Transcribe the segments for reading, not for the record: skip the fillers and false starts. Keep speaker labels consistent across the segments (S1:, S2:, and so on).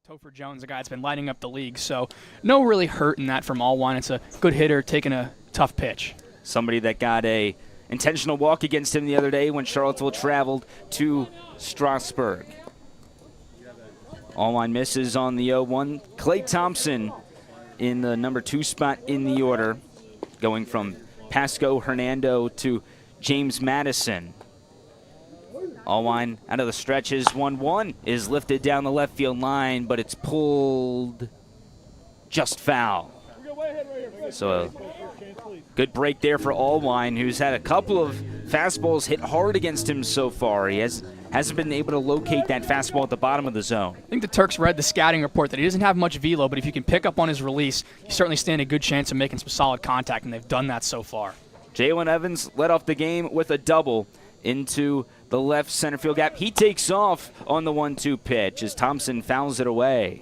S1: Topher Jones, a guy that's been lighting up the league, so no really hurt in that from Allwine. It's a good hitter taking a tough pitch.
S2: Somebody that got a intentional walk against him the other day when Charlottesville traveled to Strasburg. Allwine misses on the 0-1. Clay Thompson in the number 2 spot in the order, going from Pasco Hernando to James Madison. Allwine out of the stretches. 1-1 is lifted down the left field line, but it's pulled just foul. So a good break there for Allwine, who's had a couple of fastballs hit hard against him so far. He hasn't been able to locate that fastball at the bottom of the zone.
S1: I think the Turks read the scouting report that he doesn't have much velo, but if you can pick up on his release, you certainly stand a good chance of making some solid contact, and they've done that so far.
S2: Jalen Evans led off the game with a double into the left center field gap. He takes off on the 1-2 pitch as Thompson fouls it away.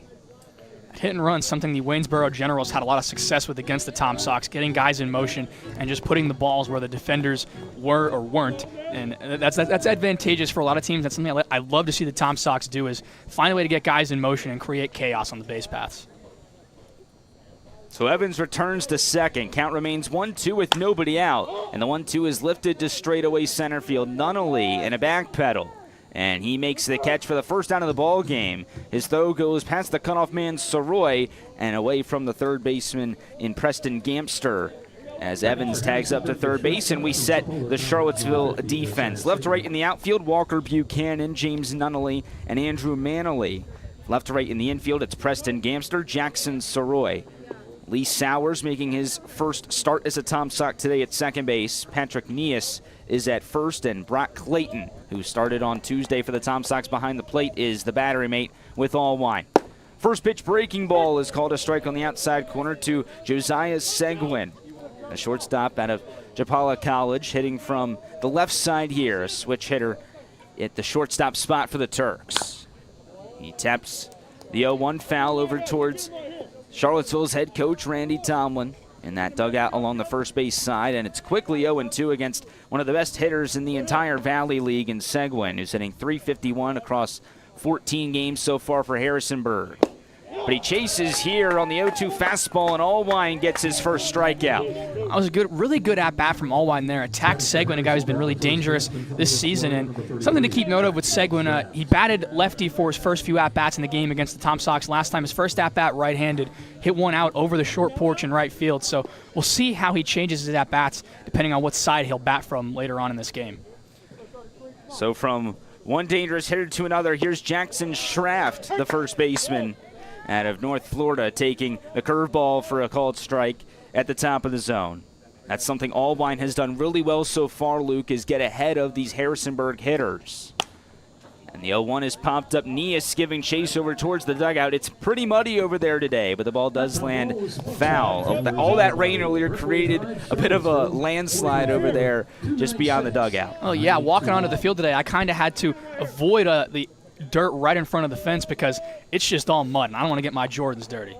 S1: Hit and run, something the Waynesboro Generals had a lot of success with against the Tom Sox, getting guys in motion and just putting the balls where the defenders were or weren't. And that's advantageous for a lot of teams. That's something I love to see the Tom Sox do, is find a way to get guys in motion and create chaos on the base paths.
S2: So Evans returns to second. Count remains 1-2 with nobody out. And the 1-2 is lifted to straightaway center field. Nunnally in a back pedal. And he makes the catch for the first out of the ball game. His throw goes past the cutoff man Soroy and away from the third baseman in Preston Gamster as Evans tags up to third base, and we set the Charlottesville defense. Left to right in the outfield, Walker Buchanan, James Nunnally, and Andrew Manley. Left to right in the infield, it's Preston Gamster, Jackson Soroy. Lee Sowers making his first start as a Tom Sox today at second base. Patrick Neas is at first, and Brock Clayton, who started on Tuesday for the Tom Sox behind the plate, is the battery mate with Allwine. First pitch breaking ball is called a strike on the outside corner to Josiah Seguin, a shortstop out of Japala College, hitting from the left side here, a switch hitter at the shortstop spot for the Turks. He taps the 0-1 foul over towards Charlottesville's head coach, Randy Tomlin, in that dugout along the first base side, and it's quickly 0-2 against one of the best hitters in the entire Valley League in Seguin, who's hitting .351 across 14 games so far for Harrisonburg. But he chases here on the 0-2 fastball, and Allwine gets his first strikeout.
S1: That was a really good at-bat from Allwine there. Attacked Seguin, a guy who's been really dangerous this season. And something to keep note of with Seguin, he batted lefty for his first few at-bats in the game against the Tom Sox. Last time, his first at-bat right-handed, hit one out over the short porch in right field. So we'll see how he changes his at-bats depending on what side he'll bat from later on in this game.
S2: So from one dangerous hitter to another, here's Jackson Schraft, the first baseman out of North Florida, taking the curveball for a called strike at the top of the zone. That's something Allwine has done really well so far, Luke, is get ahead of these Harrisonburg hitters. And the 0-1 is popped up. Neas giving chase over towards the dugout. It's pretty muddy over there today, but the ball does land foul. All that rain earlier created a bit of a landslide over there just beyond the dugout.
S1: Oh, yeah, walking onto the field today, I kind of had to avoid the dirt right in front of the fence because it's just all mud, and I don't want to get my Jordans dirty.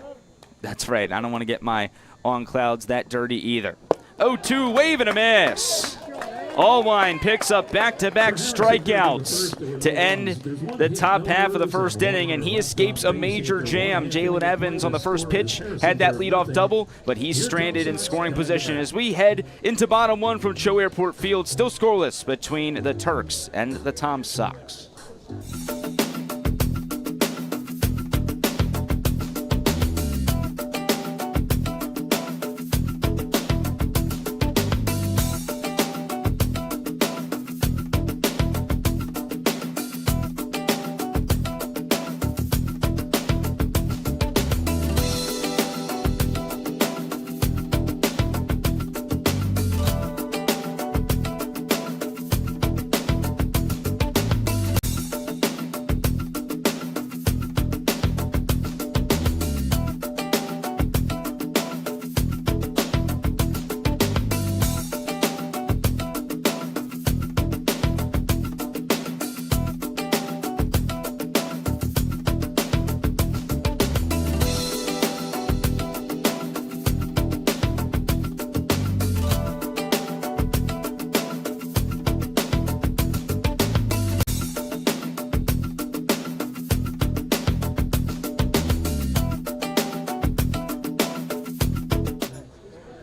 S2: That's right. I don't want to get my On Clouds that dirty either. 0-2, wave and a miss. Allwine picks up back-to-back strikeouts to end the top half of the first inning, and he escapes a major jam. Jalen Evans on the first pitch had that leadoff double, but he's stranded in scoring position as we head into bottom one from CHO Airport Field. Still scoreless between the Turks and the Tom Sox.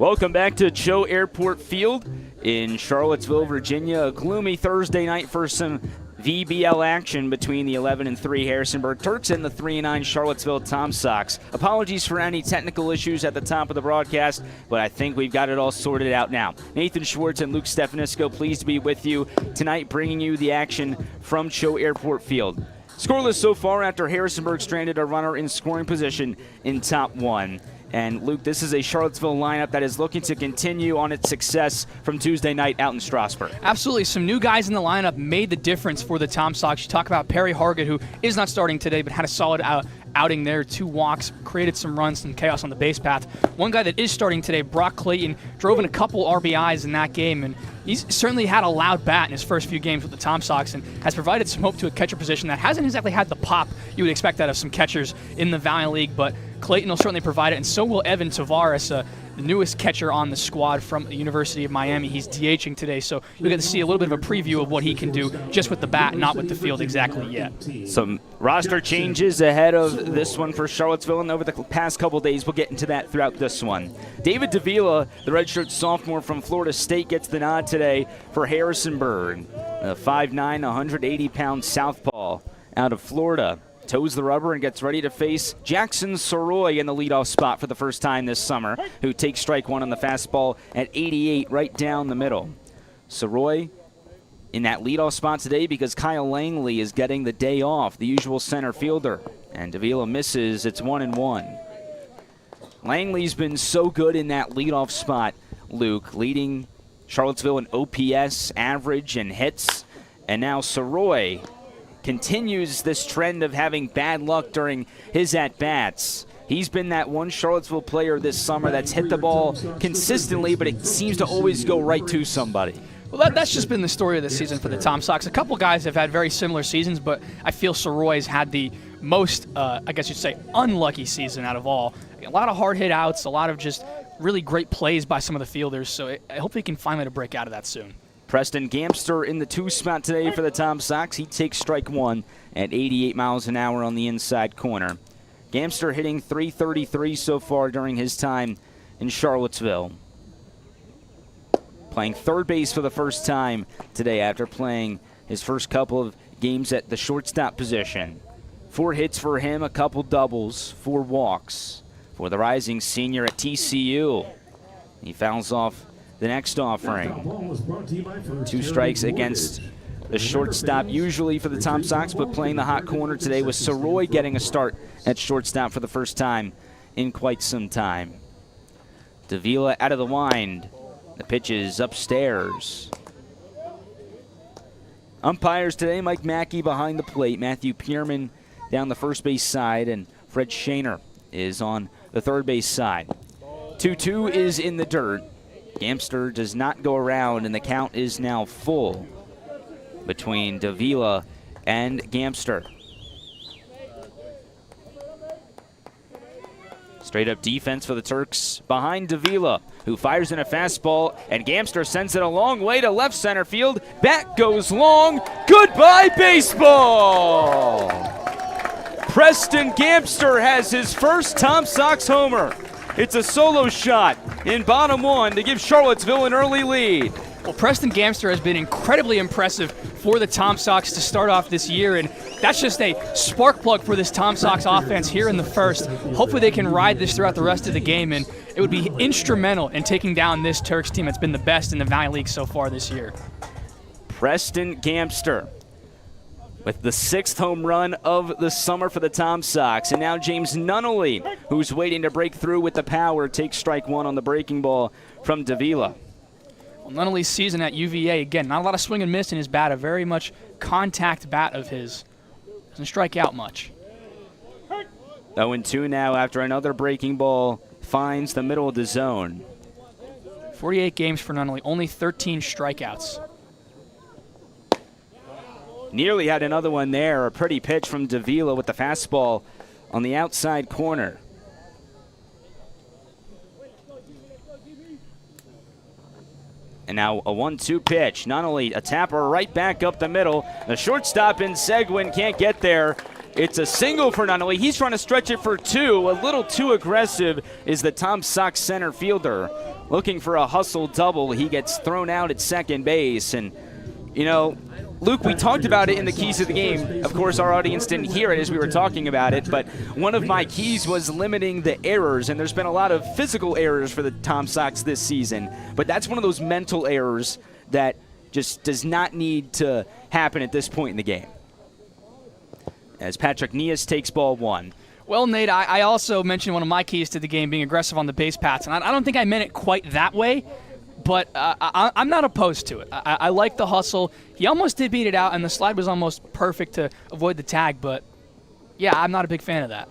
S2: Welcome back to CHO Airport Field in Charlottesville, Virginia. A gloomy Thursday night for some VBL action between the 11-3 Harrisonburg Turks and the 3-9 Charlottesville Tom Sox. Apologies for any technical issues at the top of the broadcast, but I think we've got it all sorted out now. Nathan Schwartz and Luke Stefanisco, pleased to be with you tonight, bringing you the action from CHO Airport Field. Scoreless so far after Harrisonburg stranded a runner in scoring position in top one. And, Luke, this is a Charlottesville lineup that is looking to continue on its success from Tuesday night out in Strasburg.
S1: Absolutely. Some new guys in the lineup made the difference for the Tom Sox. You talk about Perry Hargett, who is not starting today, but had a solid outing there. 2 walks, created some runs, some chaos on the base path. One guy that is starting today, Brock Clayton, drove in a couple RBIs in that game, and he's certainly had a loud bat in his first few games with the Tom Sox and has provided some hope to a catcher position that hasn't exactly had the pop you would expect out of some catchers in the Valley League, but Clayton will certainly provide it, and so will Evan Tavares, the newest catcher on the squad from the University of Miami. He's DHing today, so you'll get to see a little bit of a preview of what he can do just with the bat, not with the field exactly yet.
S2: Some roster changes ahead of this one for Charlottesville, and over the past couple days, we'll get into that throughout this one. David Davila, the redshirt sophomore from Florida State, gets the nod today for Harrisonburg. The 5'9", 180-pound southpaw out of Florida toes the rubber and gets ready to face Jackson Soroy in the leadoff spot for the first time this summer, who takes strike one on the fastball at 88 right down the middle. Soroy in that leadoff spot today because Kyle Langley is getting the day off, the usual center fielder, and Davila misses. It's 1-1. Langley's been so good in that leadoff spot, Luke, leading Charlottesville in OPS, average, and hits, and now Soroy continues this trend of having bad luck during his at-bats. He's been that one Charlottesville player this summer that's hit the ball consistently, but it seems to always go right to somebody.
S1: Well, that's just been the story of the season for the Tom Sox. A couple guys have had very similar seasons, but I feel Soroy's had the most, I guess you'd say, unlucky season out of all. A lot of hard hit outs, a lot of just really great plays by some of the fielders, so I hope he can find a way to break out of that soon.
S2: Preston Gamster in the 2 spot today for the Tom Sox. He takes strike one at 88 miles an hour on the inside corner. Gamster hitting .333 so far during his time in Charlottesville. Playing third base for the first time today after playing his first couple of games at the shortstop position. 4 hits for him, a couple doubles, 4 walks for the rising senior at TCU. He fouls off the next offering. 2 strikes against the shortstop, usually for the Tom Sox, but playing the hot corner today with Soroy getting a start at shortstop for the first time in quite some time. Davila out of the wind. The pitch is upstairs. Umpires today, Mike Mackey behind the plate, Matthew Pierman down the first base side, and Fred Shaner is on the third base side. 2-2 is in the dirt. Gamster does not go around, and the count is now full between Davila and Gamster. Straight up defense for the Turks behind Davila, who fires in a fastball, and Gamster sends it a long way to left center field. Bat goes long. Goodbye, baseball! Preston Gamster has his first Tom Sox homer. It's a solo shot in bottom 1 to give Charlottesville an early lead.
S1: Well, Preston Gamster has been incredibly impressive for the Tom Sox to start off this year, and that's just a spark plug for this Tom Sox offense here in the first. Hopefully they can ride this throughout the rest of the game, and it would be instrumental in taking down this Turks team that's been the best in the Valley League so far this year.
S2: Preston Gamster with the 6th home run of the summer for the Tom Sox. And now James Nunnally, who's waiting to break through with the power, takes strike one on the breaking ball from Davila.
S1: Well, Nunnally's season at UVA, again, not a lot of swing and miss in his bat, a very much contact bat of his. Doesn't strike out much.
S2: 0-2 now after another breaking ball finds the middle of the zone.
S1: 48 games for Nunnally, only 13 strikeouts.
S2: Nearly had another one there. A pretty pitch from Davila with the fastball on the outside corner. And now a 1-2 pitch. Not only a tapper right back up the middle. The shortstop in Seguin can't get there. It's a single for Nunnally. He's trying to stretch it for 2. A little too aggressive is the Tom Sox center fielder. looking for a hustle double. He gets thrown out at second base. And, you know, Luke, we talked about it in the keys of the game. Of course, our audience didn't hear it as we were talking about it, but one of my keys was limiting the errors, and there's been a lot of physical errors for the Tom Sox this season, but that's one of those mental errors that just does not need to happen at this point in the game. As Patrick Nias takes ball one.
S1: Well, Nate, I also mentioned one of my keys to the game being aggressive on the base paths, and I don't think I meant it quite that way, but I'm not opposed to it. I like the hustle. He almost did beat it out, and the slide was almost perfect to avoid the tag, but, yeah, I'm not a big fan of that.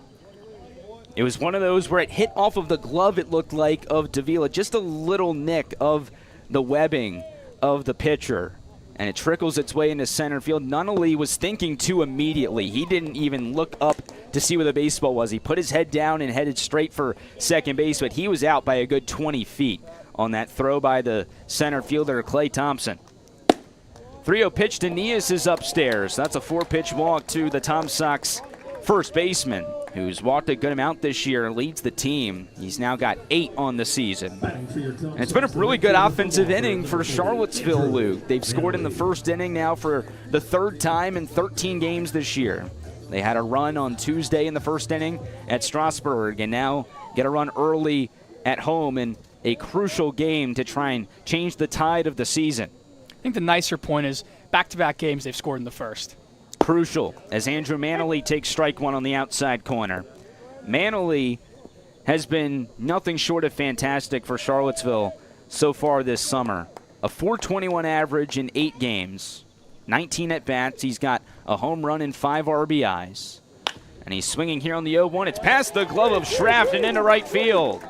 S2: It was one of those where it hit off of the glove, it looked like, of Davila, just a little nick of the webbing of the pitcher, and it trickles its way into center field. Nunnally was thinking too immediately. He didn't even look up to see where the baseball was. He put his head down and headed straight for second base, but he was out by a good 20 feet on that throw by the center fielder, Clay Thompson. 3-0 pitch to Nias is upstairs. That's a 4-pitch walk to the Tom Sox first baseman, who's walked a good amount this year and leads the team. He's now got 8 on the season. And it's been a really good offensive inning for Charlottesville, Luke. They've scored in the first inning now for the third time in 13 games this year. They had a run on Tuesday in the first inning at Strasburg, and now get a run early at home in a crucial game to try and change the tide of the season.
S1: I think the nicer point is back-to-back games they've scored in the first.
S2: Crucial as Andrew Manley takes strike one on the outside corner. Manley has been nothing short of fantastic for Charlottesville so far this summer. A .421 average in 8 games, 19 at-bats. He's got a home run and 5 RBIs. And he's swinging here on the 0-1. It's past the glove of Schraft and into right field.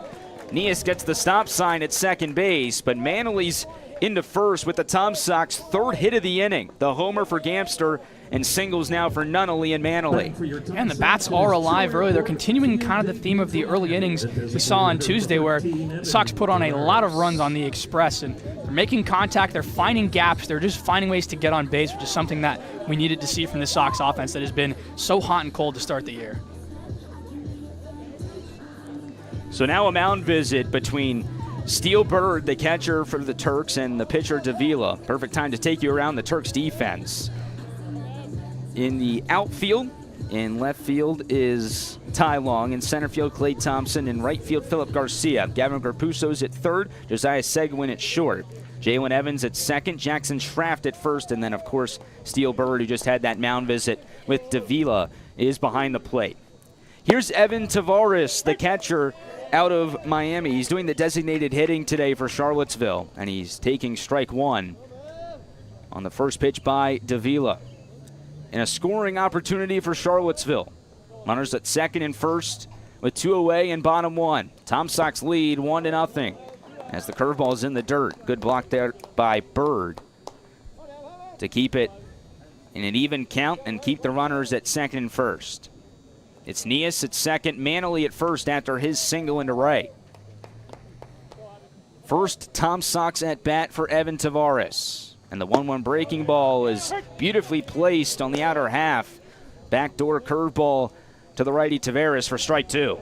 S2: Nias gets the stop sign at second base, but Manley's into first with the Tom Sox third hit of the inning. The homer for Gamster and singles now for Nunnally and Manley.
S1: And the bats are alive early. They're continuing kind of the theme of the early innings we saw on Tuesday, where the Sox put on a lot of runs on the Express, and they're making contact, they're finding gaps, they're just finding ways to get on base, which is something that we needed to see from the Sox offense that has been so hot and cold to start the year.
S2: So now a mound visit between Steel Bird, the catcher for the Turks, and the pitcher Davila. Perfect time to take you around the Turks defense. In the outfield, in left field is Ty Long. In center field, Clay Thompson. In right field, Philip Garcia. Gavin Garpuso's at third. Josiah Seguin at short. Jalen Evans at second. Jackson Schraft at first. And then, of course, Steel Bird, who just had that mound visit with Davila, is behind the plate. Here's Evan Tavares, the catcher out of Miami. He's doing the designated hitting today for Charlottesville, and he's taking strike one on the first pitch by Davila. And a scoring opportunity for Charlottesville. Runners at second and first with 2 away and bottom 1. Tom Sox lead 1-0 as the curveball is in the dirt. Good block there by Bird to keep it in an even count and keep the runners at second and first. It's Nias at second, Manley at first after his single into right. First Tom Sox at bat for Evan Tavares. And the 1-1 breaking ball is beautifully placed on the outer half. Backdoor curveball to the righty Tavares for strike 2.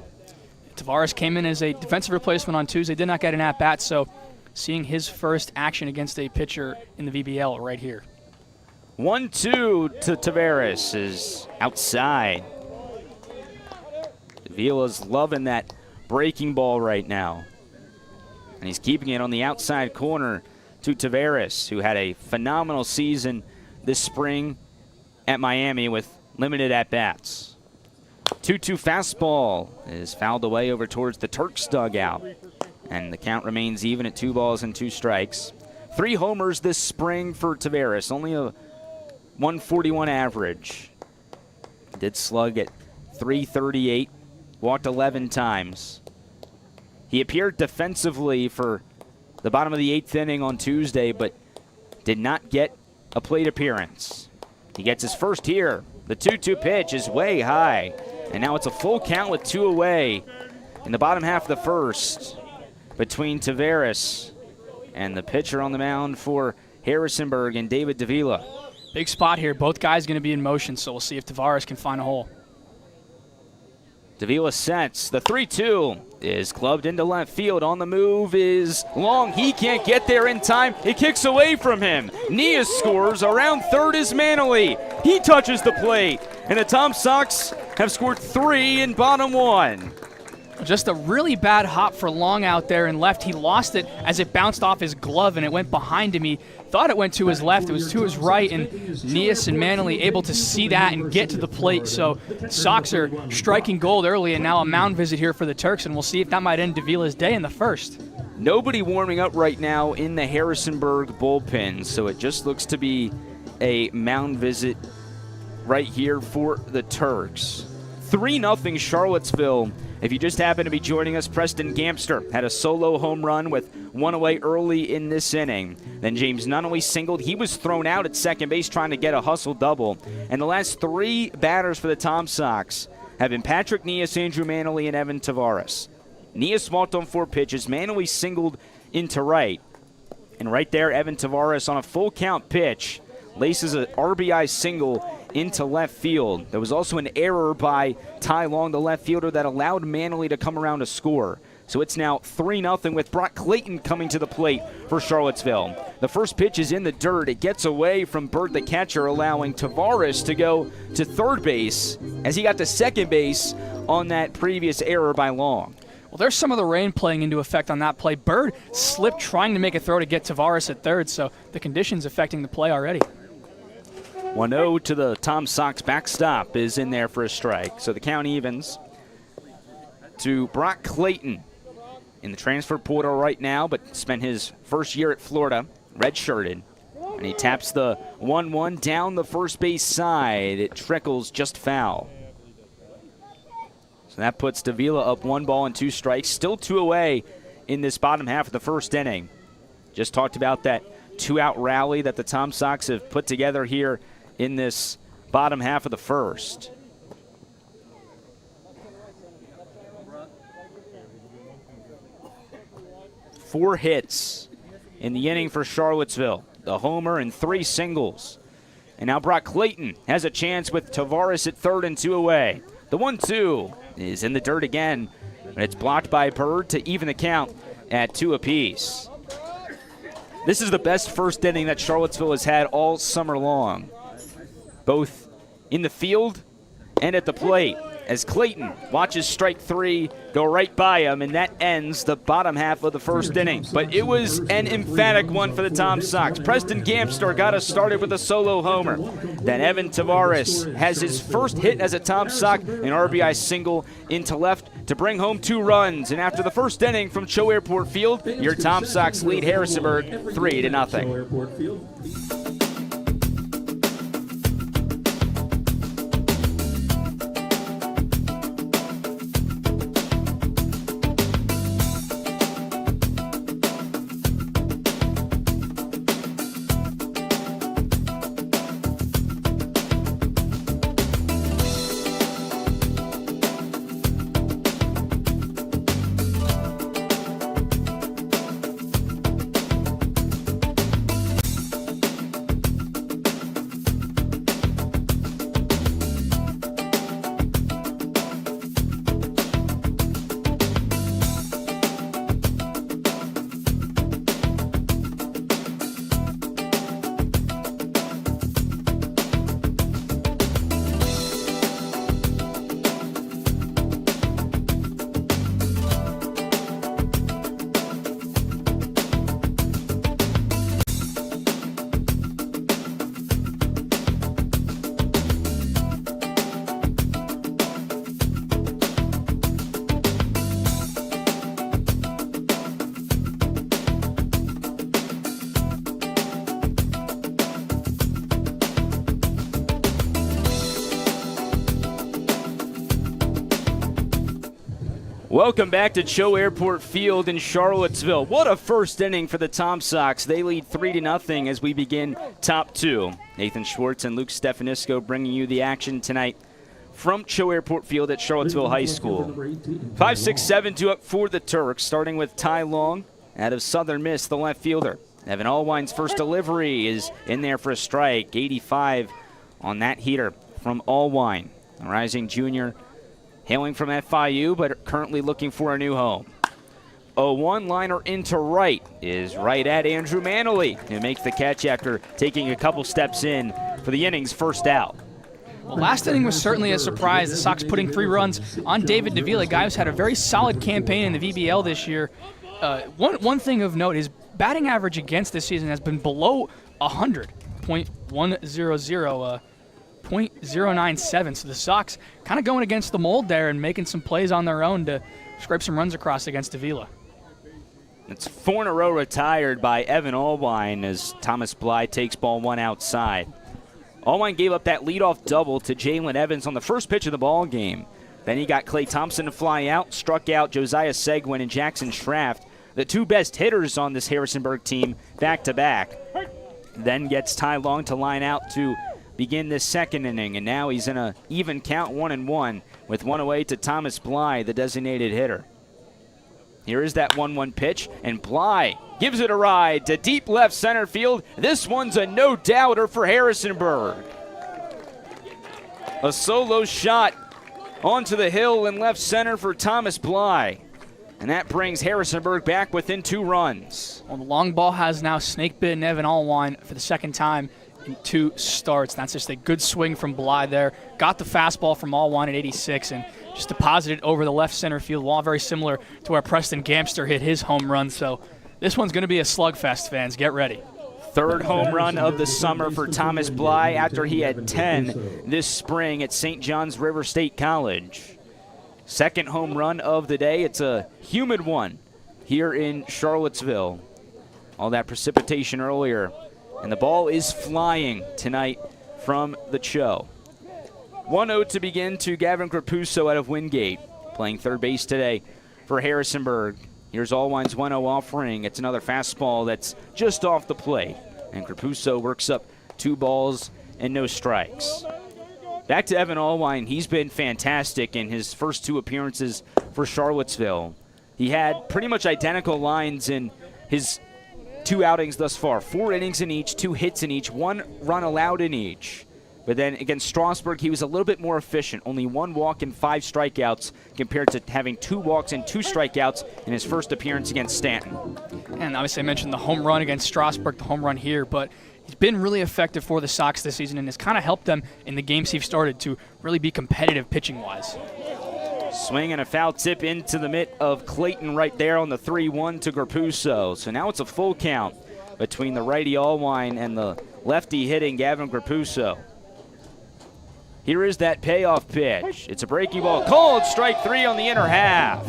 S1: Tavares came in as a defensive replacement on Tuesday, did not get an at-bat, so seeing his first action against a pitcher in the VBL right here.
S2: 1-2 to Tavares is outside. Davila's loving that breaking ball right now. And he's keeping it on the outside corner to Tavares, who had a phenomenal season this spring at Miami with limited at-bats. 2-2 fastball is fouled away over towards the Turks dugout. And the count remains even at 2 balls and 2 strikes. 3 homers this spring for Tavares, only a 141 average. Did slug at .338, walked 11 times. He appeared defensively for the bottom of the 8th inning on Tuesday, but did not get a plate appearance. He gets his first here. The 2-2 pitch is way high, and now it's a full count with 2 away in the bottom half of the first between Tavares and the pitcher on the mound for Harrisonburg and David Davila.
S1: Big spot here. Both guys going to be in motion, so we'll see if Tavares can find a hole.
S2: Davila sets. The 3-2 is clubbed into left field. On the move is Long. He can't get there in time. It kicks away from him. Nia scores. Around third is Manley. He touches the plate. And the Tom Sox have scored 3 in bottom 1.
S1: Just a really bad hop for Long out there and left. He lost it as it bounced off his glove and it went behind him. He thought it went to his left. It was to his right, and Nias and Manley able to see that and get to the plate. So Sox are striking gold early, and now a mound visit here for the Turks, and we'll see if that might end Davila's day in the first.
S2: Nobody warming up right now in the Harrisonburg bullpen, so it just looks to be a mound visit right here for the Turks. 3-0 Charlottesville. If you just happen to be joining us, Preston Gamster had a solo home run with one away early in this inning. Then James Nunnally singled. He was thrown out at second base trying to get a hustle double. And the last 3 batters for the Tom Sox have been Patrick Nias, Andrew Manley, and Evan Tavares. Nias walked on 4 pitches. Manley singled into right. And right there, Evan Tavares on a full count pitch laces an RBI single into left field. There was also an error by Ty Long, the left fielder, that allowed Manley to come around to score. So it's now 3-0 with Brock Clayton coming to the plate for Charlottesville. The first pitch is in the dirt. It gets away from Bird the catcher, allowing Tavares to go to third base as he got to second base on that previous error by Long.
S1: Well, there's some of the rain playing into effect on that play. Bird slipped trying to make a throw to get Tavares at third, so the conditions affecting the play already.
S2: 1-0 to the Tom Sox. Backstop is in there for a strike. So the count evens to Brock Clayton in the transfer portal right now, but spent his first year at Florida, redshirted. And he taps the 1-1 down the first base side. It trickles just foul. So that puts Davila up 1 ball and 2 strikes. Still 2 away in this bottom half of the first inning. Just talked about that 2-out rally that the Tom Sox have put together here in this bottom half of the first. Four hits in the inning for Charlottesville. The homer and 3 singles. And now Brock Clayton has a chance with Tavares at third and 2 away. The 1-2 is in the dirt again, and it's blocked by Bird to even the count at 2 apiece. This is the best first inning that Charlottesville has had all summer long, both in the field and at the plate, as Clayton watches strike 3 go right by him, and that ends the bottom half of the first inning. But it was an emphatic one for the Tom Sox. Preston Gamster got us started with a solo homer. Then Evan Tavares has his first hit as a Tom Sox, an RBI single into left to bring home 2 runs. And after the first inning from CHO Airport Field, your Tom Sox lead Harrisonburg 3-0. Welcome back to CHO Airport Field in Charlottesville. What a first inning for the Tom Sox. They lead 3-0 as we begin top 2. Nathan Schwartz and Luke Stefanisco bringing you the action tonight from CHO Airport Field at Charlottesville High School. 5-6-7-2 up for the Turks, starting with Ty Long out of Southern Miss, the left fielder. Evan Allwine's first delivery is in there for a strike. 85 on that heater from Allwine. A rising junior hailing from FIU, but currently looking for a new home. A one-liner into right is right at Andrew Manley, who makes the catch after taking a couple steps in for the inning's first out.
S1: Well, last inning was certainly a surprise. The Sox putting 3 runs on David Davila, a guy who's had a very solid campaign in the VBL this year. One thing of note, his batting average against this season has been below 100, .100, .097. So the Sox kind of going against the mold there and making some plays on their own to scrape some runs across against Davila.
S2: It's 4 in a row retired by Evan Allwine as Thomas Bly takes ball 1 outside. Allwine gave up that leadoff double to Jalen Evans on the first pitch of the ball game. Then he got Clay Thompson to fly out, struck out Josiah Seguin and Jackson Schraft, the 2 best hitters on this Harrisonburg team, back-to-back. Then gets Ty Long to line out to begin this second inning, and now he's in a even count 1-1 with 1 away to Thomas Bly, the designated hitter. Here is that 1-1 pitch, and Bly gives it a ride to deep left center field. This one's a no-doubter for Harrisonburg. A solo shot onto the hill in left center for Thomas Bly. And that brings Harrisonburg back within 2 runs.
S1: Well, the long ball has now snake-bitten Evan Allwine for the second time in 2 starts. That's just a good swing from Bly there. Got the fastball from Allwine at 86 and just deposited over the left center field wall, very similar to where Preston Gamster hit his home run. So this one's going to be a slugfest, fans. Get ready.
S2: 3rd home run of the summer for Thomas Bly after he had 10 this spring at St. John's River State College. 2nd home run of the day. It's a humid one here in Charlottesville. All that precipitation earlier. And the ball is flying tonight from the CHO. 1-0 to begin to Gavin Grapuso out of Wingate, playing third base today for Harrisonburg. Here's Allwine's 1-0 offering. It's another fastball that's just off the plate. And Grapuso works up 2 balls and no strikes. Back to Evan Allwine. He's been fantastic in his first 2 appearances for Charlottesville. He had pretty much identical lines in his 2 outings thus far. 4 innings in each, 2 hits in each, 1 run allowed in each. But then against Strasburg, he was a little bit more efficient. Only 1 walk and 5 strikeouts compared to having 2 walks and 2 strikeouts in his first appearance against Stanton. And
S1: obviously I mentioned the home run against Strasburg, the home run here, but he's been really effective for the Sox this season and has kind of helped them in the games he's started to really be competitive pitching-wise.
S2: Swing and a foul tip into the mitt of Clayton right there on the 3-1 to Grapuso. So now it's a full count between the righty Allwine and the lefty hitting Gavin Grapuso. Here is that payoff pitch. It's a breaking ball. Called strike 3 on the inner half.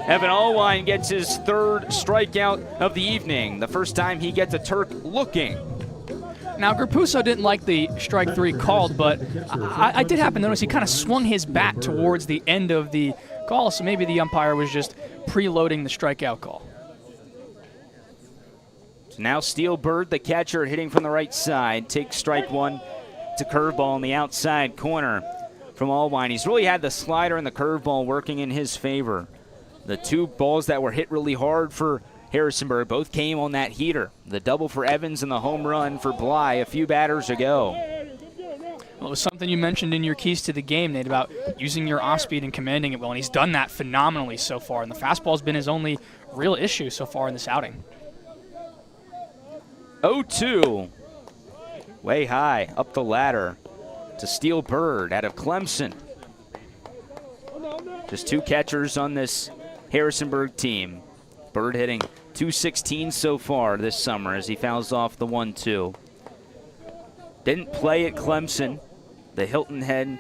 S2: Evan Allwine gets his 3rd strikeout of the evening, the first time he gets a Turk looking.
S1: Now, Grapuso didn't like the strike 3 called, but I did happen to notice he kind of swung his bat towards the end of the call, so maybe the umpire was just preloading the strikeout call.
S2: So now Steele Bird, the catcher, hitting from the right side, takes strike 1. It's a curveball in the outside corner from Allwine. He's really had the slider and the curveball working in his favor. The 2 balls that were hit really hard for Harrisonburg both came on that heater. The double for Evans and the home run for Bly a few batters ago.
S1: Well, it was something you mentioned in your keys to the game, Nate, about using your off-speed and commanding it well, and he's done that phenomenally so far, and the fastball's been his only real issue so far in this outing.
S2: 0-2. Way high, up the ladder to Steele Bird out of Clemson. Just 2 catchers on this Harrisonburg team. Bird hitting .216 so far this summer as he fouls off the 1-2. Didn't play at Clemson, the Hilton Head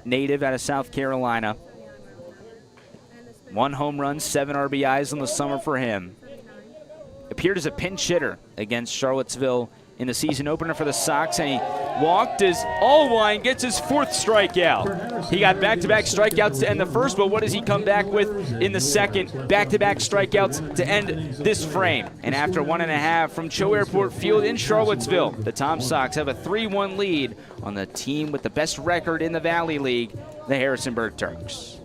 S2: native out of South Carolina. 1 home run, 7 RBIs on the summer for him. Appeared as a pinch hitter against Charlottesville in the season opener for the Sox, and he walked as Allwine gets his 4th strikeout. He got back-to-back strikeouts to end the first, but what does he come back with in the second? Back-to-back strikeouts to end this frame. And after 1.5 from CHO Airport Field in Charlottesville, the Tom Sox have a 3-1 lead on the team with the best record in the Valley League, the Harrisonburg Turks.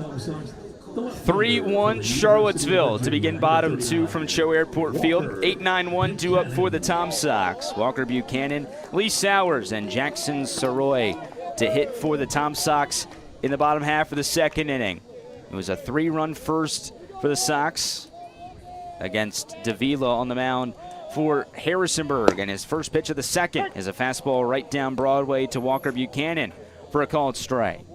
S2: 3-1 Charlottesville to begin bottom two from CHO Airport Field. 8-9-1 due up for the Tom Sox. Walker Buchanan, Lee Sowers, and Jackson Soroy to hit for the Tom Sox in the bottom half of the second inning. It was a 3-run first for the Sox against Davila on the mound for Harrisonburg, and his first pitch of the second is a fastball right down Broadway to Walker Buchanan for a called strike.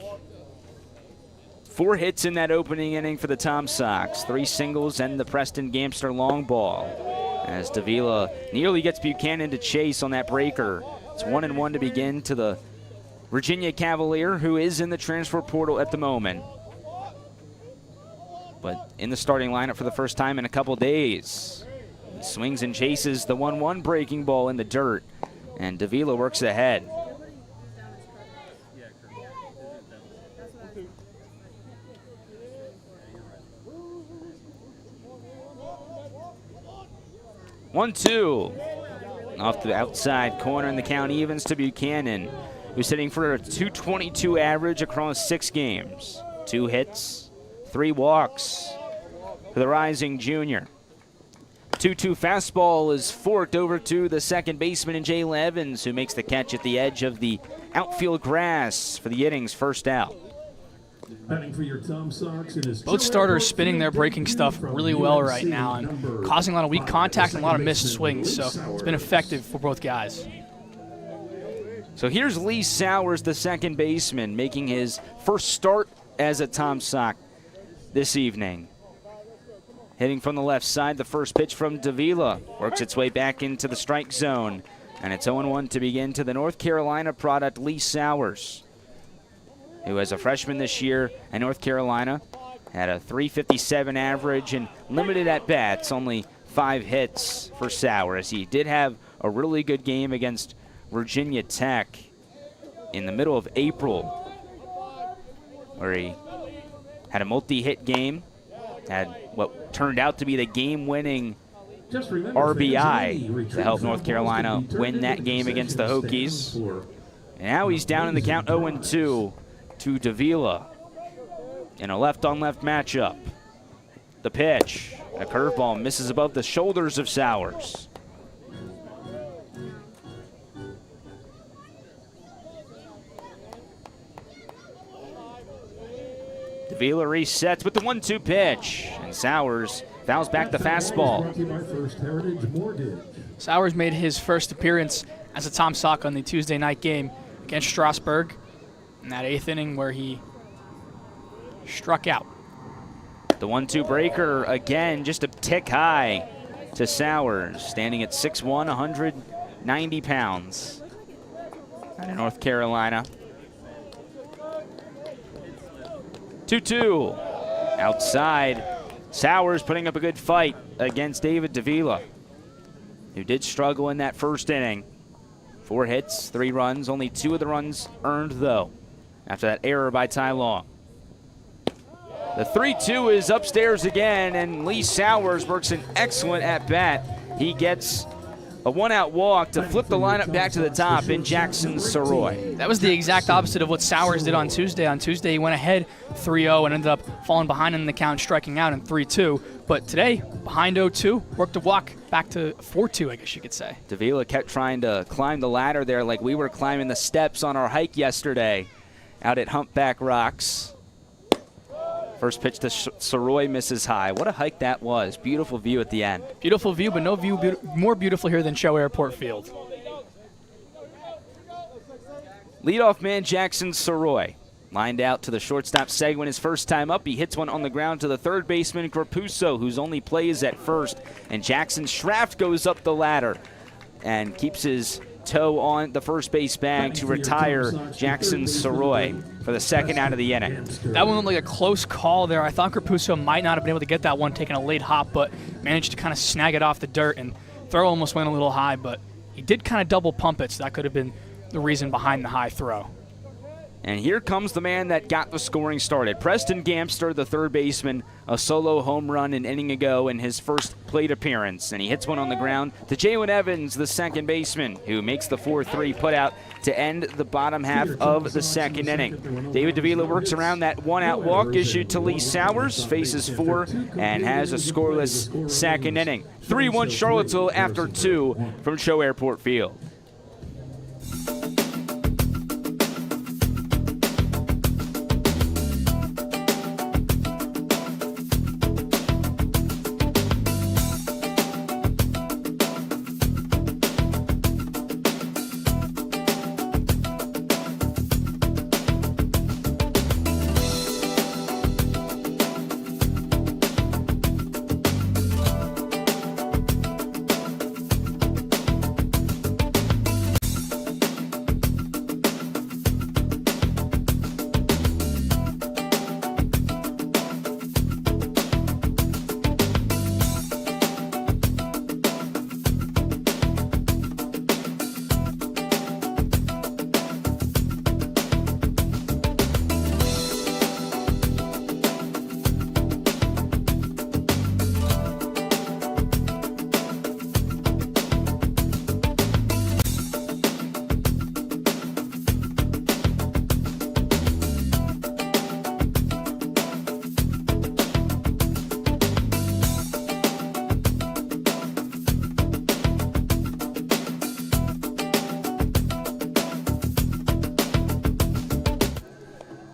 S2: 4 hits in that opening inning for the Tom Sox, 3 singles and the Preston Gamster long ball. As Davila nearly gets Buchanan to chase on that breaker. It's 1-1 to begin to the Virginia Cavalier, who is in the transfer portal at the moment, but in the starting lineup for the first time in a couple days. He swings and chases the 1-1 breaking ball in the dirt, and Davila works ahead. One-two off the outside corner, in the count evens to Buchanan, who's hitting for a .222 average across 6 games. 2 hits, 3 walks for the rising junior. 2-2 fastball is forked over to the second baseman, Jalen Evans, who makes the catch at the edge of the outfield grass for the inning's first out.
S3: For your Tom Sox,
S1: both starters spinning their breaking stuff really well right now and causing a lot of weak contact and a lot of missed swings, so it's been effective for both guys.
S2: So here's Lee Sowers, the second baseman, making his first start as a Tom Sox this evening. Hitting from the left side, the first pitch from Davila works its way back into the strike zone, and it's 0-1 to begin to the North Carolina product, Lee Sowers, who as a freshman this year at North Carolina had a .357 average and limited at-bats, only 5 hits for Sowers. He did have a really good game against Virginia Tech in the middle of April, where he had a multi-hit game, had what turned out to be the game-winning RBI to help North Carolina win that game against the Hokies. And now he's down in the count 0-2 to Davila in a left-on-left matchup. The pitch, a curveball, misses above the shoulders of Sowers. Davila resets with the 1-2 pitch, and Sowers fouls back the fastball.
S1: Sowers made his first appearance as a Tom Sock on the Tuesday night game against Strasburg in that 8th inning where he struck out.
S2: The 1-2 breaker again, just a tick high to Sowers, standing at 6'1", 190 pounds out of North Carolina. 2-2 outside. Sowers putting up a good fight against David Davila, who did struggle in that first inning. 4 hits, 3 runs, only 2 of the runs earned though after that error by Ty Long. The 3-2 is upstairs again, and Lee Sowers works an excellent at-bat. He gets a 1-out walk to flip the lineup back to the top in Jackson Soroy.
S1: That was the exact opposite of what Sowers did on Tuesday. On Tuesday, he went ahead 3-0 and ended up falling behind in the count, striking out in 3-2. But today, behind 0-2, worked a walk back to 4-2, I guess you could say. Davila
S2: kept trying to climb the ladder there like we were climbing the steps on our hike yesterday out at Humpback Rocks. First pitch to Soroy misses high. What a hike that was. Beautiful view at the end.
S1: Beautiful view, but no view more beautiful here than CHO Airport Field.
S2: Leadoff man Jackson Soroy lined out to the shortstop Seguin his first time up. He hits one on the ground to the third baseman Grapuso, whose only plays at first. And Jackson Schraft goes up the ladder and keeps his toe on the first base bag to retire Jackson Soroy for the second out of the inning.
S1: That one looked like a close call there. I thought Grapuso might not have been able to get that one, taking a late hop, but managed to kind of snag it off the dirt, and throw almost went a little high, but he did kind of double pump it, so that could have been the reason behind the high throw.
S2: And here comes the man that got the scoring started. Preston Gamster, the third baseman, a solo home run an inning ago in his first plate appearance. And he hits one on the ground to Jalen Evans, the second baseman, who makes the 4-3 putout to end the bottom half of the second inning. David Davila works around that one-out walk issued to Lee Sowers, faces 4, and has a scoreless second inning. 3-1 Charlottesville after 2 from CHO Airport Field.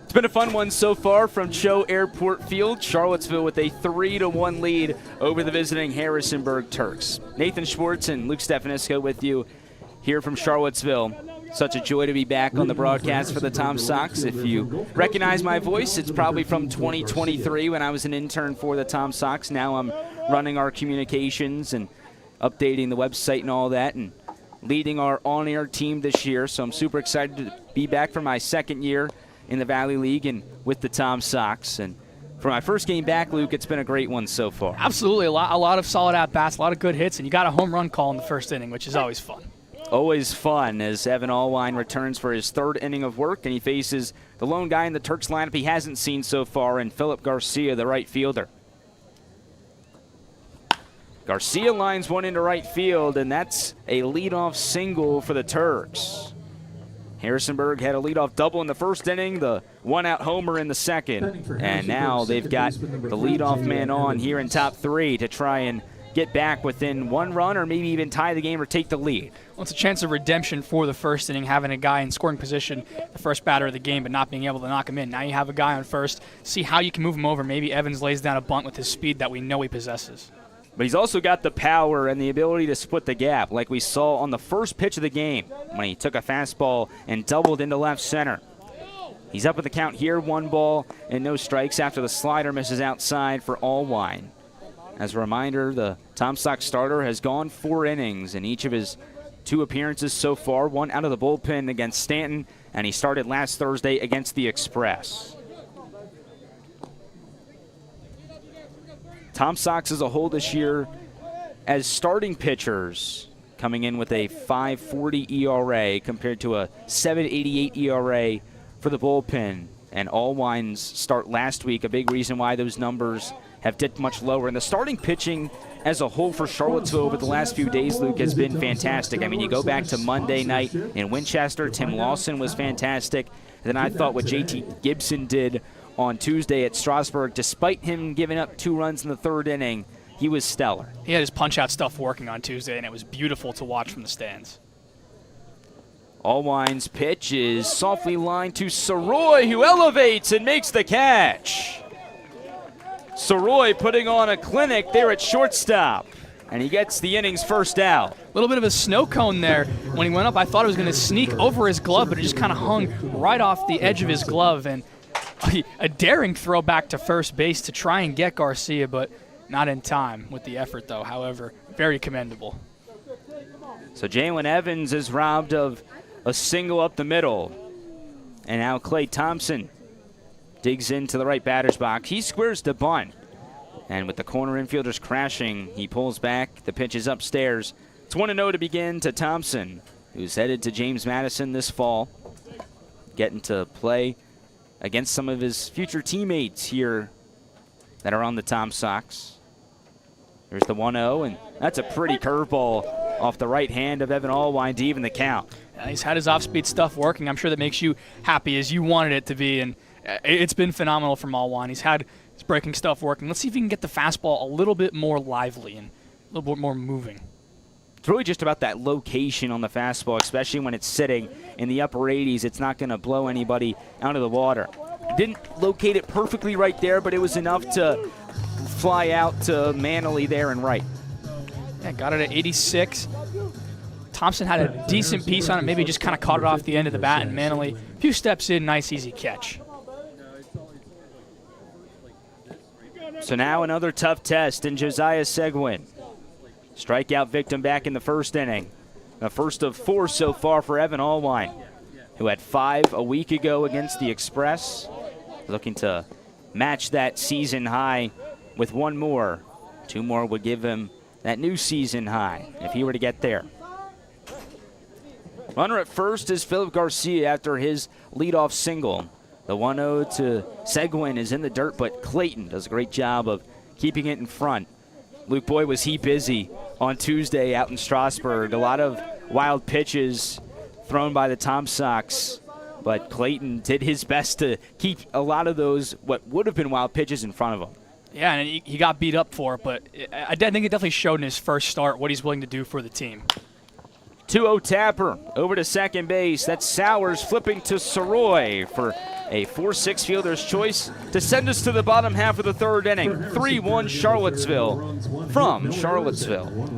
S2: It's been a fun one so far from CHO Airport Field. Charlottesville with a 3-1 lead over the visiting Harrisonburg Turks. Nathan Schwartz and Luke Stefanisco with you here from Charlottesville. Such a joy to be back on the broadcast for the Tom Sox. If you recognize my voice, it's probably from 2023 when I was an intern for the Tom Sox. Now I'm running our communications and updating the website and all that, and leading our on-air team this year. So I'm super excited to be back for my second year in the Valley League and with the Tom Sox. And for my first game back, Luke, it's been a great one so far.
S1: Absolutely. A lot of solid at-bats, a lot of good hits, and you got a home run call in the first inning, which is always fun.
S2: Always fun as Evan Allwine returns for his third inning of work, and he faces the lone guy in the Turks lineup he hasn't seen so far in Philip Garcia, the right fielder. Garcia lines one into right field, and that's a leadoff single for the Turks. Harrisonburg had a leadoff double in the first inning, the one-out homer in the second, and now they've got the leadoff man on here in top 3 to try and get back within 1 run or maybe even tie the game or take the lead.
S1: Well, it's a chance of redemption for the first inning, having a guy in scoring position, the first batter of the game, but not being able to knock him in. Now you have a guy on first, see how you can move him over. Maybe Evans lays down a bunt with his speed that we know he possesses.
S2: But he's also got the power and the ability to split the gap, like we saw on the first pitch of the game when he took a fastball and doubled into left center. He's up with the count here, 1 ball and no strikes after the slider misses outside for Allwine. As a reminder, the Tom Sox starter has gone 4 innings in each of his 2 appearances so far, 1 out of the bullpen against Stanton, and he started last Thursday against the Express. Tom Sox as a whole this year as starting pitchers coming in with a 5.40 ERA compared to a 7.88 ERA for the bullpen. And Allwine's start last week, a big reason why those numbers have dipped much lower. And the starting pitching as a whole for Charlottesville over the last few days, Luke, has been fantastic. I mean, you go back to Monday night in Winchester, Tim Lawson was fantastic. And then I thought what JT Gibson did on Tuesday at Strasburg, despite him giving up 2 runs in the 3rd inning, he was stellar.
S1: He had his punch-out stuff working on Tuesday, and it was beautiful to watch from the stands.
S2: Allwine's pitch is softly lined to Soroy, who elevates and makes the catch. Soroy putting on a clinic there at shortstop, and he gets the inning's first out.
S1: A little bit of a snow cone there. When he went up, I thought it was going to sneak over his glove, but it just kind of hung right off the edge of his glove, and a daring throw back to first base to try and get Garcia, but not in time with the effort, though. However, very commendable.
S2: So Jalen Evans is robbed of a single up the middle. And now Clay Thompson digs into the right batter's box. He squares the bunt. And with the corner infielders crashing, he pulls back. The pitch is upstairs. It's 1-0 to begin to Thompson, who's headed to James Madison this fall. getting to play against some of his future teammates here that are on the Tom Sox. There's the 1-0, and that's a pretty curveball off the right hand of Evan Allwine to even the count.
S1: He's had his off-speed stuff working. I'm sure that makes you happy as you wanted it to be, and it's been phenomenal from Allwine. He's had his breaking stuff working. Let's see if he can get the fastball a little bit more lively and a little bit more moving.
S2: It's really just about that location on the fastball, especially when it's sitting in the upper 80s. It's not going to blow anybody out of the water. Didn't locate it perfectly right there, but it was enough to fly out to Manley there and right.
S1: Yeah, got it at 86. Thompson had a decent piece on it, maybe just kind of caught it off the end of the bat, and Manley, a few steps in, nice easy catch.
S2: So now another tough test in Josiah Seguin. Strikeout victim back in the first inning. The first of 4 so far for Evan Allwine, who had 5 a week ago against the Express. Looking to match that season high with 1 more. 2 more would give him that new season high if he were to get there. Runner at first is Philip Garcia after his leadoff single. The 1-0 to Seguin is in the dirt, but Clayton does a great job of keeping it in front. Luke, boy, was he busy on Tuesday out in Strasburg. A lot of wild pitches thrown by the Tom Sox, but Clayton did his best to keep a lot of those, what would have been wild pitches, in front of him.
S1: Yeah, and he got beat up for it, but I think it definitely showed in his first start what he's willing to do for the team.
S2: 2-0 Tapper over to second base. That's Sowers flipping to Soroy for a 4-6 fielder's choice to send us to the bottom half of the third inning. 3-1 Charlottesville from Charlottesville.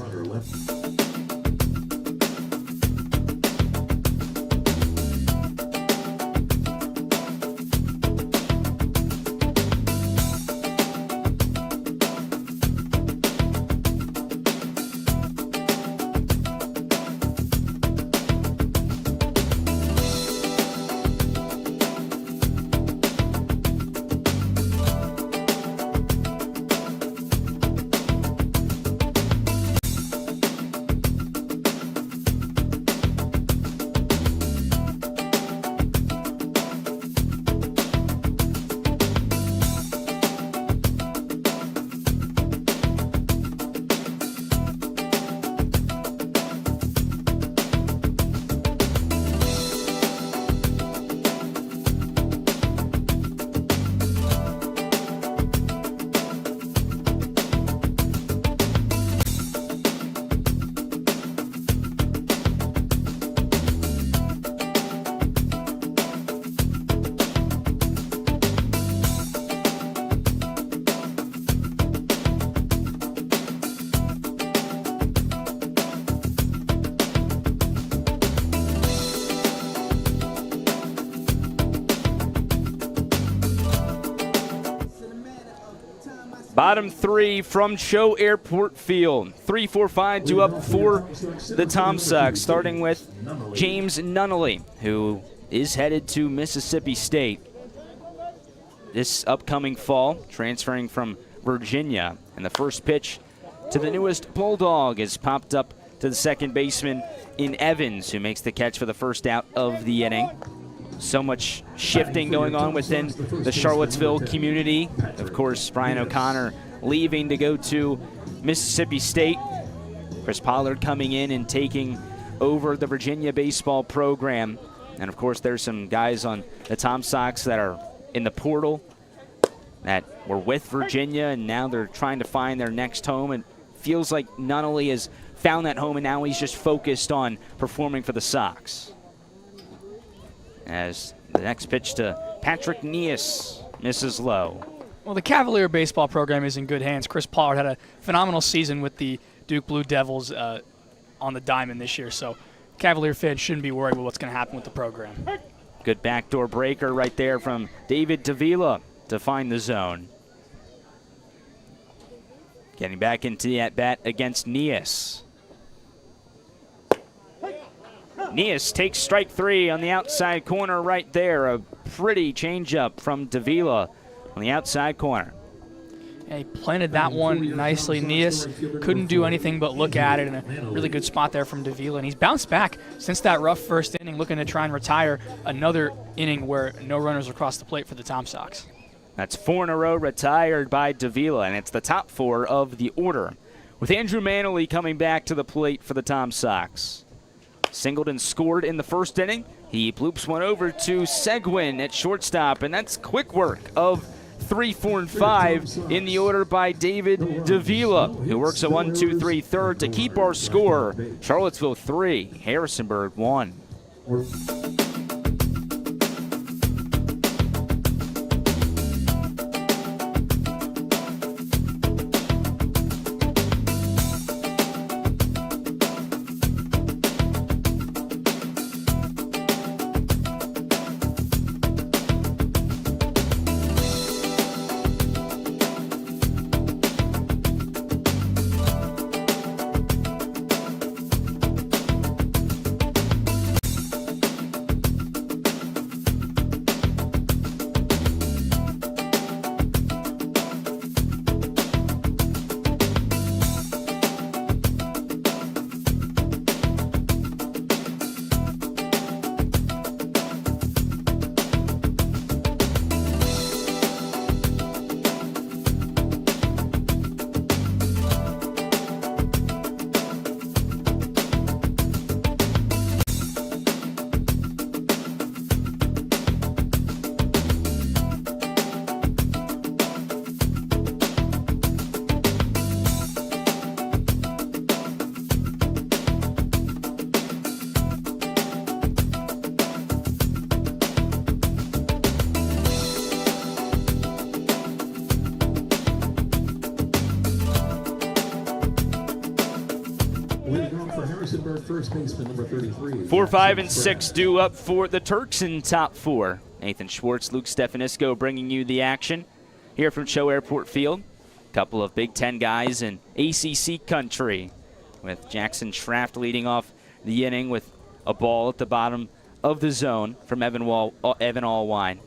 S2: Bottom 3 from CHO Airport Field. 3-4-5 due up for the Tom Sox, starting with James Nunnally, who is headed to Mississippi State this upcoming fall, transferring from Virginia. And the first pitch to the newest Bulldog is popped up to the second baseman in Evans, who makes the catch for the first out of the inning. So much shifting going on within the Charlottesville community. Of course, Brian O'Connor leaving to go to Mississippi State. Chris Pollard coming in and taking over the Virginia baseball program. And, of course, there's some guys on the Tom Sox that are in the portal that were with Virginia, and now they're trying to find their next home. And feels like Nunnally has found that home, and now he's just focused on performing for the Sox. As the next pitch to Patrick Neas misses low.
S1: Well, the Cavalier baseball program is in good hands. Chris Pollard had a phenomenal season with the Duke Blue Devils on the diamond this year, so Cavalier fans shouldn't be worried about what's going to happen with the program.
S2: Good backdoor breaker right there from David Davila to find the zone. Getting back into the at-bat against Neas. Neas takes strike 3 on the outside corner right there. A pretty changeup from Davila on the outside corner.
S1: Yeah, he planted that one nicely. Nias couldn't do anything but look at it, and a really good spot there from Davila. And he's bounced back since that rough first inning, looking to try and retire another inning where no runners across the plate for the Tom Sox.
S2: That's 4 in a row retired by Davila, and it's the top 4 of the order, with Andrew Manley coming back to the plate for the Tom Sox. Singleton scored in the first inning. He bloops one over to Seguin at shortstop, and that's quick work of 3, 4, and 5 in the order by David Davila, who works a 1-2-3 third to keep our score. Charlottesville 3, Harrisonburg 1. 4, 5, and 6 due up for the Turks in top 4. Nathan Schwartz, Luke Stefanisco bringing you the action here from CHO Airport Field. A couple of Big Ten guys in ACC country, with Jackson Schraft leading off the inning with a ball at the bottom of the zone from Evan Allwine.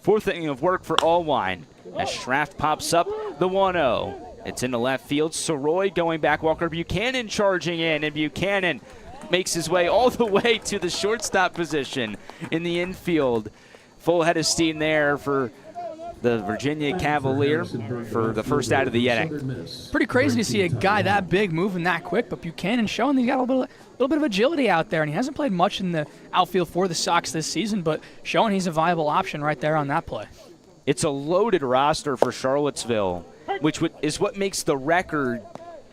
S2: Fourth inning of work for Allwine as Schraft pops up the 1-0. It's into left field. Soroy going back. Walker Buchanan charging in, and Buchanan makes his way all the way to the shortstop position in the infield. Full head of steam there for the Virginia Cavalier for the first out of the inning.
S1: Pretty crazy to see a guy that big moving that quick, but Buchanan showing he's got a little bit of agility out there, and he hasn't played much in the outfield for the Sox this season, but showing he's a viable option right there on that play.
S2: It's a loaded roster for Charlottesville, which is what makes the record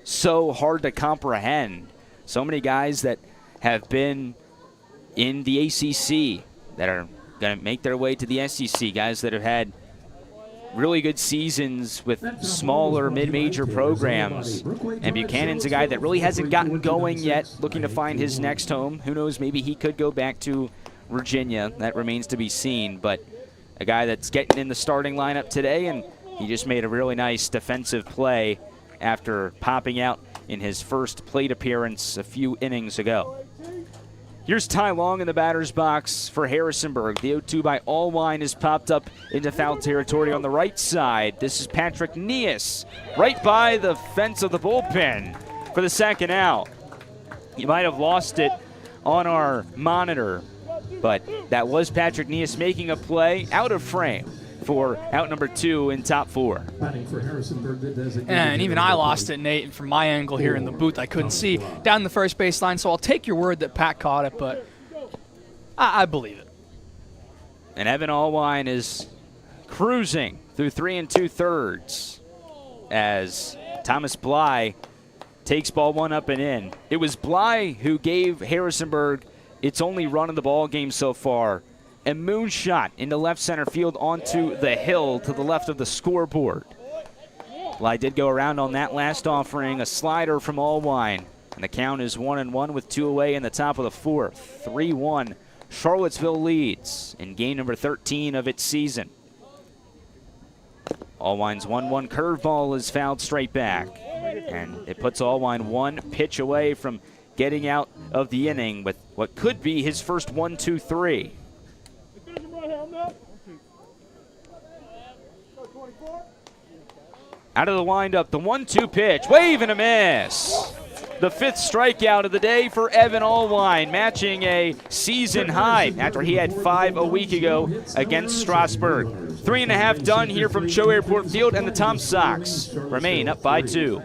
S2: so hard to comprehend. So many guys that have been in the ACC that are going to make their way to the SEC, guys that have had really good seasons with smaller mid-major programs. And Buchanan's a guy that really hasn't gotten going yet, looking to find his next home. Who knows, maybe he could go back to Virginia. That remains to be seen. But a guy that's getting in the starting lineup today, and he just made a really nice defensive play after popping out in his first plate appearance a few innings ago. Here's Ty Long in the batter's box for Harrisonburg. The 0-2 by Allwine has popped up into foul territory on the right side. This is Patrick Nias, right by the fence of the bullpen for the second out. You might have lost it on our monitor, but that was Patrick Nias making a play out of frame for out number 2 in top 4.
S1: And even I lost it, Nate, and from my angle here in the booth, I couldn't see down the first baseline, so I'll take your word that Pat caught it, but I believe it.
S2: And Evan Allwine is cruising through 3 2/3 as Thomas Bly takes ball 1 up and in. It was Bly who gave Harrisonburg its only run in the ball game so far. A moonshot into left center field onto the hill to the left of the scoreboard. Bly did go around on that last offering, a slider from Allwine. And the count is 1-1 with 2 away in the top of the 4th. 3-1. Charlottesville leads in game number 13 of its season. Allwine's 1-1 curveball is fouled straight back. And it puts Allwine 1 pitch away from getting out of the inning with what could be his first 1-2-3. Out of the windup, the 1-2 pitch, wave and a miss. The 5th strikeout of the day for Evan Allwine, matching a season high after he had 5 a week ago against Strasburg. 3.5 done here from CHO Airport Field, and the Tom Sox remain up by 2.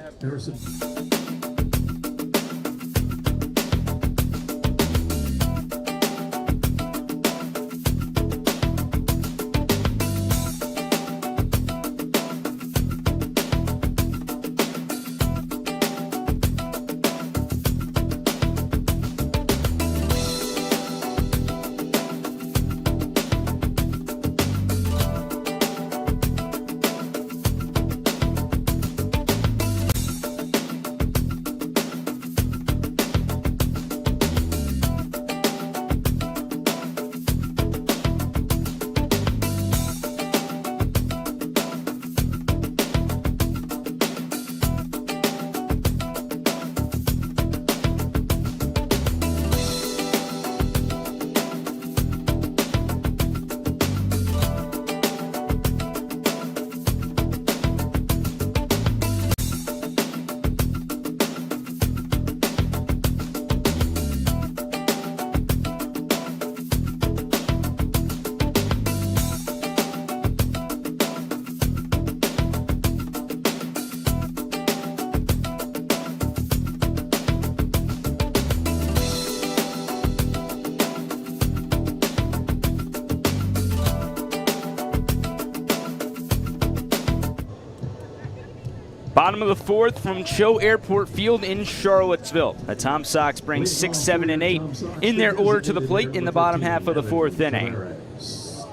S2: Bottom of the 4th from CHO Airport Field in Charlottesville. The Tom Sox bring 6, 7, and 8 in their order to the plate in the bottom half of the 4th inning.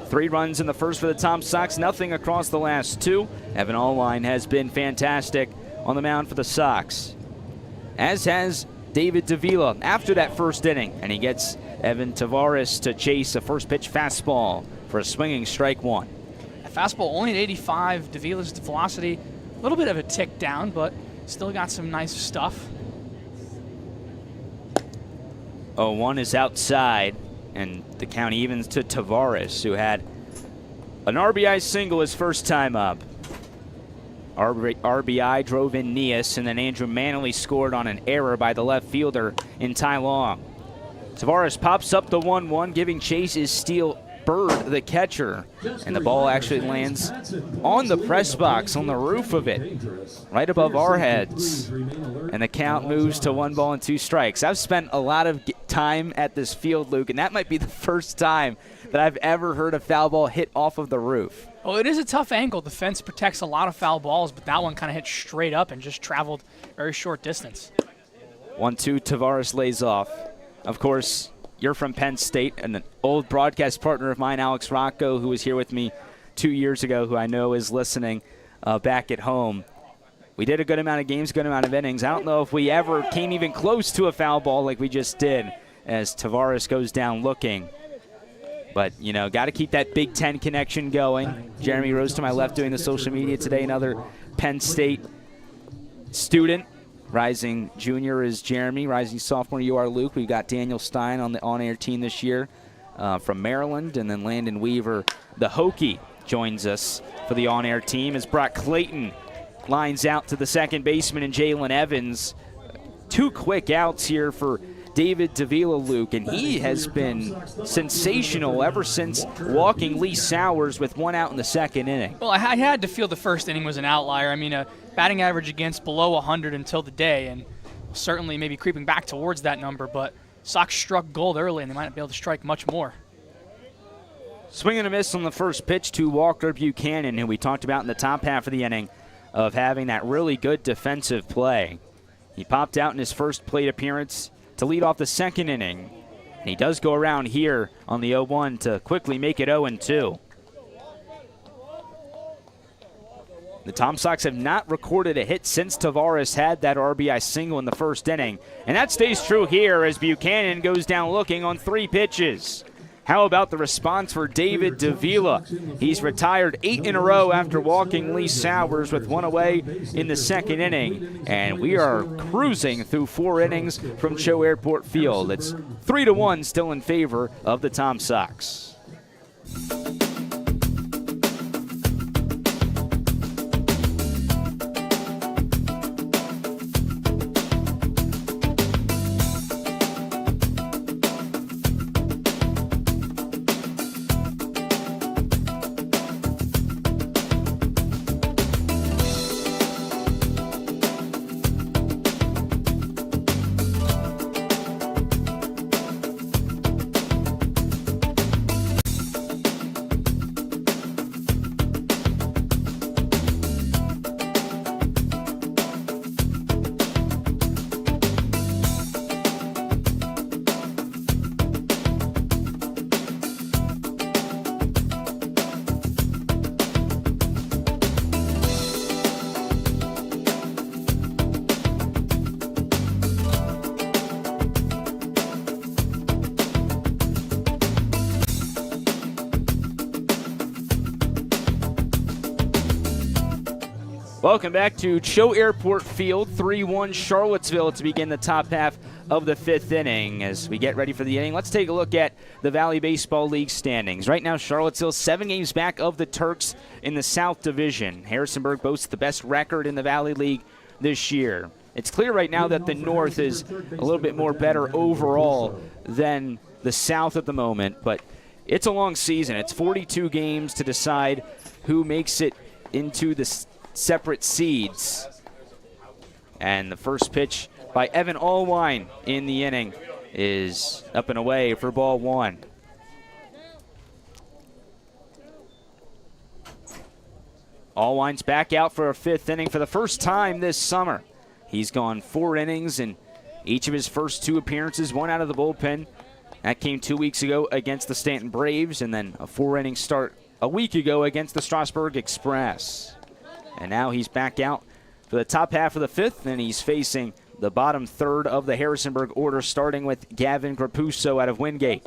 S2: 3 runs in the first for the Tom Sox, nothing across the last 2. Evan Allwine has been fantastic on the mound for the Sox, as has David Davila after that first inning, and he gets Evan Tavares to chase a first pitch fastball for a swinging strike 1.
S1: A fastball only at 85. Davila's velocity a little bit of a tick down, but still got some nice stuff.
S2: 0-1 is outside, and the count evens to Tavares, who had an RBI single his first time up. RBI drove in Nias, and then Andrew Manley scored on an error by the left fielder in Tai Long. Tavares pops up the 1-1, giving chase is Steele Bird, the catcher, and the ball actually lands on the press box on the roof of it, right above our heads, and the count moves to 1 ball and 2 strikes. I've spent a lot of time at this field, Luke, and that might be the first time that I've ever heard a foul ball hit off of the roof.
S1: Well, it is a tough angle. The fence protects a lot of foul balls, but that one kind of hit straight up and just traveled very short distance.
S2: 1-2, Tavares lays off. Of course, you're from Penn State, and an old broadcast partner of mine, Alex Rocco, who was here with me 2 years ago, who I know is listening back at home. We did a good amount of games, good amount of innings. I don't know if we ever came even close to a foul ball like we just did as Tavares goes down looking. But, you know, got to keep that Big Ten connection going. Jeremy Rose to my left doing the social media today, another Penn State student. Rising junior is Jeremy. Rising sophomore, you are Luke. We've got Daniel Stein on the on-air team this year from Maryland. And then Landon Weaver, the Hokie, joins us for the on-air team as Brock Clayton lines out to the second baseman and Jalen Evans. 2 quick outs here for David Davila, Luke, and he has been sensational ever since walking Lee Sowers with 1 out in the second inning.
S1: Well, I had to feel the first inning was an outlier. I mean, a batting average against below 100 until the day, and certainly maybe creeping back towards that number, but Sox struck gold early, and they might not be able to strike much more.
S2: Swing and a miss on the first pitch to Walker Buchanan, who we talked about in the top half of the inning of having that really good defensive play. He popped out in his first plate appearance to lead off the second inning. And he does go around here on the 0-1 to quickly make it 0-2. The Tom Sox have not recorded a hit since Tavares had that RBI single in the first inning. And that stays true here as Buchanan goes down looking on 3 pitches. How about the response for David Davila? He's retired 8 in a row after walking Lee Sowers with 1 away in the second inning. And we are cruising through 4 innings from CHO Airport Field. It's 3-1 still in favor of the Tom Sox. Welcome back to CHO Airport Field, 3-1 Charlottesville to begin the top half of the 5th inning. As we get ready for the inning, let's take a look at the Valley Baseball League standings. Right now, Charlottesville 7 games back of the Turks in the South Division. Harrisonburg boasts the best record in the Valley League this year. It's clear right now that the North is a little bit more better overall than the South at the moment, but it's a long season. It's 42 games to decide who makes it into the separate seeds. And the first pitch by Evan Allwine in the inning is up and away for ball 1. Allwine's back out for a 5th inning for the first time this summer. He's gone 4 innings in each of his first 2 appearances, 1 out of the bullpen. That came 2 weeks ago against the Stanton Braves, and then a 4-inning start a week ago against the Strasburg Express. And now he's back out for the top half of the 5th, and he's facing the bottom third of the Harrisonburg order, starting with Gavin Grapuso out of Wingate.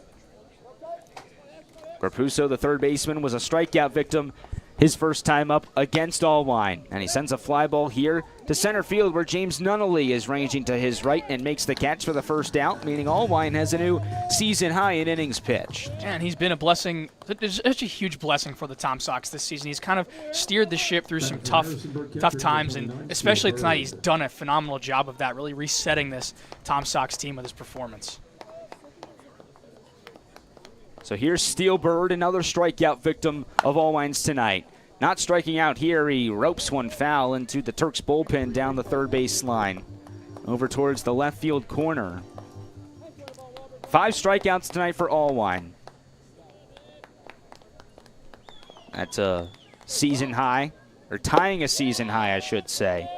S2: Grapuso, the third baseman, was a strikeout victim his first time up against Allwine. And he sends a fly ball here to center field, where James Nunnally is ranging to his right and makes the catch for the first out, meaning Allwine has a new season high in innings pitched.
S1: And he's been a blessing, such a huge blessing for the Tom Sox this season. He's kind of steered the ship through some tough times, and especially tonight he's done a phenomenal job of that, really resetting this Tom Sox team with his performance.
S2: So here's Steelbird, another strikeout victim of Allwine's tonight. Not striking out here, he ropes one foul into the Turks bullpen down the third base line, over towards the left field corner. 5 strikeouts tonight for Allwine. That's a season high, or tying a season high, I should say.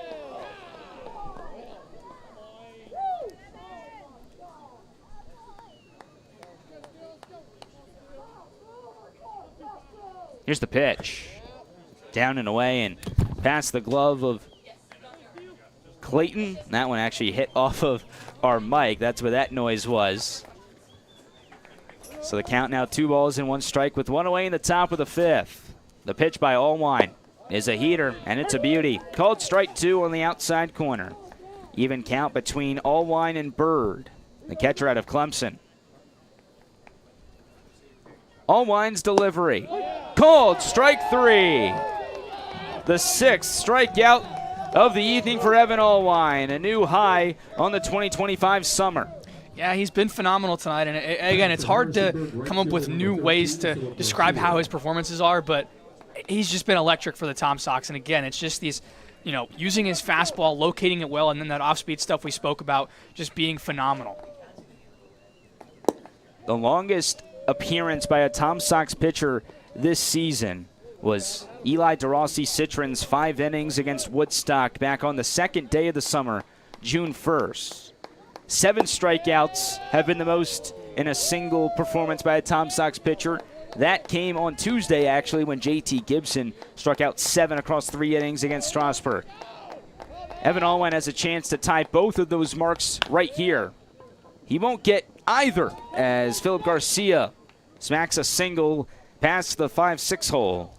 S2: Here's the pitch. Down and away and past the glove of Clayton. That one actually hit off of our mic. That's where that noise was. So the count now 2 balls and 1 strike with 1 away in the top of the 5th. The pitch by Allwine is a heater, and it's a beauty. Called strike 2 on the outside corner. Even count between Allwine and Bird, the catcher out of Clemson. Allwine's delivery. Called strike 3. The 6th strikeout of the evening for Evan Allwine, a new high on the 2025 summer.
S1: Yeah, he's been phenomenal tonight, and again, it's hard to come up with new ways to describe how his performances are, but he's just been electric for the Tom Sox. And again, it's just these, using his fastball, locating it well, and then that off-speed stuff we spoke about, just being phenomenal.
S2: The longest appearance by a Tom Sox pitcher this season was Eli DeRossi Citron's 5 innings against Woodstock back on the 2nd day of the summer, June 1st. 7 strikeouts have been the most in a single performance by a Tom Sox pitcher. That came on Tuesday, actually, when J.T. Gibson struck out 7 across 3 innings against Strasburg. Evan Allwine has a chance to tie both of those marks right here. He won't get either, as Philip Garcia smacks a single past the 5-6 hole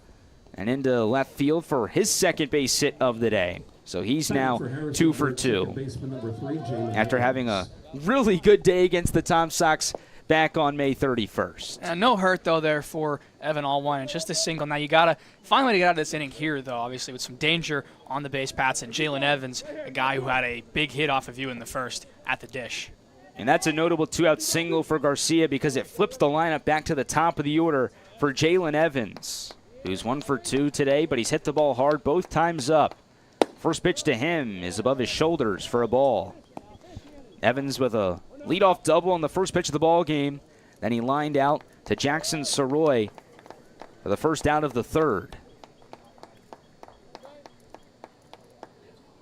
S2: and into left field for his second base hit of the day. So he's now 2 for 2 after having a really good day against the Tom Sox back on May 31st.
S1: No hurt, though, there for Evan Allwine. It's just a single. Now you got to find a way to get out of this inning here, though, obviously, with some danger on the base paths. And Jalen Evans, a guy who had a big hit off of you in the first at the dish.
S2: And that's a notable 2-out single for Garcia because it flips the lineup back to the top of the order for Jalen Evans, who's 1 for 2 today, but he's hit the ball hard both times up. First pitch to him is above his shoulders for a ball. Evans with a leadoff double on the first pitch of the ball game. Then he lined out to Jackson Soroy for the first out of the 3rd.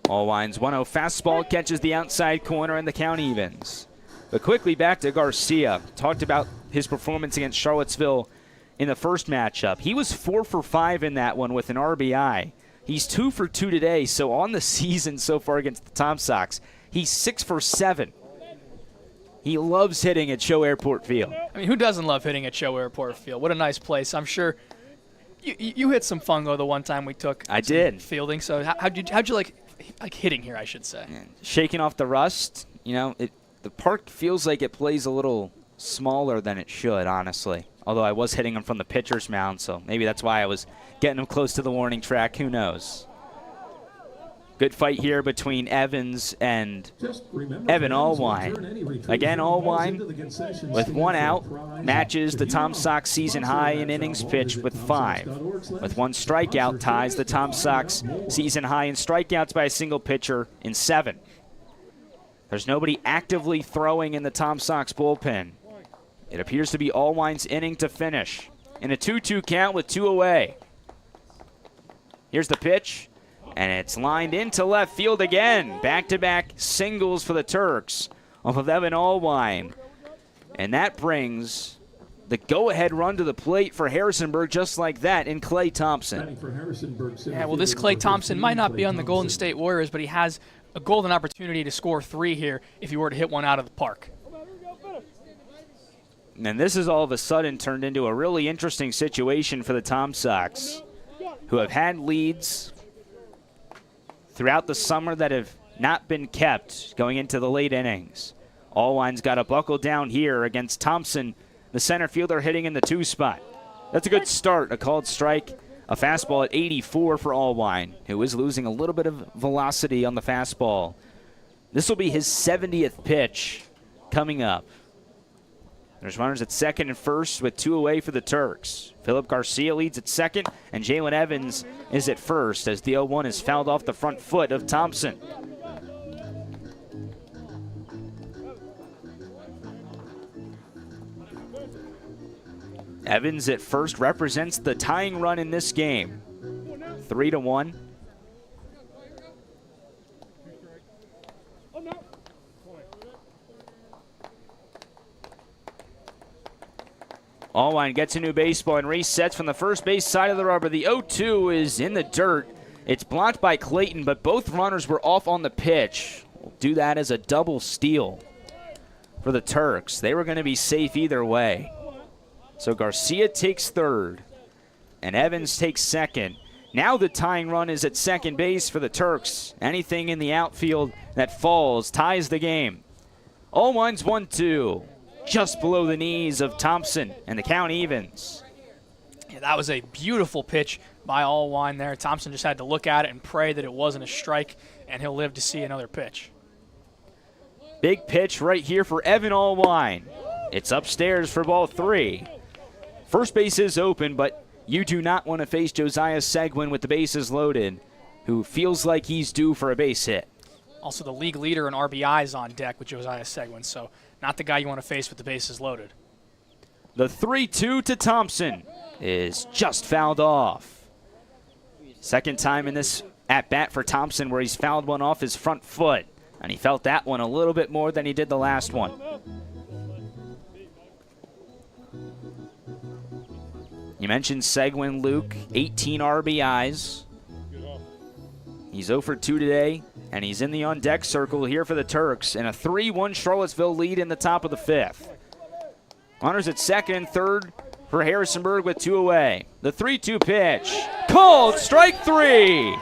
S2: Allwine's 1-0 fastball catches the outside corner and the count evens. But quickly back to Garcia. Talked about his performance against Charlottesville in the first matchup. He was 4 for 5 in that one with an RBI. He's 2 for 2 today, so on the season so far against the Tom Sox, he's 6 for 7. He loves hitting at CHO Airport Field.
S1: I mean, who doesn't love hitting at CHO Airport Field? What a nice place. I'm sure You hit some fungo the one time we took.
S2: I did.
S1: Fielding. So how'd you like hitting here, I should say?
S2: Shaking off the rust. The park feels like it plays a little smaller than it should, honestly. Although I was hitting him from the pitcher's mound, so maybe that's why I was getting him close to the warning track. Who knows? Good fight here between Evans and Evan Allwine. Again, Allwine, with 1 out, matches the Tom Sox season high in innings pitched with 5. With 1 strikeout, ties the Tom Sox season high in strikeouts by a single pitcher in 7. There's nobody actively throwing in the Tom Sox bullpen. It appears to be Allwine's inning to finish in a 2-2 count with 2 away. Here's the pitch. And it's lined into left field again. Back-to-back singles for the Turks off of Evan Allwine. And that brings the go-ahead run to the plate for Harrisonburg just like that in Clay Thompson.
S1: Yeah, well, this Clay Thompson might not be on the Golden State Warriors, but he has a golden opportunity to score 3 here if he were to hit one out of the park.
S2: And this has all of a sudden turned into a really interesting situation for the Tom Sox, who have had leads throughout the summer that have not been kept going into the late innings. Allwine's got to buckle down here against Thompson, the center fielder hitting in the 2 spot. That's a good start. A called strike, a fastball at 84 for Allwine, who is losing a little bit of velocity on the fastball. This will be his 70th pitch coming up. There's runners at second and first with 2 away for the Turks. Philip Garcia leads at second, and Jalen Evans is at first as the 0-1 is fouled off the front foot of Thompson. Evans at first represents the tying run in this game. 3-1. Allwine gets a new baseball and resets from the first base side of the rubber. The 0-2 is in the dirt. It's blocked by Clayton, but both runners were off on the pitch. We'll do that as a double steal for the Turks. They were going to be safe either way. So Garcia takes third, and Evans takes second. Now the tying run is at second base for the Turks. Anything in the outfield that falls ties the game. Allwine's 1-2. Just below the knees of Thompson, and the count evens.
S1: Yeah, that was a beautiful pitch by Allwine there. Thompson just had to look at it and pray that it wasn't a strike, and he'll live to see another pitch.
S2: Big pitch right here for Evan Allwine. It's upstairs for ball 3. First base is open, but you do not want to face Josiah Seguin with the bases loaded, who feels like he's due for a base hit.
S1: Also the league leader in RBIs on deck with Josiah Seguin, so not the guy you want to face with the bases loaded.
S2: The 3-2 to Thompson is just fouled off. Second time in this at-bat for Thompson where he's fouled one off his front foot, and he felt that one a little bit more than he did the last one. You mentioned Seguin, Luke, 18 RBIs. He's 0 for 2 today, and he's in the on-deck circle here for the Turks in a 3-1 Charlottesville lead in the top of the 5th. Runners at second and third for Harrisonburg with 2 away. The 3-2 pitch, called strike 3.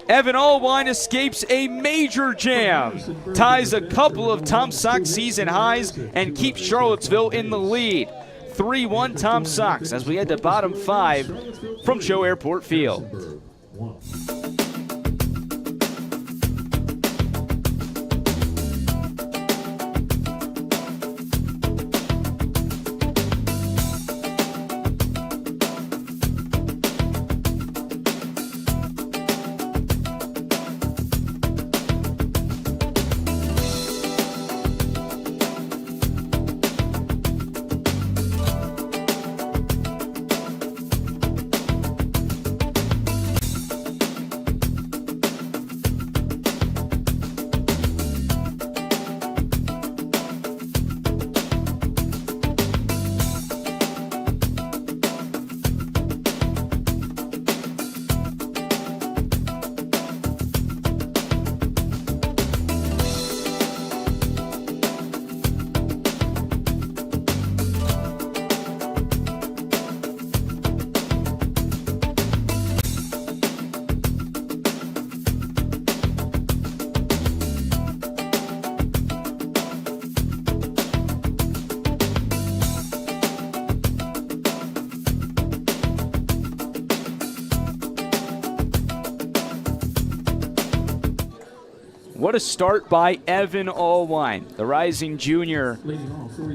S2: Evan Allwine escapes a major jam, ties a couple of Tom Sox season highs, and keeps Charlottesville in the lead. 3-1 Tom Sox as we head to bottom 5 from CHO Airport Field. What a start by Evan Allwine, the rising junior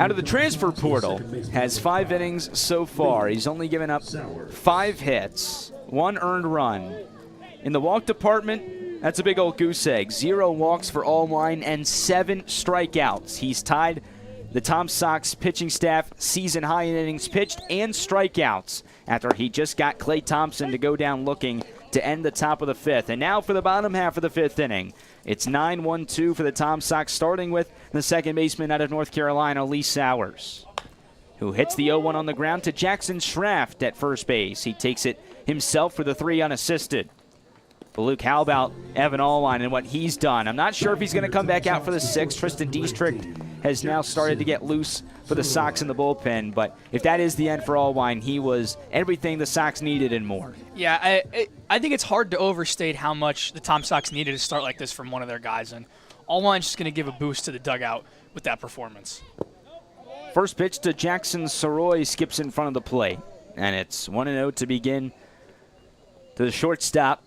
S2: out of the transfer portal. Has 5 innings so far. He's only given up 5 hits, 1 earned run. In the walk department, that's a big old goose egg. 0 walks for Allwine and 7 strikeouts. He's tied the Tom Sox pitching staff season high in innings pitched and strikeouts after he just got Klay Thompson to go down looking to end the top of the 5th. And now for the bottom half of the 5th inning. It's 9-1-2 for the Tom Sox, starting with the second baseman out of North Carolina, Lee Sowers, who hits the 0-1 on the ground to Jackson Schraft at first base. He takes it himself for the 3 unassisted. But Luke, how about Evan Allwine and what he's done? I'm not sure if he's going to come back out for the 6th. Tristan Dietrich has now started to get loose for the Sox in the bullpen. But if that is the end for Allwine, he was everything the Sox needed and more.
S1: Yeah, I think it's hard to overstate how much the Tom Sox needed to start like this from one of their guys. And Allwine's just going to give a boost to the dugout with that performance.
S2: First pitch to Jackson Soroy skips in front of the plate. And it's 1-0 to begin to the shortstop,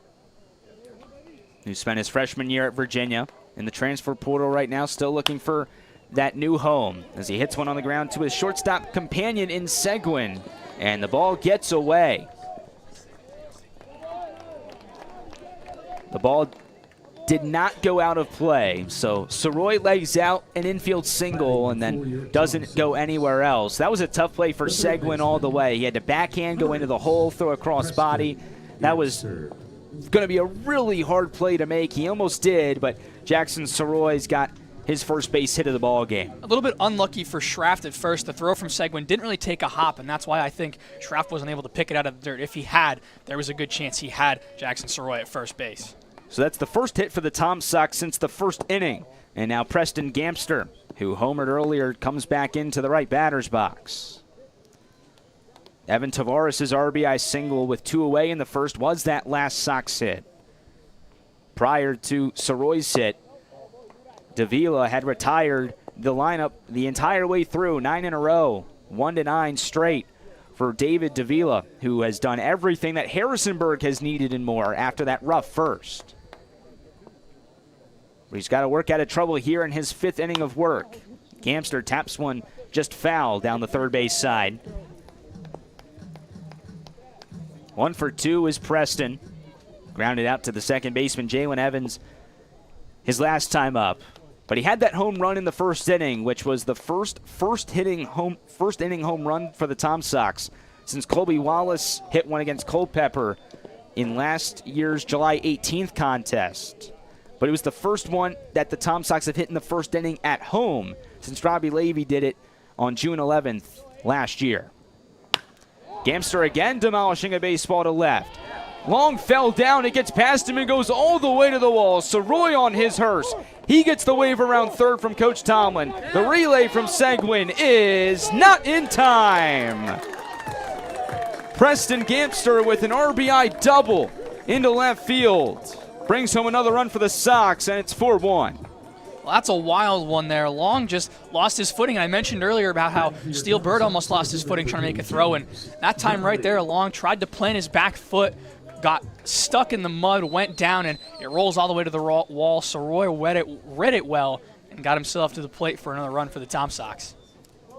S2: who spent his freshman year at Virginia in the transfer portal right now, still looking for that new home as he hits one on the ground to his shortstop companion in Seguin, and the ball gets away. The ball did not go out of play, so Soroy legs out an infield single and then doesn't go anywhere else. That was a tough play for Seguin all the way. He had to backhand, go into the hole, throw a cross body. That was going to be a really hard play to make. He almost did, but Jackson Soroy's got his first base hit of the ball game.
S1: A little bit unlucky for Schraft at first. The throw from Seguin didn't really take a hop, and that's why I think Schraft wasn't able to pick it out of the dirt. If he had, there was a good chance he had Jackson Soroy at first base.
S2: So that's the first hit for the Tom Sox since the first inning. And now Preston Gamster, who homered earlier, comes back into the right batter's box. Evan Tavares' RBI single with 2 away in the first was that last Sox hit. Prior to Soroy's hit, Davila had retired the lineup the entire way through, 9 in a row, 1-9 straight for David Davila, who has done everything that Harrisonburg has needed and more after that rough first. But he's got to work out of trouble here in his 5th inning of work. Gamster taps one just foul down the third base side. 1 for 2 is Preston. Grounded out to the second baseman, Jalen Evans, his last time up. But he had that home run in the first inning, which was the first inning home run for the Tom Sox since Colby Wallace hit one against Culpeper in last year's July 18th contest. But it was the first one that the Tom Sox have hit in the first inning at home since Robbie Levy did it on June 11th last year. Gamster again demolishing a baseball to left. Long fell down, it gets past him and goes all the way to the wall. Soroy on his hearse. He gets the wave around third from Coach Tomlin. The relay from Seguin is not in time. Preston Gamster with an RBI double into left field. Brings home another run for the Sox, and it's 4-1.
S1: Well, that's a wild one there. Long just lost his footing. I mentioned earlier about how Steel Bird almost lost his footing trying to make a throw, and that time right there, Long tried to plant his back foot, got stuck in the mud, went down, and it rolls all the way to the wall. Soroy read it well and got himself to the plate for another run for the Tom Sox.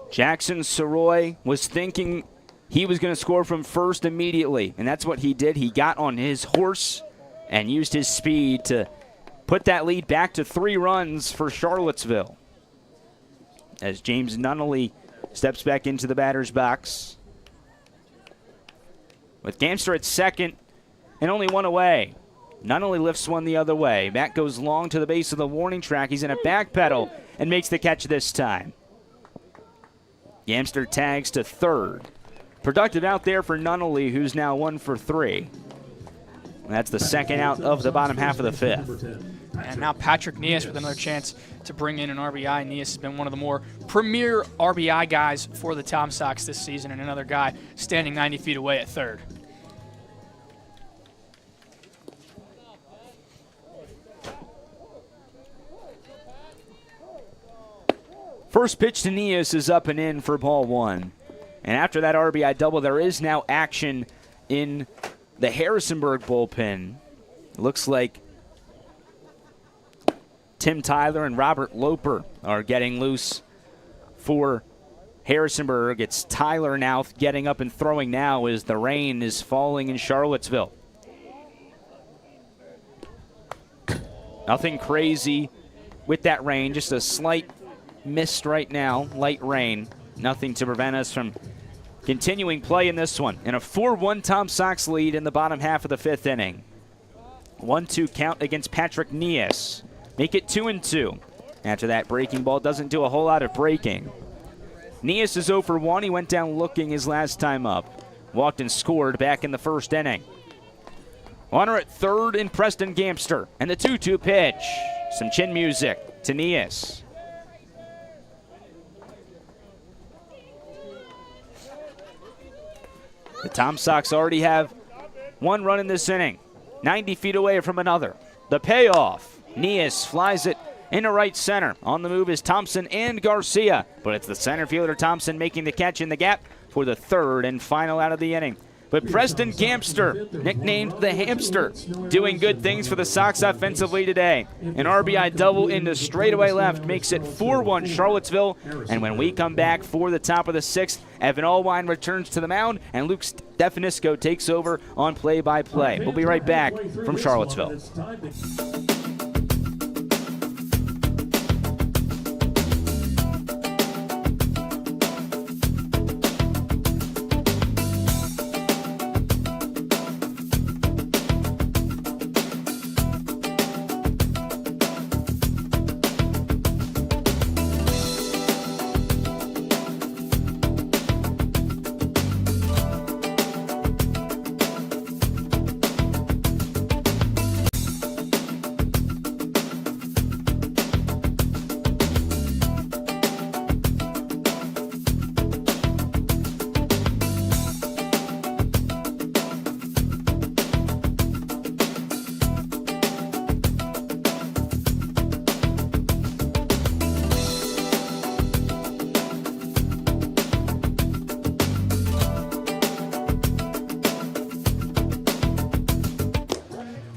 S2: Jackson Soroy was thinking he was going to score from first immediately, and that's what he did. He got on his horse and used his speed to put that lead back to 3 runs for Charlottesville. As James Nunnally steps back into the batter's box. With Gamster at second and only 1 away. Nunnally lifts one the other way. Matt goes long to the base of the warning track. He's in a back pedal and makes the catch this time. Gamster tags to third. Productive out there for Nunnally, who's now 1 for 3. That's the second out of the bottom half of the 5th.
S1: And now Patrick Nias with another chance to bring in an RBI. Nias has been one of the more premier RBI guys for the Tom Sox this season, and another guy standing 90 feet away at third.
S2: First pitch to Nias is up and in for ball 1. And after that RBI double, there is now action in the Harrisonburg bullpen. Looks like Tim Tyler and Robert Loper are getting loose for Harrisonburg. It's Tyler now getting up and throwing now as the rain is falling in Charlottesville. Nothing crazy with that rain, just a slight mist right now, light rain. Nothing to prevent us from continuing play in this one. And a 4-1 Tom Sox lead in the bottom half of the 5th inning. 1-2 count against Patrick Nias. Make it 2-2. After that breaking ball, doesn't do a whole lot of breaking. Nias is 0 for 1. He went down looking his last time up. Walked and scored back in the 1st inning. Runner at 3rd in Preston Gamster. And the 2-2 pitch. Some chin music to Nias. The Tom Sox already have 1 run in this inning. 90 feet away from another. The payoff. Nias flies it into right center. On the move is Thompson and Garcia. But it's the center fielder Thompson making the catch in the gap for the 3rd and final out of the inning. But Preston Gamster, nicknamed the Hamster, doing good things for the Sox offensively today. An RBI double into straightaway left makes it 4-1 Charlottesville. And when we come back for the top of the 6th, Evan Allwine returns to the mound and Luke Stefanisco takes over on play-by-play. We'll be right back from Charlottesville.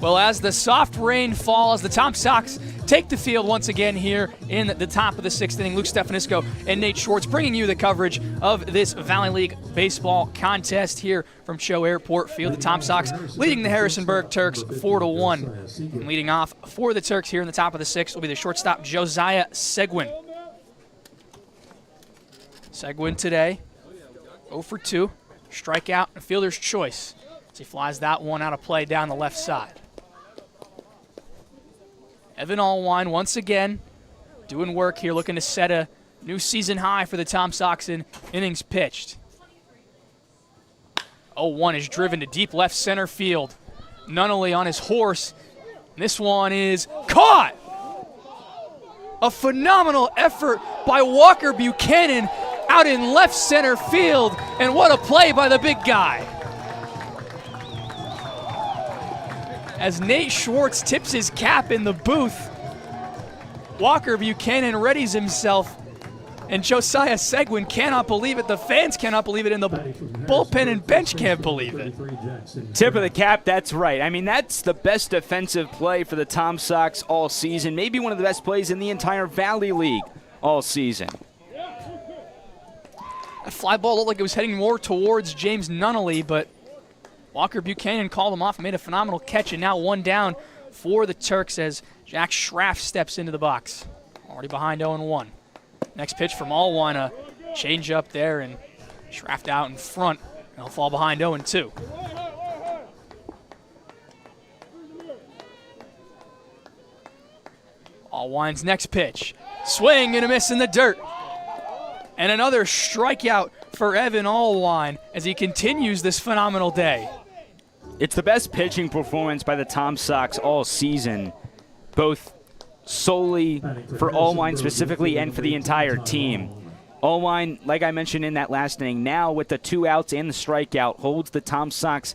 S1: Well, as the soft rain falls, the Tom Sox take the field once again here in the top of the 6th inning. Luke Stefanisco and Nate Schwartz bringing you the coverage of this Valley League baseball contest here from CHO Airport Field. The Tom Sox leading the Harrisonburg Turks 4-1. And leading off for the Turks here in the top of the 6th will be the shortstop Josiah Seguin. Seguin today, 0 for 2, strikeout and fielder's choice as he flies that one out of play down the left side. Evan Allwine once again doing work here, looking to set a new season high for the Tom Sox in innings pitched. 0-1 is driven to deep left center field. Nunnally on his horse. This one is caught! A phenomenal effort by Walker Buchanan out in left center field, and what a play by the big guy. As Nate Schwartz tips his cap in the booth, Walker Buchanan readies himself, and Josiah Seguin cannot believe it. The fans cannot believe it, and the bullpen and bench can't believe it.
S2: Tip of the cap, that's right. I mean, that's the best defensive play for the Tom Sox all season. Maybe one of the best plays in the entire Valley League all season.
S1: That fly ball looked like it was heading more towards James Nunnally, but Walker Buchanan called him off and made a phenomenal catch, and now 1 down for the Turks as Jack Schraff steps into the box. Already behind 0-1. Next pitch from Allwine, a change up there, and Schraff out in front. And he'll fall behind 0-2. Allwine's next pitch. Swing and a miss in the dirt. And another strikeout for Evan Allwine as he continues this phenomenal day.
S2: It's the best pitching performance by the Tom Sox all season, both solely for Allwine specifically and for the entire team. Allwine, like I mentioned in that last inning, now with the 2 outs and the strikeout, holds the Tom Sox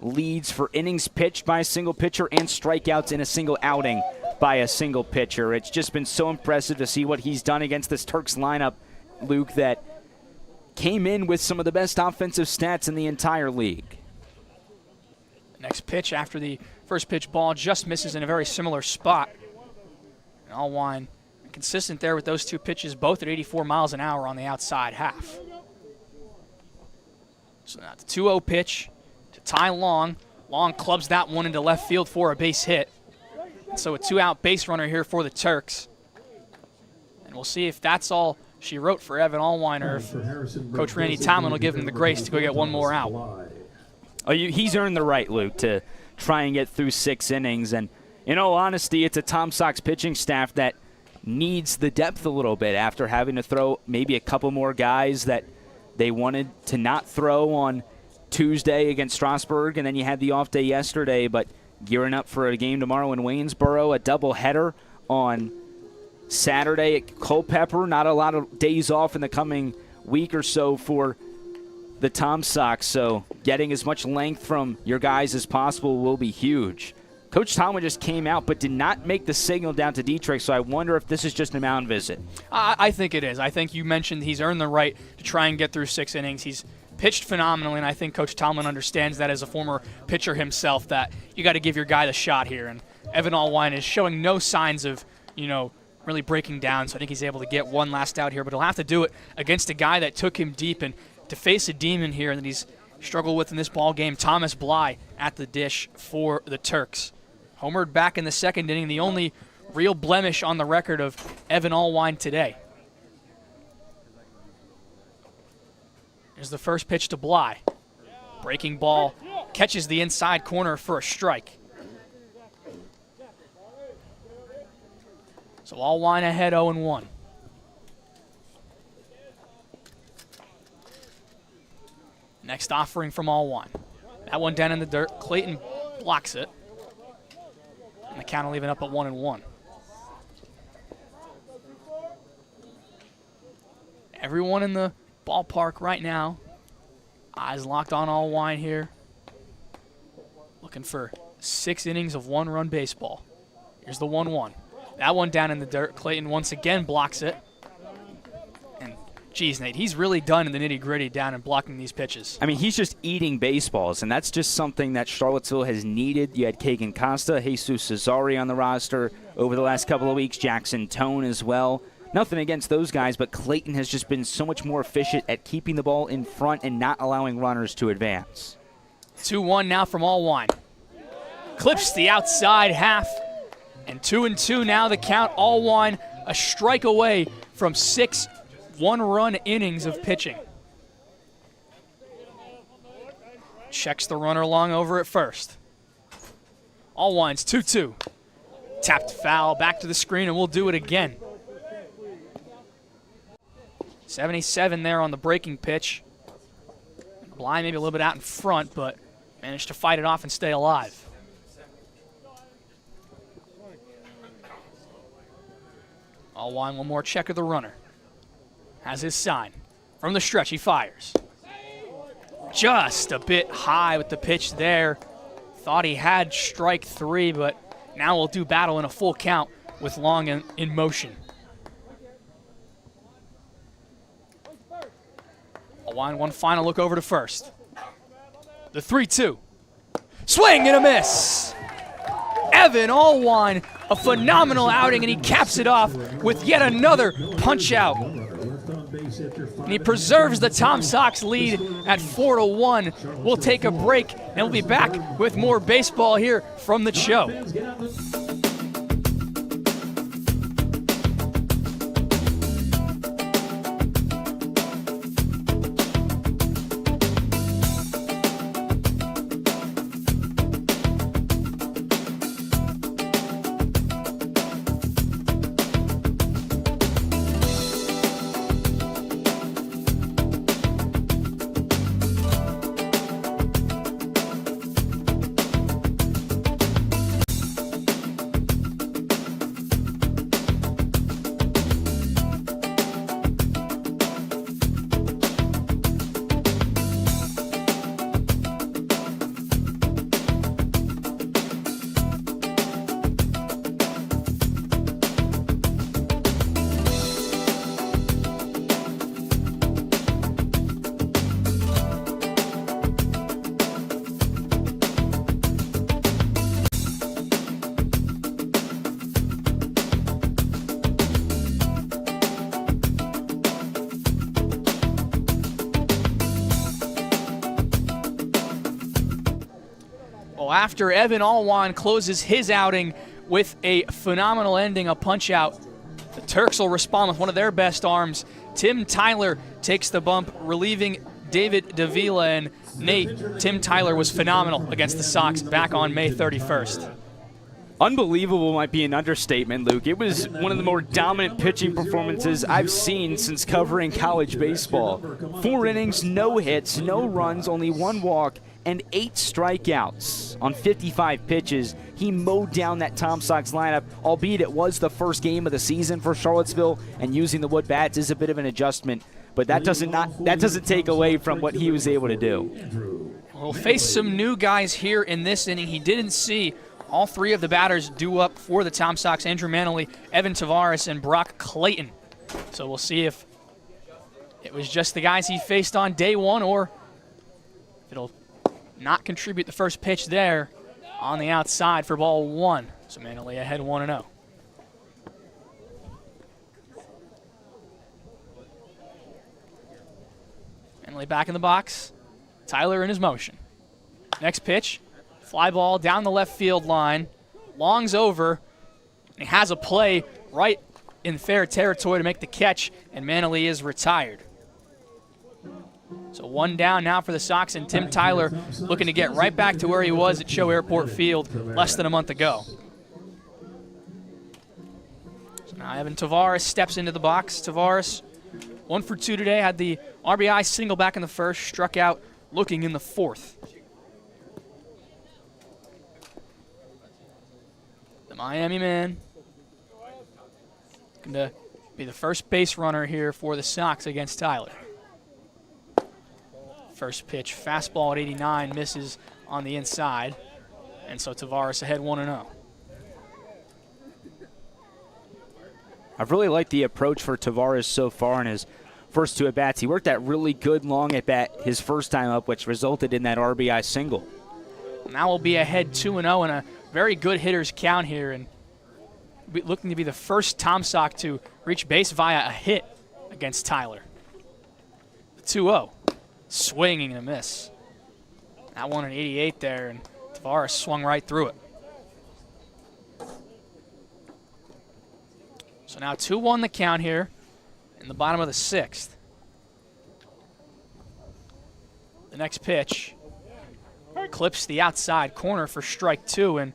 S2: leads for innings pitched by a single pitcher and strikeouts in a single outing by a single pitcher. It's just been so impressive to see what he's done against this Turks lineup, Luke, that came in with some of the best offensive stats in the entire league.
S1: Next pitch after the first pitch ball just misses in a very similar spot. And Allwine consistent there with those two pitches, both at 84 miles an hour on the outside half. So now the 2-0 pitch to Ty Long. Long clubs that one into left field for a base hit. And so a 2-out base runner here for the Turks. And we'll see if that's all she wrote for Evan Allwine, or if Coach Randy Tomlin will give him the grace to go get one more out.
S2: Oh, he's earned the right, Luke, to try and get through 6 innings. And in all honesty, it's a Tom Sox pitching staff that needs the depth a little bit after having to throw maybe a couple more guys that they wanted to not throw on Tuesday against Strasburg, and then you had the off day yesterday, but gearing up for a game tomorrow in Waynesboro, a doubleheader on Saturday at Culpeper. Not a lot of days off in the coming week or so for the Tom Sox, so getting as much length from your guys as possible will be huge. Coach Tomlin just came out but did not make the signal down to Dietrich, so I wonder if this is just a mound visit.
S1: I think it is. I think you mentioned he's earned the right to try and get through 6 innings. He's pitched phenomenally, and I think Coach Tomlin understands that as a former pitcher himself, that you got to give your guy the shot here. And Evan Allwine is showing no signs of, really breaking down, so I think he's able to get one last out here, but he'll have to do it against a guy that took him deep, and to face a demon here that he's struggled with in this ball game, Thomas Bly at the dish for the Turks. Homered back in the 2nd inning, the only real blemish on the record of Evan Allwine today. Here's the first pitch to Bly. Breaking ball, catches the inside corner for a strike. So Allwine ahead 0-1. Next offering from Allwine. That one down in the dirt. Clayton blocks it. And the count will leave it up at 1-1. Everyone in the ballpark right now, eyes locked on Allwine here. Looking for 6 innings of 1-run baseball. Here's the 1-1. That one down in the dirt. Clayton once again blocks it. And, geez, Nate, he's really done in the nitty-gritty down and blocking these pitches.
S2: I mean, he's just eating baseballs, and that's just something that Charlottesville has needed. You had Kagan Costa, Jesus Cesari on the roster over the last couple of weeks, Jackson Tone as well. Nothing against those guys, but Clayton has just been so much more efficient at keeping the ball in front and not allowing runners to advance.
S1: 2-1 now from Allwine. Clips the outside half. And 2-2 now the count. Allwine a strike away from 6 one-run innings of pitching. Checks the runner along over at first. Allwine's 2-2. Tapped foul, back to the screen, and we'll do it again. 77 there on the breaking pitch. Bly maybe a little bit out in front, but managed to fight it off and stay alive. Allwine, one more check of the runner. Has his sign. From the stretch, he fires. Just a bit high with the pitch there. Thought he had strike 3, but now we'll do battle in a full count with Long in motion. Allwine, one final look over to first. The 3-2. Swing and a miss. Evan Allwine, a phenomenal outing, and he caps it off with yet another punch out. And he preserves the Tom Sox lead at 4-1. We'll take a break, and we'll be back with more baseball here from the show. Well, after Evan Allwine closes his outing with a phenomenal ending, a punch-out, the Turks will respond with one of their best arms. Tim Tyler takes the bump, relieving David Davila. And Nate, Tim Tyler was phenomenal against the Sox back on May 31st.
S2: Unbelievable might be an understatement, Luke. It was one of the more dominant pitching performances I've seen since covering college baseball. 4 innings, no hits, no runs, only 1 walk, and 8 strikeouts on 55 pitches. He mowed down that Tom Sox lineup, albeit it was the first game of the season for Charlottesville, and using the wood bats is a bit of an adjustment, but that doesn't take away from what he was able to do.
S1: We'll face some new guys here in this inning. He didn't see all 3 of the batters due up for the Tom Sox: Andrew Manley, Evan Tavares, and Brock Clayton. So we'll see if it was just the guys he faced on day 1, or if it'll not contribute the first pitch there on the outside for ball 1. So Manley ahead 1-0. Manley back in the box. Tyler in his motion. Next pitch. Fly ball down the left field line. Long's over. And he has a play right in fair territory to make the catch, and Manley is retired. So 1 down now for the Sox, and Tim Tyler looking to get right back to where he was at CHO Airport Field less than a month ago. So now Evan Tavares steps into the box. Tavares 1 for 2 today, had the RBI single back in the first, struck out looking in the 4th. The Miami man looking to be the first base runner here for the Sox against Tyler. First pitch, fastball at 89, misses on the inside. And so Tavares ahead 1-0.
S2: I've really liked the approach for Tavares so far in his first 2 at-bats. He worked that really good long at-bat his first time up, which resulted in that RBI single.
S1: Now we'll be ahead 2-0 and a very good hitter's count here, and looking to be the first Tom Sox to reach base via a hit against Tyler. The 2-0. Swinging and a miss. That one at 88 there, and Tavares swung right through it. So now 2-1 the count here in the bottom of the 6th. The next pitch clips the outside corner for strike 2, and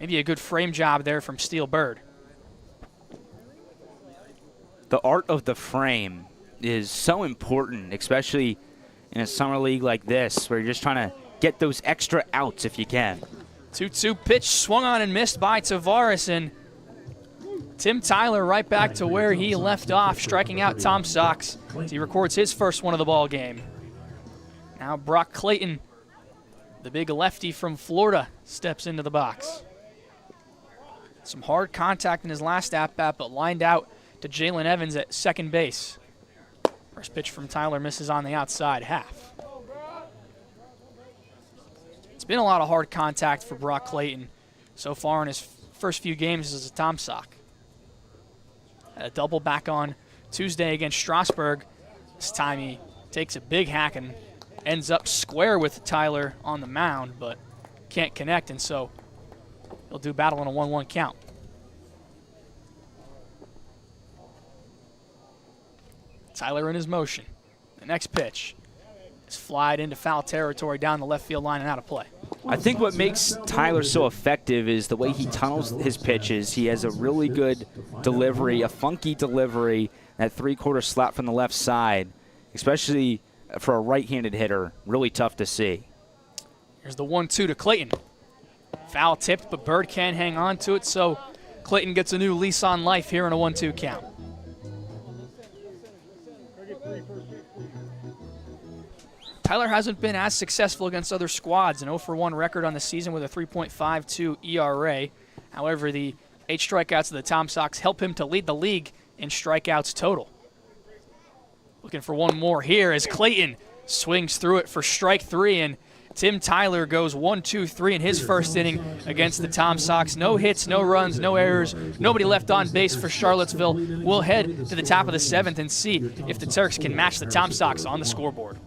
S1: maybe a good frame job there from Steel Bird.
S2: The art of the frame is so important, especially in a summer league like this, where you're just trying to get those extra outs if you can.
S1: 2-2 pitch swung on and missed by Tavares, and Tim Tyler right back to where he left off, striking out Tom Sox as he records his first one of the ball game. Now Brock Clayton, the big lefty from Florida, steps into the box. Some hard contact in his last at-bat, but lined out to Jalen Evans at second base. First pitch from Tyler misses on the outside half. It's been a lot of hard contact for Brock Clayton so far in his first few games as a Tom Sox. Had a double back on Tuesday against Strasburg. This time he takes a big hack and ends up square with Tyler on the mound, but can't connect, and so he'll do battle in a 1-1 count. Tyler in his motion. The next pitch is flied into foul territory down the left field line and out of play.
S2: I think what makes Tyler so effective is the way he tunnels his pitches. He has a really good delivery, a funky delivery, that 3/4 slap from the left side, especially for a right-handed hitter. Really tough to see.
S1: Here's the 1-2 to Clayton. Foul tipped, but Bird can't hang on to it, so Clayton gets a new lease on life here in a 1-2 count. Tyler hasn't been as successful against other squads, an 0-for-1 record on the season with a 3.52 ERA. However, the 8 strikeouts of the Tom Sox help him to lead the league in strikeouts total. Looking for one more here as Clayton swings through it for strike 3, and Tim Tyler goes 1-2-3 in his first inning against the Tom Sox. No hits, no runs, no errors, nobody left on base for Charlottesville. We'll head to the top of the 7th and see if the Turks can match the Tom Sox on the scoreboard.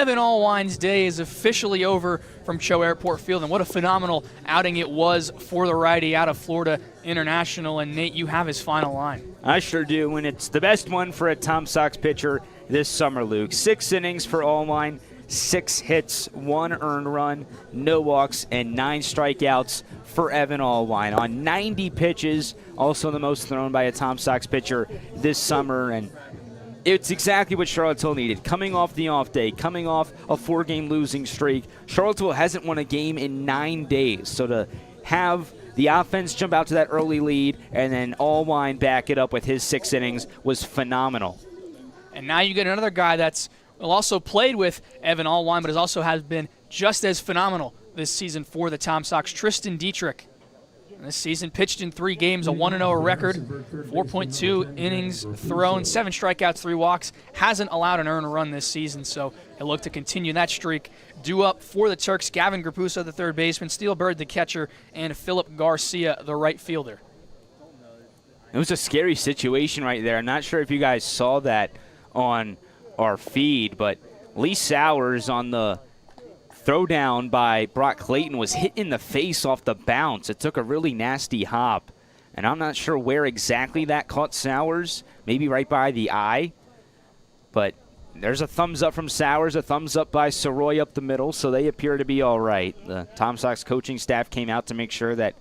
S1: Evan Allwine's day is officially over from CHO Airport Field, and what a phenomenal outing it was for the righty out of Florida International. And Nate, you have his final line.
S2: I sure do, and it's the best one for a Tom Sox pitcher this summer, Luke. 6 innings for Allwine, 6 hits, 1 earned run, no walks, and 9 strikeouts for Evan Allwine on 90 pitches, also the most thrown by a Tom Sox pitcher this summer. And it's exactly what Charlottesville needed. Coming off the off day, coming off a 4-game losing streak, Charlottesville hasn't won a game in 9 days. So to have the offense jump out to that early lead and then Allwine back it up with his 6 innings was phenomenal.
S1: And now you get another guy that's also played with Evan Allwine, but also has been just as phenomenal this season for the Tom Sox, Tristan Dietrich. This season pitched in 3 games, a 1-0 record, 4.2 innings thrown, 7 strikeouts, 3 walks. Hasn't allowed an earned run this season, so he'll look to continue that streak. Due up for the Turks, Gavin Grapuso, the third baseman, Steele Bird, the catcher, and Philip Garcia, the right fielder.
S2: It was a scary situation right there. I'm not sure if you guys saw that on our feed, but Lee Sowers on the throwdown by Brock Clayton was hit in the face off the bounce. It took a really nasty hop, and I'm not sure where exactly that caught Sowers, maybe right by the eye, but there's a thumbs up from Sowers, a thumbs up by Soroy up the middle, so they appear to be all right. The Tom Sox coaching staff came out to make sure that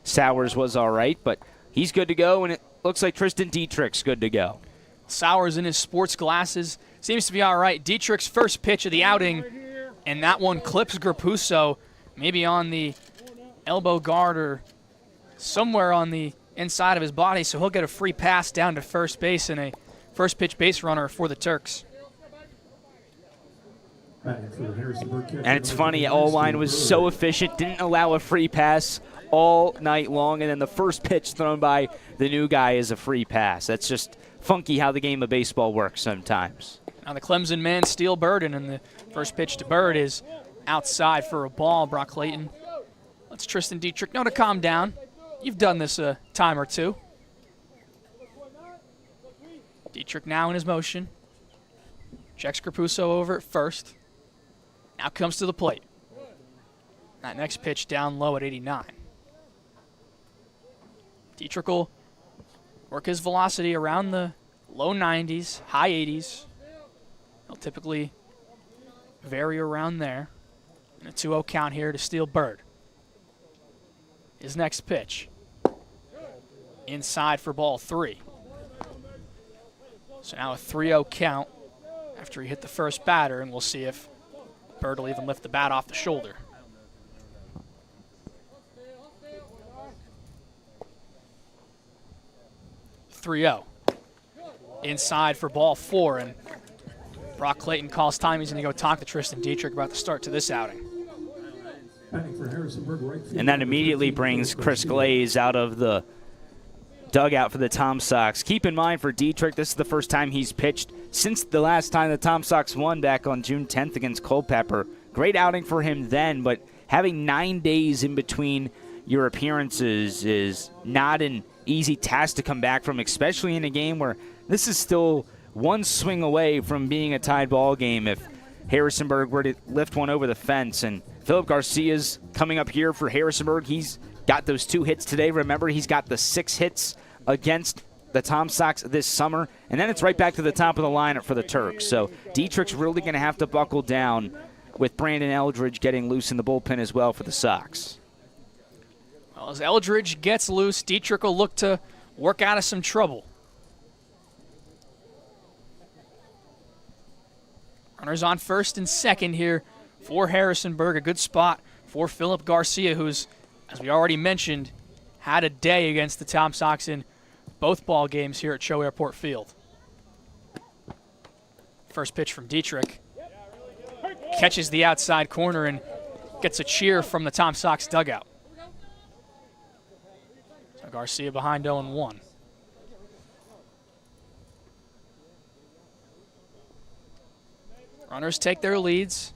S2: Sowers was all right, but he's good to go, and it looks like Tristan Dietrich's good to go.
S1: Sowers in his sports glasses seems to be all right. Dietrich's first pitch of the outing, and that one clips Grapuso, maybe on the elbow guard or somewhere on the inside of his body, so he'll get a free pass down to first base and a first pitch base runner for the Turks.
S2: And it's funny, Allwine was so efficient, didn't allow a free pass all night long, and then the first pitch thrown by the new guy is a free pass. That's just funky how the game of baseball works sometimes.
S1: Now the Clemson man, Steele Bird, and the first pitch to Bird is outside for a ball. Brock Clayton lets Tristan Dietrich know to calm down. You've done this a time or two. Dietrich now in his motion. Checks Grapuso over at first. Now comes to the plate. That next pitch down low at 89. Dietrich will work his velocity around the low 90s, high 80s. He'll typically vary around there. And a 2-0 count here to Steele Bird. His next pitch. Inside for ball 3. So now a 3-0 count after he hit the first batter, and we'll see if Bird will even lift the bat off the shoulder. Inside for ball 4, and Brock Clayton calls time. He's going to go talk to Tristan Dietrich about the start to this outing.
S2: And that immediately brings Chris Glaze out of the dugout for the Tom Sox. Keep in mind for Dietrich, this is the first time he's pitched since the last time the Tom Sox won back on June 10th against Culpeper. Great outing for him then, but having 9 days in between your appearances is not an easy task to come back from, especially in a game where this is still one swing away from being a tied ball game if Harrisonburg were to lift one over the fence. And Philip Garcia's coming up here for Harrisonburg. He's got those 2 hits today. Remember, he's got the 6 hits against the Tom Sox this summer. And then it's right back to the top of the lineup for the Turks. So Dietrich's really going to have to buckle down with Brandon Eldridge getting loose in the bullpen as well for the Sox.
S1: Well, as Eldridge gets loose, Dietrich will look to work out of some trouble. Runners on first and second here for Harrisonburg. A good spot for Philip Garcia, who's, as we already mentioned, had a day against the Tom Sox in both ball games here at CHO Airport Field. First pitch from Dietrich. Catches the outside corner and gets a cheer from the Tom Sox dugout. So Garcia behind 0-1. Runners take their leads.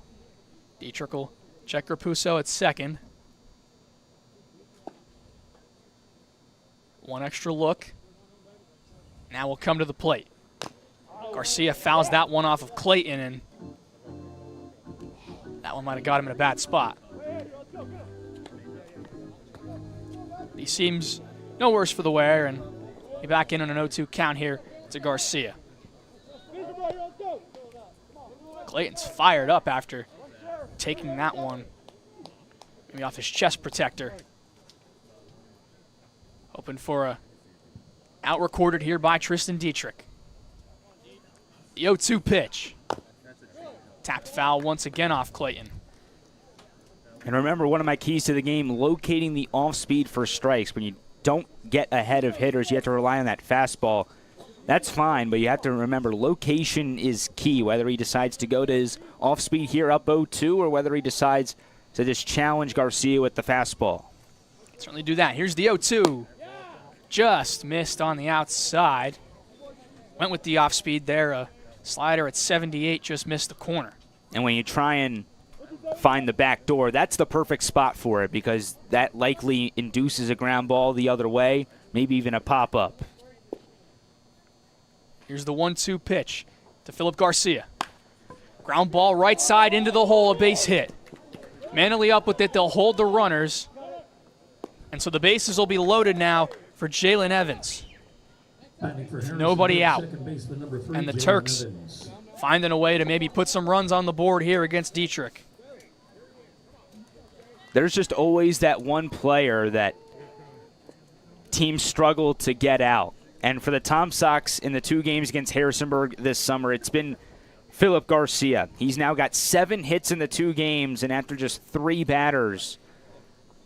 S1: Dietrich will check Grapuso at second. One extra look. Now we'll come to the plate. Garcia fouls that one off of Clayton, and That one might have got him in a bad spot. He seems no worse for the wear, and be back in on an 0-2 count here to Garcia. Clayton's fired up after taking that one maybe off his chest protector. Hoping for a out recorded here by Tristan Dietrich. The 0-2 pitch. Tapped foul once again off Clayton.
S2: And remember, one of my keys to the game, locating the off-speed for strikes. When you don't get ahead of hitters, you have to rely on that fastball. That's fine, but you have to remember location is key, whether he decides to go to his off-speed here up 0-2 or whether he decides to just challenge Garcia with the fastball.
S1: Certainly do that. Here's the 0-2. Just missed on the outside. Went with the off-speed there. A slider at 78 just missed the corner.
S2: And when you try and find the back door, that's the perfect spot for it because that likely induces a ground ball the other way, maybe even a pop-up.
S1: Here's the 1-2 pitch to Philip Garcia. Ground ball right side into the hole, a base hit. Manley up with it, they'll hold the runners. And so the bases will be loaded now for Jalen Evans. Nobody out. And the Turks finding a way to maybe put some runs on the board here against Dietrich.
S2: There's just always that one player that teams struggle to get out. And for the Tom Sox in the 2 games against Harrisonburg this summer, it's been Philip Garcia. He's now got 7 hits in the 2 games, and after just 3 batters,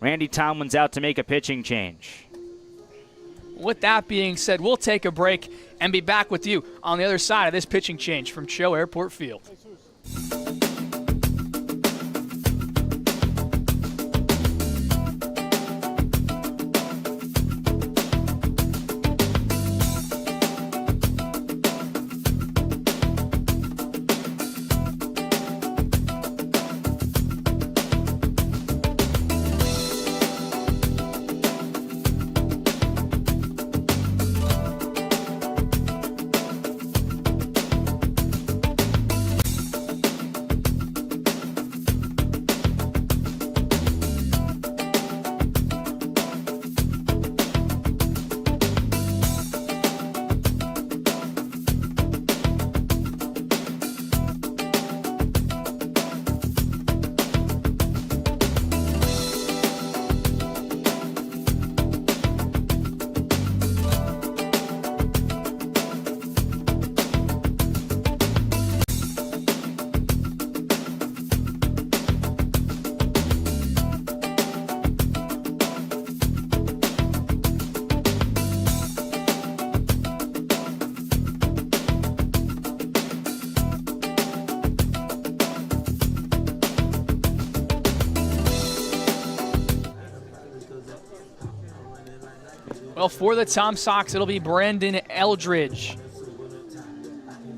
S2: Randy Tomlin's out to make a pitching change.
S1: With that being said, we'll take a break and be back with you on the other side of this pitching change from CHO Airport Field. Well, for the Tom Sox, it'll be Brandon Eldridge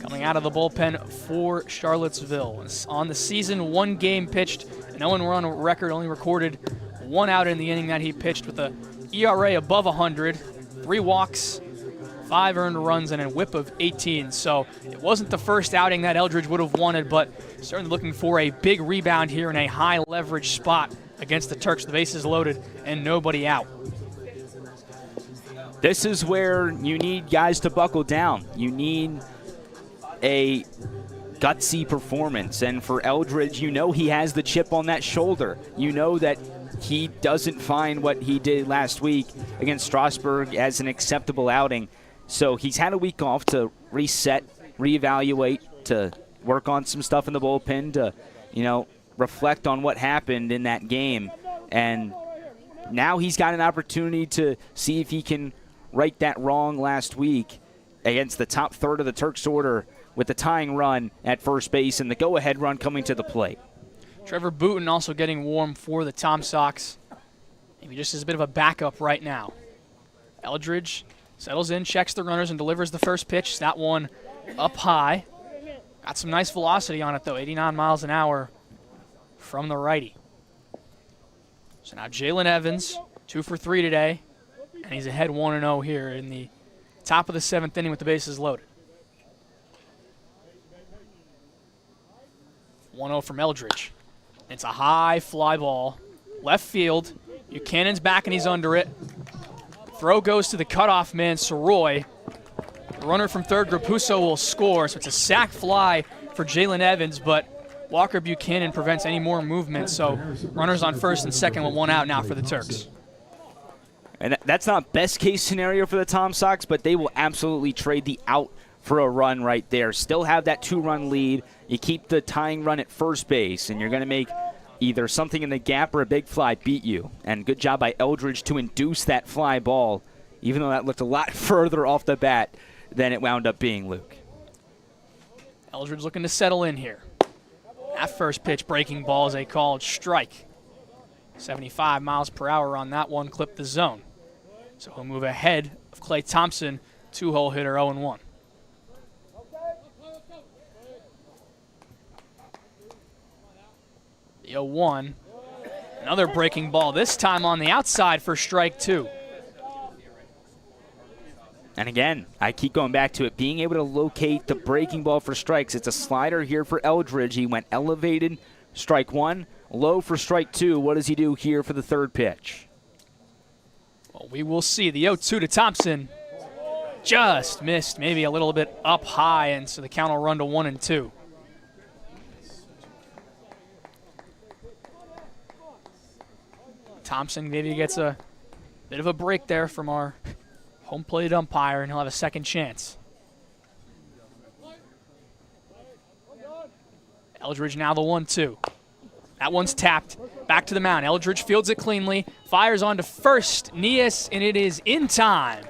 S1: coming out of the bullpen for Charlottesville. On the season, 1 game pitched, and no one run record, only recorded 1 out in the inning that he pitched with a ERA above 100, 3 walks, 5 earned runs, and a whip of 18. So it wasn't the first outing that Eldridge would have wanted, but certainly looking for a big rebound here in a high leverage spot against the Turks. The bases loaded and nobody out.
S2: This is where you need guys to buckle down. You need a gutsy performance. And for Eldridge, you know he has the chip on that shoulder. You know that he doesn't find what he did last week against Strasburg as an acceptable outing. So he's had a week off to reset, reevaluate, to work on some stuff in the bullpen, to, reflect on what happened in that game. And now he's got an opportunity to see if he can right that wrong last week against the top third of the Turks order with the tying run at first base and the go-ahead run coming to the plate.
S1: Trevor Booten also getting warm for the Tom Sox. Maybe just as a bit of a backup right now. Eldridge settles in, checks the runners, and delivers the first pitch. That one up high. Got some nice velocity on it, though, 89 miles an hour from the righty. So now Jalen Evans, 2 for 3 today, and he's ahead 1-0 here in the top of the 7th inning with the bases loaded. 1-0 from Eldridge. It's a high fly ball. Left field. Buchanan's back and he's under it. Throw goes to the cutoff man, Soroy. The runner from third, Rapuso, will score. So it's a sac fly for Jalen Evans, but Walker Buchanan prevents any more movement. So runners on first and second with one out now for the Turks.
S2: And that's not best case scenario for the Tom Sox, but they will absolutely trade the out for a run right there. Still have that 2-run lead. You keep the tying run at first base, and you're going to make either something in the gap or a big fly beat you. And good job by Eldridge to induce that fly ball, even though that looked a lot further off the bat than it wound up being, Luke.
S1: Eldridge looking to settle in here. That first pitch breaking ball is a called strike. 75 miles per hour on that one, clipped the zone. So he'll move ahead of Clay Thompson, 2-hole hitter, 0-1. The 0-1. Another breaking ball, this time on the outside for strike 2.
S2: And again, I keep going back to it, being able to locate the breaking ball for strikes. It's a slider here for Eldridge. He went elevated, strike 1, low for strike 2. What does he do here for the third pitch?
S1: Well, we will see. The 0-2 to Thompson just missed, maybe a little bit up high, and so the count will run to 1-2. Thompson maybe gets a bit of a break there from our home plate umpire, and he'll have a second chance. Eldridge now the 1-2. That one's tapped. Back to the mound. Eldridge fields it cleanly. Fires on to first. Nias, and it is in time.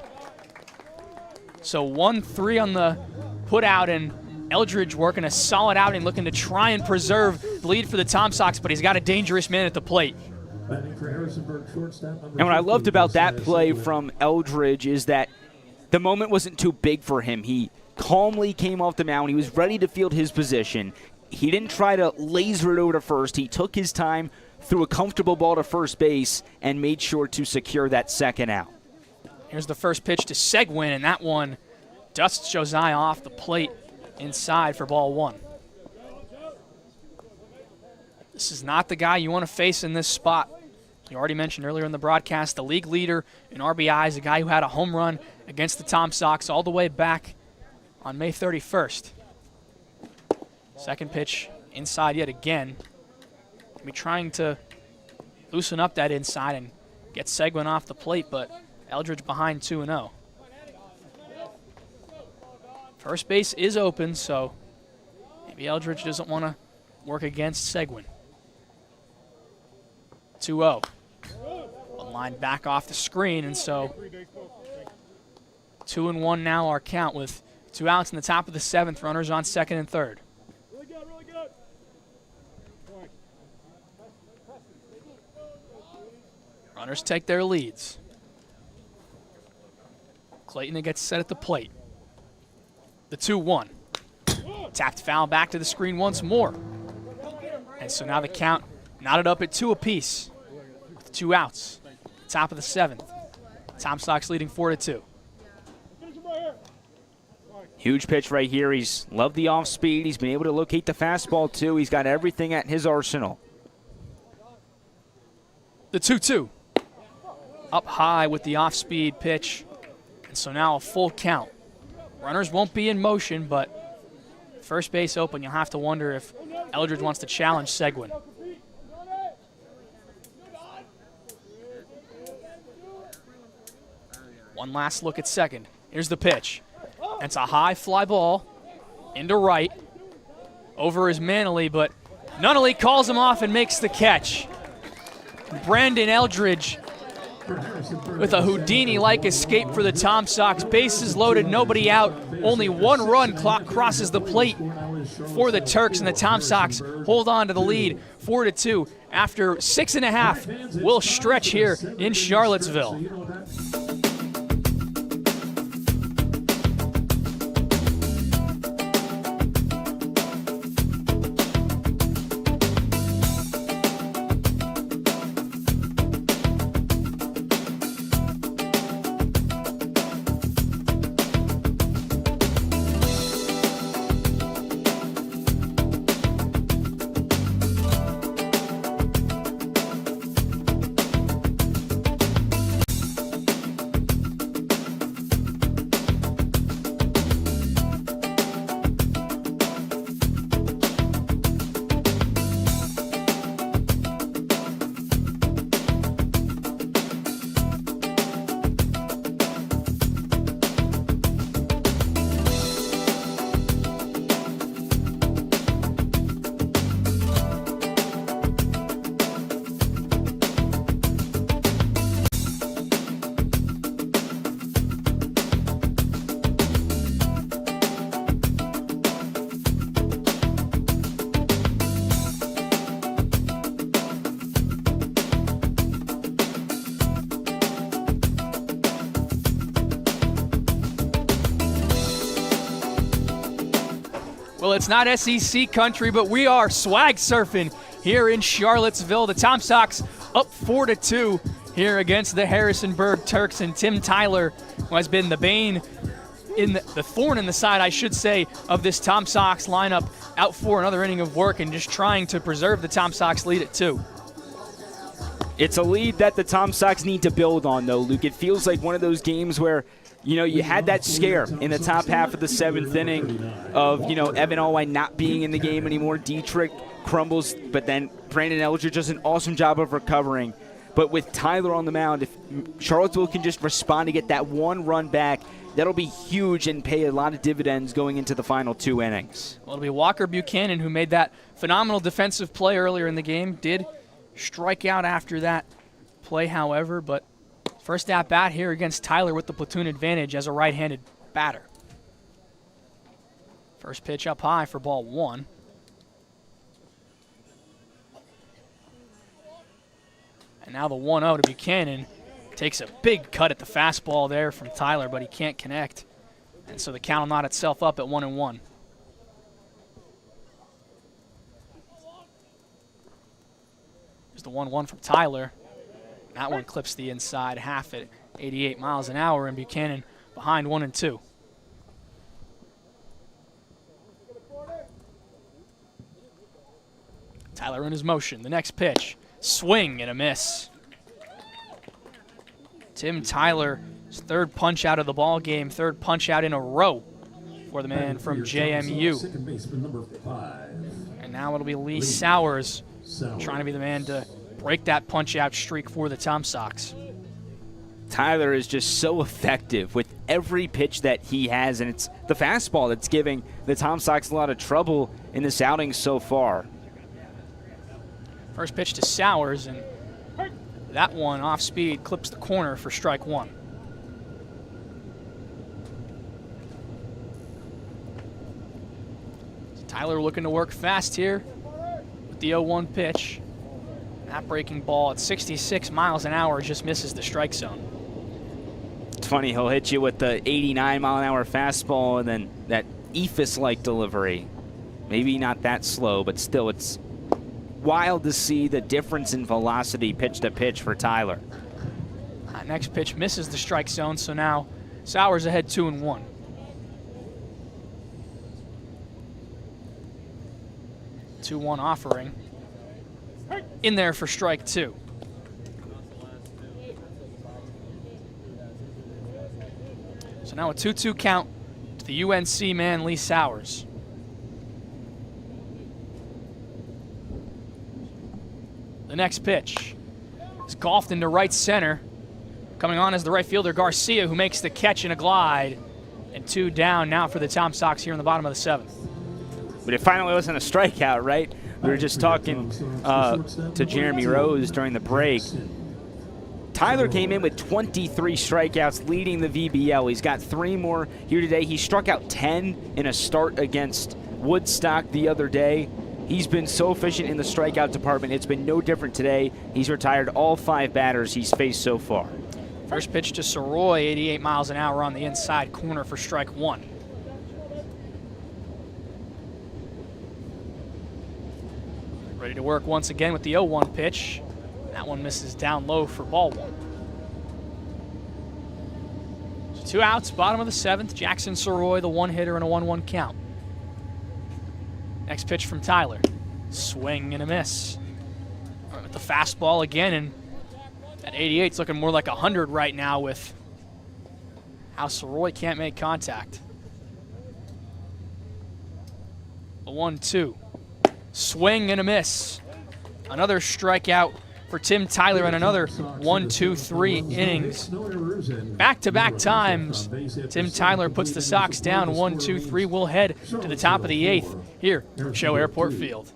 S1: So 1-3 on the put out, and Eldridge working a solid outing, looking to try and preserve the lead for the Tom Sox, but he's got a dangerous man at the plate.
S2: And what I loved about that play from Eldridge is that the moment wasn't too big for him. He calmly came off the mound. He was ready to field his position. He didn't try to laser it over to first. He took his time, threw a comfortable ball to first base, and made sure to secure that second out.
S1: Here's the first pitch to Seguin, and that one dusts Josiah off the plate inside for ball 1. This is not the guy you want to face in this spot. You already mentioned earlier in the broadcast, the league leader in RBIs, a guy who had a home run against the Tom Sox all the way back on May 31st. Second pitch inside yet again. Be trying to loosen up that inside and get Seguin off the plate, but Eldridge behind 2-0. First base is open, so maybe Eldridge doesn't want to work against Seguin. 2-0. One line back off the screen, and so 2-1 now our count with 2 outs in the top of the 7th. Runners on second and third. Runners take their leads. Clayton gets set at the plate. The 2-1. Tapped foul back to the screen once more. And so now the count knotted up at 2 apiece with 2 outs. Top of the 7th. Tom Sox leading 4-2.
S2: Huge pitch right here. He's loved the off speed. He's been able to locate the fastball too. He's got everything at his arsenal.
S1: The 2-2. Up high with the off-speed pitch. And so now a full count. Runners won't be in motion, but first base open. You'll have to wonder if Eldridge wants to challenge Seguin. One last look at second. Here's the pitch. That's a high fly ball into right. Over is Manley, but Nunnally calls him off and makes the catch. Brandon Eldridge with a Houdini-like escape for the Tom Sox. Bases loaded, nobody out. Only 1 run. Clock crosses the plate for the Turks, and the Tom Sox hold on to the lead 4-2 after 6.5 will stretch here in Charlottesville. Well, it's not SEC country, but we are swag surfing here in Charlottesville. The Tom Sox up 4-2 here against the Harrisonburg Turks, and Tim Tyler, who has been the bane in the thorn in the side, I should say, of this Tom Sox lineup, out for another inning of work and just trying to preserve the Tom Sox lead at 2.
S2: It's a lead that the Tom Sox need to build on, though, Luke. It feels like one of those games where, you had that scare in the top half of the 7th inning of, Evan Allwine not being in the game anymore. Dietrich crumbles, but then Brandon Eldridge does an awesome job of recovering. But with Tyler on the mound, if Charlottesville can just respond to get that one run back, that'll be huge and pay a lot of dividends going into the final 2 innings.
S1: Well, it'll be Walker Buchanan, who made that phenomenal defensive play earlier in the game, did strike out after that play, however, but first at bat here against Tyler with the platoon advantage as a right-handed batter. First pitch up high for ball 1. And now the 1-0 to Buchanan. Takes a big cut at the fastball there from Tyler, but he can't connect. And so the count will knot itself up at 1-1. There's the 1-1 from Tyler. That one clips the inside half at 88 miles an hour, and Buchanan behind 1-2. Tyler in his motion. The next pitch. Swing and a miss. Tim Tyler, his 3rd punch out of the ball game, 3rd punch out in a row for the man from JMU. And now it'll be Lee Sowers trying to be the man to break that punch out streak for the Tom Sox.
S2: Tyler is just so effective with every pitch that he has, and it's the fastball that's giving the Tom Sox a lot of trouble in this outing so far.
S1: First pitch to Sowers, and that one off speed clips the corner for strike 1. So Tyler looking to work fast here with the 0-1 pitch. That breaking ball at 66 miles an hour just misses the strike zone.
S2: It's funny, he'll hit you with the 89-mile-an-hour fastball and then that ephus-like delivery. Maybe not that slow, but still it's wild to see the difference in velocity pitch to pitch for Tyler.
S1: Next pitch misses the strike zone, so now Sowers ahead 2-1. Two-1 offering in there for strike 2. So now a 2-2 count to the UNC man, Lee Sowers. The next pitch is golfed into right center. Coming on is the right fielder, Garcia, who makes the catch in a glide. And 2 down now for the Tom Sox here in the bottom of the 7th.
S2: But it finally wasn't a strikeout, right? We were just talking to Jeremy Rose during the break. Tyler came in with 23 strikeouts, leading the VBL. He's got 3 more here today. He struck out 10 in a start against Woodstock the other day. He's been so efficient in the strikeout department. It's been no different today. He's retired all 5 batters he's faced so far.
S1: First pitch to Soroy, 88 miles an hour on the inside corner for strike 1. Ready to work once again with the 0-1 pitch. That one misses down low for ball 1. So 2 outs, bottom of the 7th. Jackson Soroy, the 1-hitter, and a 1-1 count. Next pitch from Tyler. Swing and a miss. With the fastball again, and that 88's looking more like 100 right now with how Soroy can't make contact. The 1-2. Swing and a miss. Another strikeout for Tim Tyler and another 1-2-3 innings. Back-to-back times, Tim Tyler puts the Sox down 1-2-3. We'll head to the top of the 8th here at CHO Airport Field.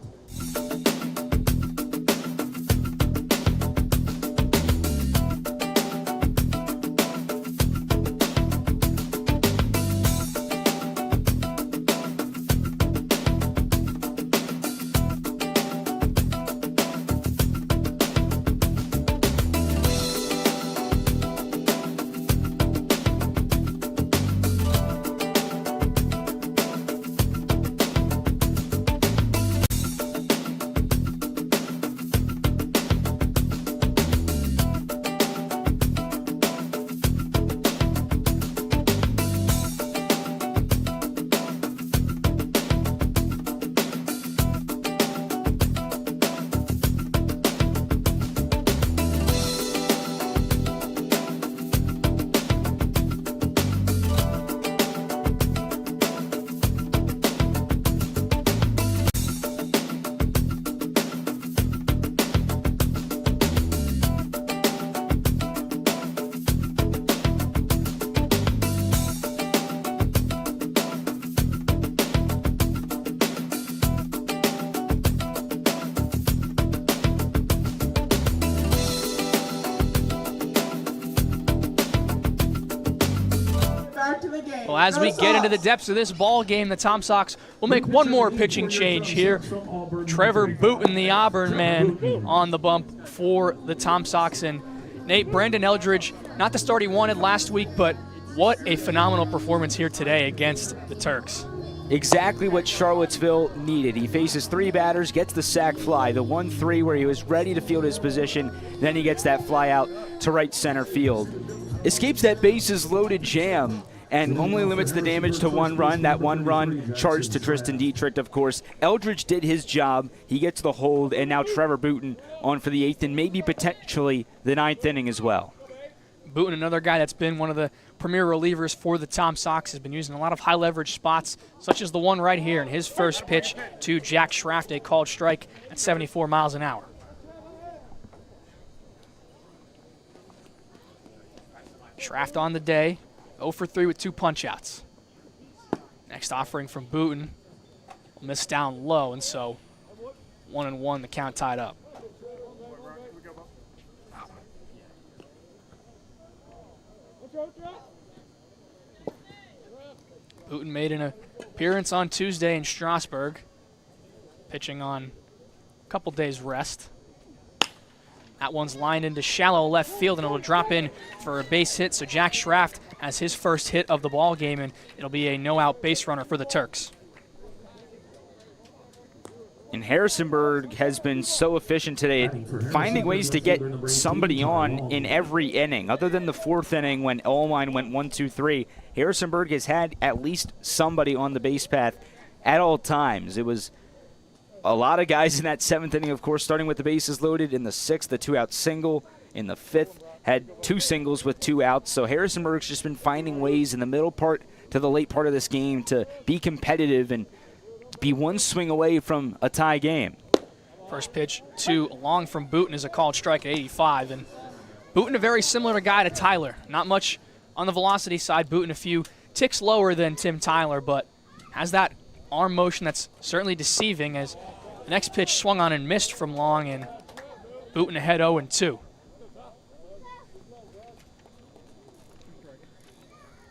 S1: Well, as we get into the depths of this ball game, the Tom Sox will make one more pitching change here. Trevor Booten, the Auburn man, on the bump for the Tom Sox. And Nate, Brandon Eldridge, not the start he wanted last week, but what a phenomenal performance here today against the Turks.
S2: Exactly what Charlottesville needed. He faces 3 batters, gets the sac fly, the 1-3 where he was ready to field his position, then he gets that fly out to right center field. Escapes that bases loaded jam and only limits the damage to 1 run. That 1 run charged to Tristan Dietrich, of course. Eldridge did his job. He gets the hold, and now Trevor Booten on for the 8th and maybe potentially the 9th inning as well.
S1: Booten, another guy that's been one of the premier relievers for the Tom Sox, has been using a lot of high-leverage spots, such as the one right here in his first pitch to Jack Schraft, a called strike at 74 miles an hour. Schraft on the day, 0 for 3 with 2 punch-outs. Next offering from Booten, missed down low, and so 1-1, the count tied up. Booten made an appearance on Tuesday in Strasburg, pitching on a couple days rest. That one's lined into shallow left field, and it'll drop in for a base hit. So Jack Schraft has his first hit of the ball game, and it'll be a no-out base runner for the Turks.
S2: And Harrisonburg has been so efficient today at finding ways to get somebody on in every inning. Other than the 4th inning when Allwine went 1-2-3, Harrisonburg has had at least somebody on the base path at all times. It was a lot of guys in that 7th inning, of course, starting with the bases loaded. In the 6th, the 2-out single. In the 5th, had 2 singles with 2 outs. So Harrisonburg's just been finding ways in the middle part to the late part of this game to be competitive and be 1 swing away from a tie game.
S1: First pitch too long from Booten is a called strike at 85. And Booten, a very similar guy to Tyler. Not much on the velocity side. Booten a few ticks lower than Tim Tyler, but has that arm motion that's certainly deceiving, as the next pitch swung on and missed from long, and Booten ahead 0-2.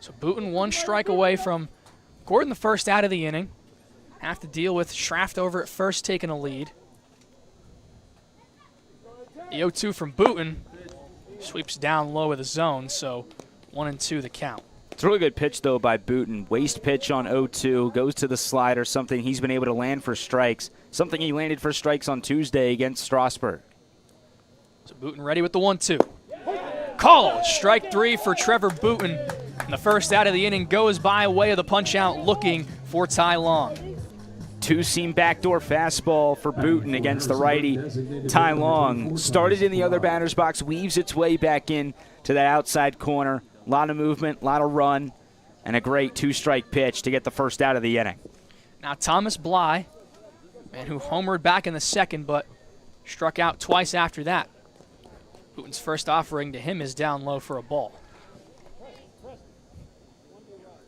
S1: So Booten 1 strike away from Gordon the first out of the inning. Have to deal with Schraft over at first taking a lead. The 0-2 from Booten sweeps down low with a zone, so 1-2 the count.
S2: It's a really good pitch, though, by Booten. Waste pitch on 0-2, goes to the slider, something he's been able to land for strikes, something he landed for strikes on Tuesday against Strasburg.
S1: So Booten ready with the 1-2. Called, strike 3 for Trevor Booten. And the first out of the inning goes by way of the punch-out, looking for Ty Long.
S2: 2-seam backdoor fastball for Booten against the righty. Ty Long started in the other batter's box, weaves its way back in to that outside corner. A lot of movement, a lot of run, and a great 2-strike pitch to get the first out of the inning.
S1: Now Thomas Bly, man who homered back in the 2nd, but struck out twice after that. Booten's first offering to him is down low for a ball.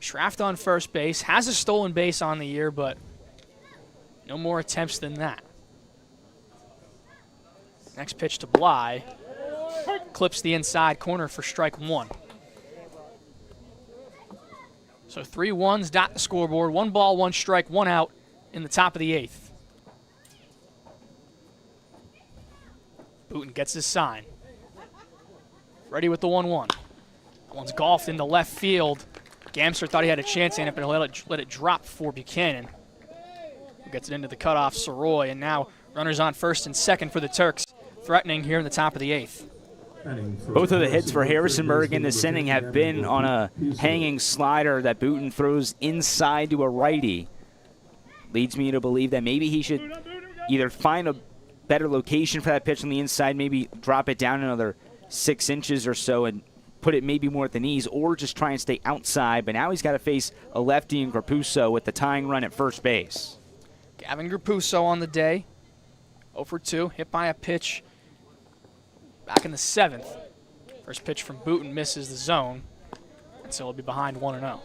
S1: Schraft on first base, has a stolen base on the year, but no more attempts than that. Next pitch to Bly. Clips the inside corner for strike 1. So 3 1s dot the scoreboard. 1 ball, 1 strike, 1 out in the top of the 8th. Booten gets his sign. Ready with the 1-1. That one's golfed into left field. Gamster thought he had a chance in it, but he'll let it drop for Buchanan. Gets it into the cutoff, Soroy, and now runners on first and second for the Turks, threatening here in the top of the 8th.
S2: Both of the hits for Harrisonburg in this inning have been on a hanging slider that Booten throws inside to a righty. Leads me to believe that maybe he should either find a better location for that pitch on the inside, maybe drop it down another 6 inches or so and put it maybe more at the knees, or just try and stay outside. But now he's got to face a lefty in Grapuso with the tying run at first base.
S1: Gavin Grapuso on the day, 0 for 2, hit by a pitch back in the 7th. First pitch from Booten misses the zone, and so he'll be behind 1-0.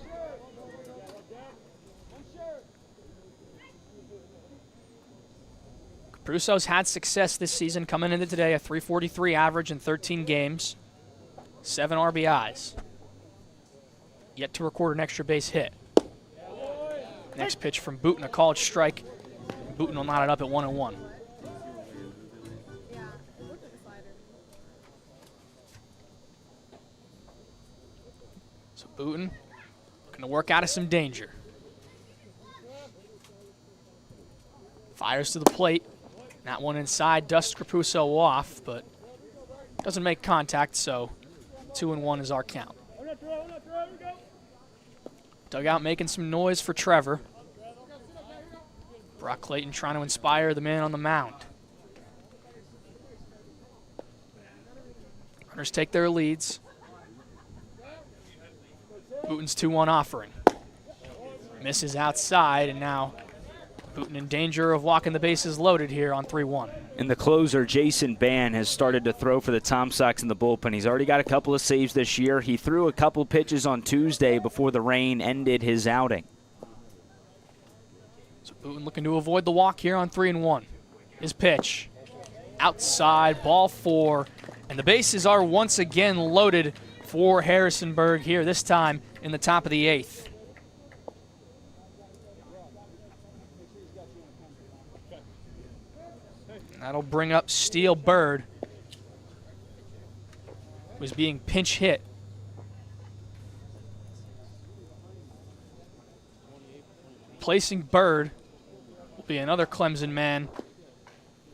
S1: Grapuso's had success this season, coming into today, a .343 average in 13 games, 7 RBIs. yet to record an extra base hit. Next pitch from Booten, a called strike. Booten will knot it up at 1-1. So Booten looking to work out of some danger. Fires to the plate. That one inside, dusts Capuso off, but doesn't make contact, so 2-1 is our count. Dugout making some noise for Trevor. Brock Clayton trying to inspire the man on the mound. Runners take their leads. Booten's 2-1 offering. Misses outside, and now Booten in danger of walking the bases loaded here on 3-1.
S2: And the closer, Jason Ban, has started to throw for the Tom Sox in the bullpen. He's already got a couple of saves this year. He threw a couple pitches on Tuesday before the rain ended his outing.
S1: So Booten looking to avoid the walk here on 3-1. His pitch. Outside, ball 4. And the bases are once again loaded for Harrisonburg here, this time in the top of the 8th. That'll bring up Steele Bird, who's being pinch hit. Placing Bird will be another Clemson man.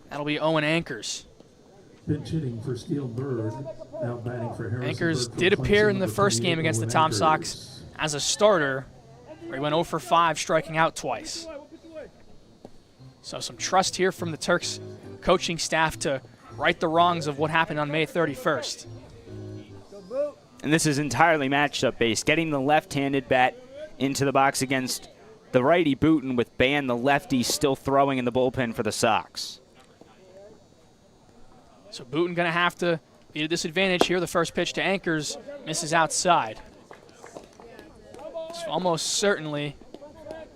S1: That'll be Owen Ankers.
S3: Pinch hitting for Steele Bird. Now batting for Harrisonburg.
S1: Ankers did appear in the first game against the Tom Sox as a starter, where he went 0 for 5, striking out twice. So some trust here from the Turks coaching staff to right the wrongs of what happened on May 31st.
S2: And this is entirely matchup based, getting the left-handed bat into the box against the righty Booten, with Ban, the lefty, still throwing in the bullpen for the Sox.
S1: So Booten going to have to be at a disadvantage here. The first pitch to Ankers misses outside. So almost certainly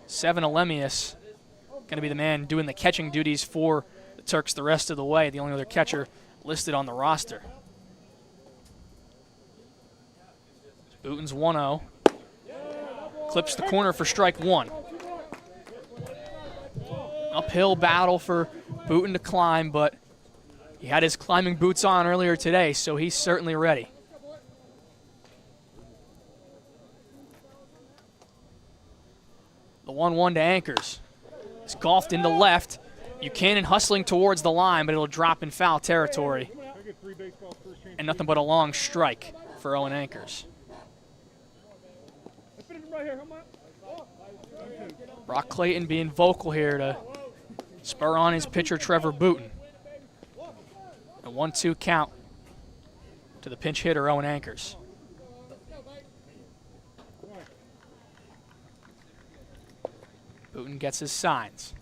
S1: Seven Alemius going to be the man doing the catching duties for the Turks the rest of the way, the only other catcher listed on the roster. Booten's 1-0. Clips the corner for strike 1. Uphill battle for Booten to climb, but he had his climbing boots on earlier today, so he's certainly ready. The 1-1 to Ankers. It's golfed into left. Buchanan hustling towards the line, but it'll drop in foul territory. And nothing but a long strike for Owen Ankers. Brock Clayton being vocal here to spur on his pitcher, Trevor Booten. A 1-2 count to the pinch hitter, Owen Ankers. Booten gets his signs.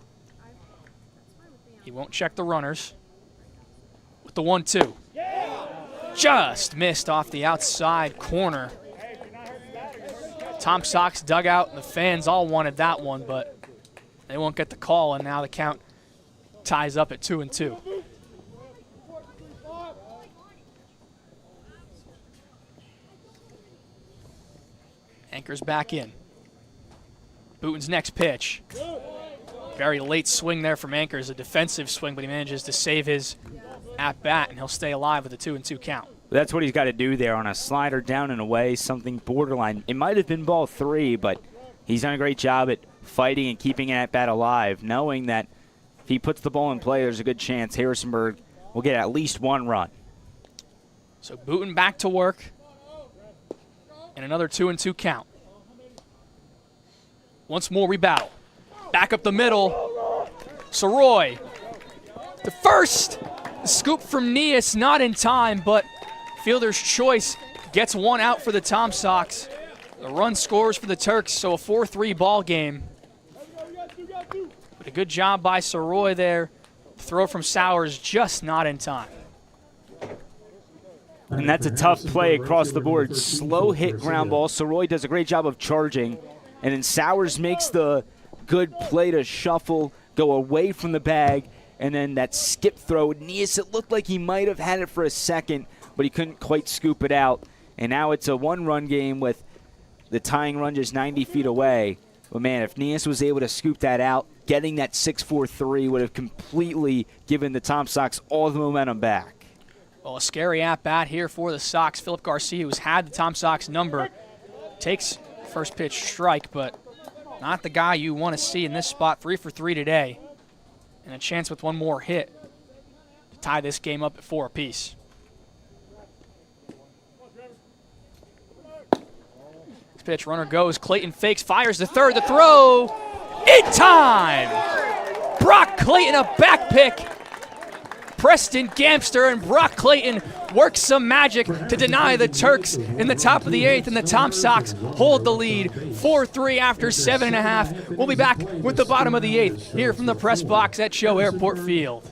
S1: He won't check the runners. With the 1-2. Just missed off the outside corner. Tom Sox dugout and the fans all wanted that one, but they won't get the call, and now the count ties up at 2-2. Ankers back in. Booten's next pitch. Very late swing there from Ankers, a defensive swing, but he manages to save his at-bat, and he'll stay alive with a 2-2 count.
S2: That's what he's got to do there on a slider down and away, something borderline. It might have been ball 3, but he's done a great job at fighting and keeping an at-bat alive, knowing that if he puts the ball in play, there's a good chance Harrisonburg will get at least 1 run.
S1: So Booten back to work, and another 2-2 count. Once more, we battle. Back up the middle. Soroy to first. The scoop from Nias, not in time, but fielder's choice gets 1 out for the Tom Sox. The run scores for the Turks, so a 4-3 ball game. But a good job by Soroy there. The throw from Sowers just not in time.
S2: And that's a tough play across the board. Slow hit ground ball. Soroy does a great job of charging. And then Sowers makes the good play to shuffle, go away from the bag, and then that skip throw. Nias, it looked like he might have had it for a second, but he couldn't quite scoop it out. And now it's a 1-run game with the tying run just 90 feet away. But, man, if Nias was able to scoop that out, getting that 6-4-3 would have completely given the Tom Sox all the momentum back.
S1: Well, a scary at-bat here for the Sox. Philip Garcia, who's had the Tom Sox number, takes first pitch strike, but not the guy you want to see in this spot. 3 for 3 today, and a chance with one more hit to tie this game up at 4 apiece. This pitch, runner goes. Clayton fakes, fires the third. The throw in time. Brock Clayton, a back pick. Preston Gamster and Brock Clayton work some magic to deny the Turks in the top of the 8th, and the Tom Sox hold the lead 4-3 after 7.5. We'll be back with the bottom of the 8th here from the press box at CHO Airport Field.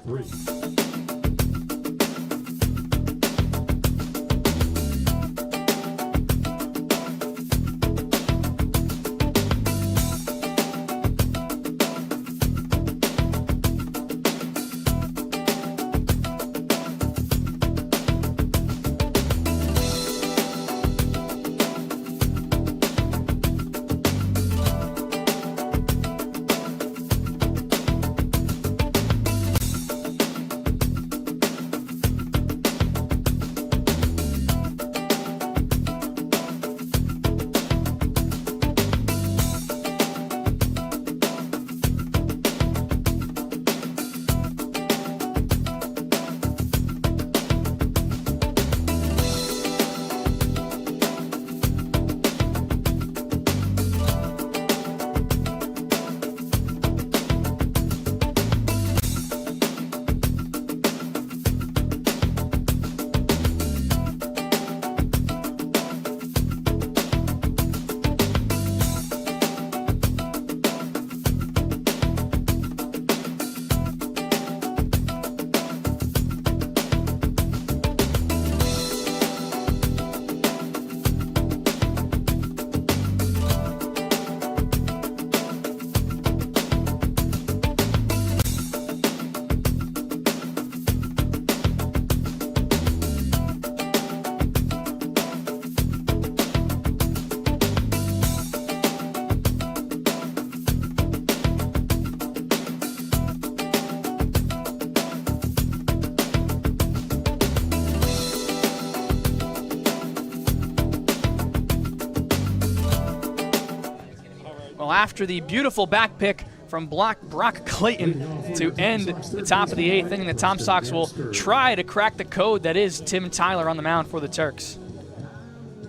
S1: Well, after the beautiful back pick from Brock Clayton to end the top of the 8th inning, the Tom Sox will try to crack the code that is Tim Tyler on the mound for the Turks.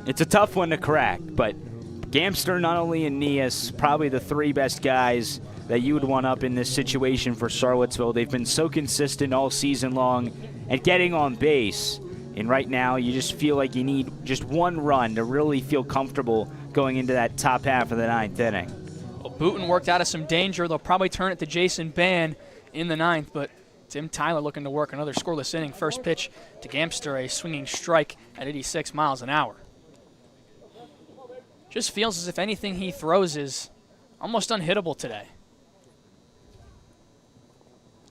S2: It's a tough one to crack, but Gamster, not only and Nias, probably the 3 best guys that you would want up in this situation for Charlottesville. They've been so consistent all season long at getting on base. And right now, you just feel like you need just one run to really feel comfortable going into that top half of the 9th inning.
S1: Well, Booten worked out of some danger. They'll probably turn it to Jason Ban in the 9th, but Tim Tyler looking to work another scoreless inning. First pitch to Gamster, a swinging strike at 86 miles an hour. Just feels as if anything he throws is almost unhittable today.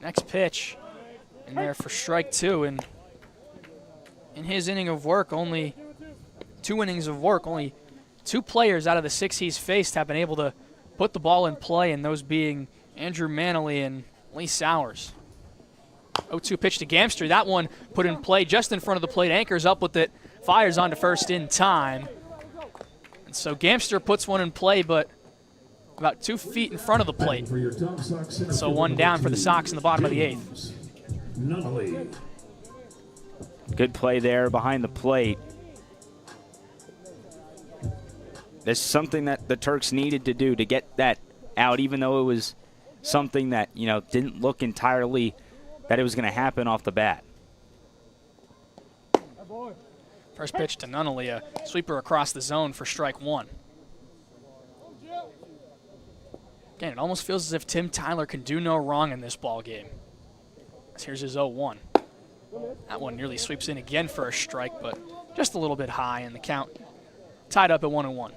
S1: Next pitch in there for strike 2, and in his inning of work, only 2 innings of work, only 2 players out of the 6 he's faced have been able to put the ball in play, and those being Andrew Manley and Lee Sowers. 0-2 pitch to Gamster. That one put in play just in front of the plate. Anchors up with it, fires on to first in time. And so Gamster puts one in play, but about 2 feet in front of the plate. So one down for the Sox in the bottom of the 8th.
S2: Good play there behind the plate. This is something that the Turks needed to do to get that out, even though it was something that, you know, didn't look entirely that it was going to happen off the bat.
S1: First pitch to Nunnally, a sweeper across the zone for strike 1. Again, it almost feels as if Tim Tyler can do no wrong in this ball game. Here's his 0-1. That one nearly sweeps in again for a strike, but just a little bit high, and the count tied up at 1-1.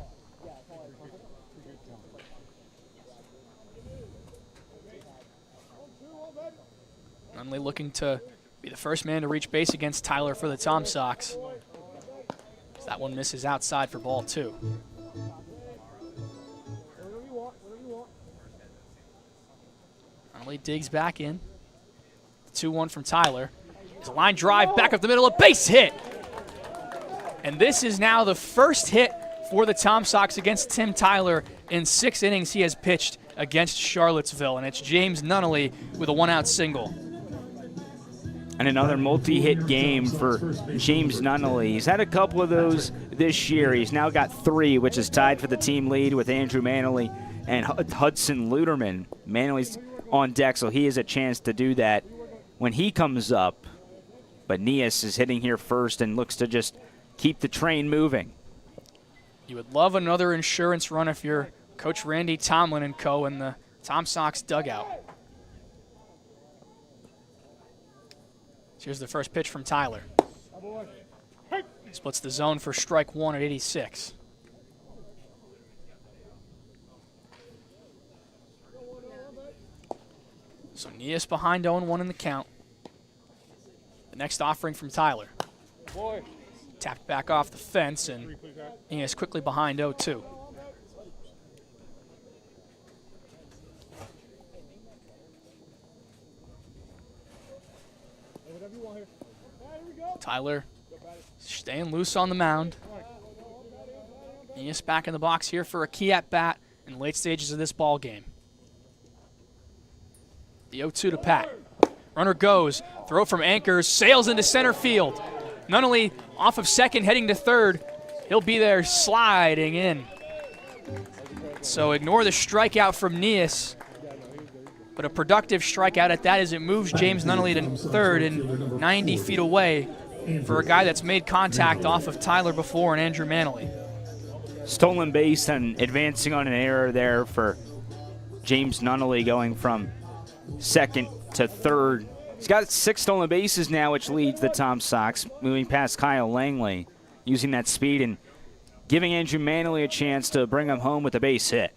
S1: Nunnally looking to be the first man to reach base against Tyler for the Tom Sox. That one misses outside for ball 2. Manley digs back in. 2-1 from Tyler. It's a line drive back up the middle, a base hit. And this is now the first hit for the Tom Sox against Tim Tyler in 6 innings he has pitched against Charlottesville. And it's James Nunnally with a 1-out single.
S2: And another multi-hit game for James Nunnally. He's had a couple of those this year. He's now got 3, which is tied for the team lead with Andrew Manley and Hudson Luderman. Manley's on deck, so he has a chance to do that when he comes up. But Nias is hitting here first and looks to just keep the train moving.
S1: You would love another insurance run if you're Coach Randy Tomlin and co. in the Tom Sox dugout. Here's the first pitch from Tyler. Splits the zone for strike 1 at 86. So Nias behind 0-1 in the count. The next offering from Tyler. Tapped back off the fence, and Nias quickly behind 0-2. Tyler staying loose on the mound. Nias back in the box here for a key at bat in the late stages of this ball game. The 0-2 to Pat. Runner goes, throw from Anchors, sails into center field. Nunnally off of second, heading to third. He'll be there sliding in. So ignore the strikeout from Nias, but a productive strikeout at that as it moves James Nunnally to third and 90 feet away for a guy that's made contact off of Tyler before and Andrew Manley.
S2: Stolen base and advancing on an error there for James Nunnally, going from second to third. He's got 6 stolen bases now, which leads the Tom Sox, moving past Kyle Langley, using that speed and giving Andrew Manley a chance to bring him home with a base hit.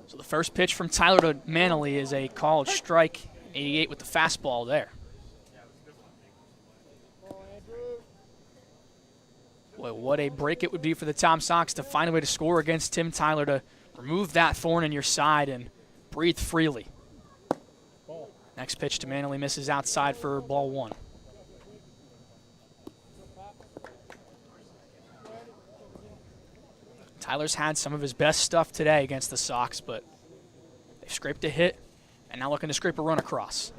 S1: So the first pitch from Tyler to Manley is a called strike, 88 with the fastball there. Boy, what a break it would be for the Tom Sox to find a way to score against Tim Tyler, to remove that thorn in your side and breathe freely. Next pitch to Manley misses outside for ball 1. Tyler's had some of his best stuff today against the Sox, but they've scraped a hit and now looking to scrape a run across.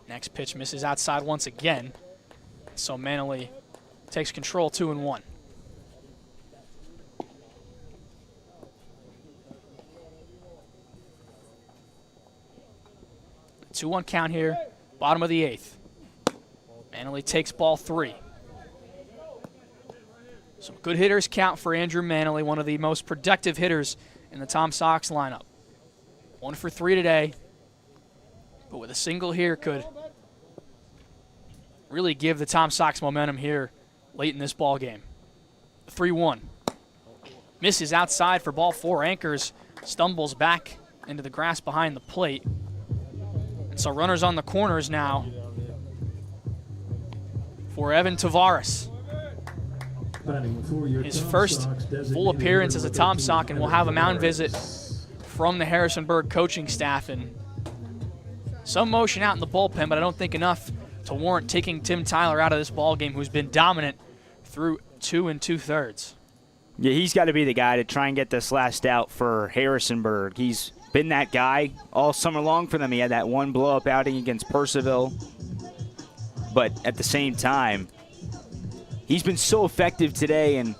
S1: Next pitch misses outside once again, so Manley takes control, 2-1. 2-1 count here, bottom of the 8th. Manley takes ball 3. Some good hitters count for Andrew Manley, one of the most productive hitters in the Tom Sox lineup. 1 for 3 today, but with a single here could really give the Tom Sox momentum here late in this ball game. 3-1. Misses outside for ball 4. Anchors stumbles back into the grass behind the plate. And so runners on the corners now for Evan Tavares. His first full appearance as a Tom Sock, and we'll have a mound visit from the Harrisonburg coaching staff. And some motion out in the bullpen, but I don't think enough to warrant taking Tim Tyler out of this ballgame, who's been dominant through 2 2/3.
S2: Yeah, he's got to be the guy to try and get this last out for Harrisonburg. He's been that guy all summer long for them. He had that one blow-up outing against Purcellville, but at the same time, he's been so effective today and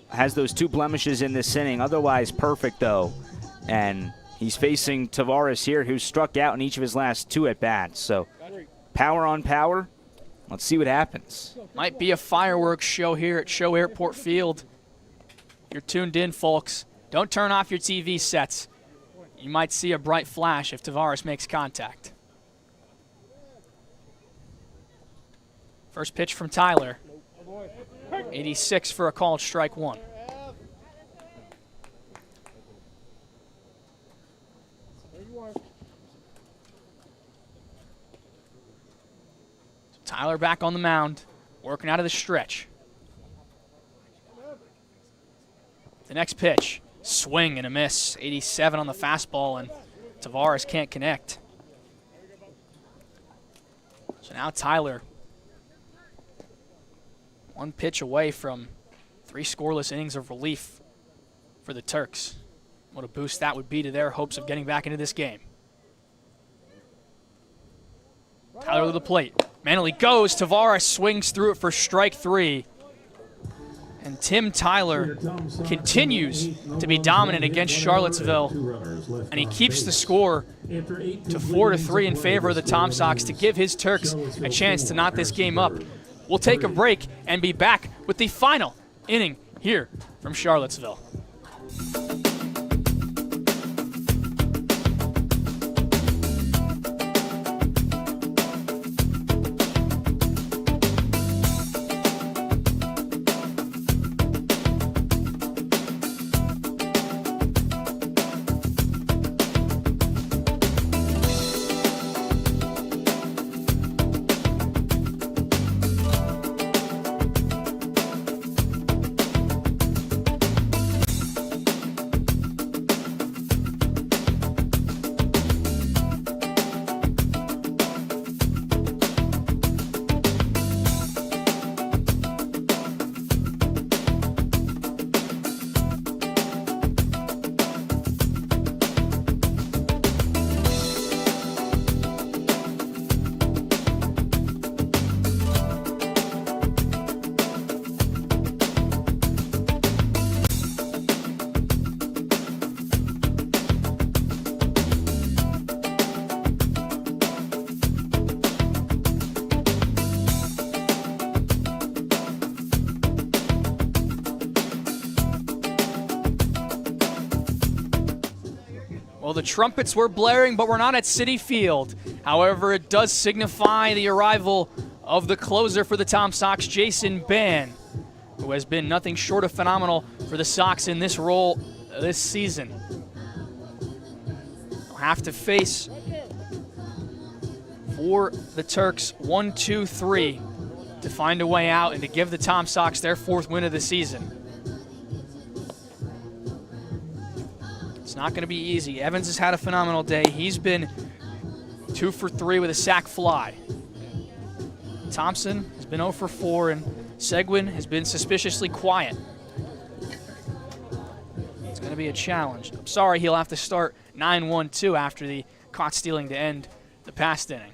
S2: has those 2 blemishes in this inning. Otherwise perfect, though. And he's facing Tavares here, who's struck out in each of his last 2 at-bats. So power on power. Let's see what happens.
S1: Might be a fireworks show here at CHO Airport Field. You're tuned in, folks. Don't turn off your TV sets. You might see a bright flash if Tavares makes contact. First pitch from Tyler. 86 for a called strike 1. So Tyler back on the mound, working out of the stretch. The next pitch, swing and a miss. 87 on the fastball, and Tavares can't connect. So now Tyler, one pitch away from 3 scoreless innings of relief for the Turks. What a boost that would be to their hopes of getting back into this game. Tyler to the plate. Manley goes. Tavares swings through it for strike 3. And Tim Tyler continues to be dominant against Charlottesville. And he keeps the score to 4-3 in favor of the Tom Sox to give his Turks a chance to knot this game up. We'll take a break and be back with the final inning here from Charlottesville. Well, the trumpets were blaring, but we're not at Citi Field. However, it does signify the arrival of the closer for the Tom Sox, Jason Ban, who has been nothing short of phenomenal for the Sox in this role this season. They'll have to face for the Turks 1-2-3 to find a way out and to give the Tom Sox their 4th win of the season. It's not going to be easy. Evans has had a phenomenal day. He's been 2 for 3 with a sac fly. Thompson has been 0 for 4, and Seguin has been suspiciously quiet. It's going to be a challenge. I'm sorry he'll have to start 9-1-2 after the caught stealing to end the past inning.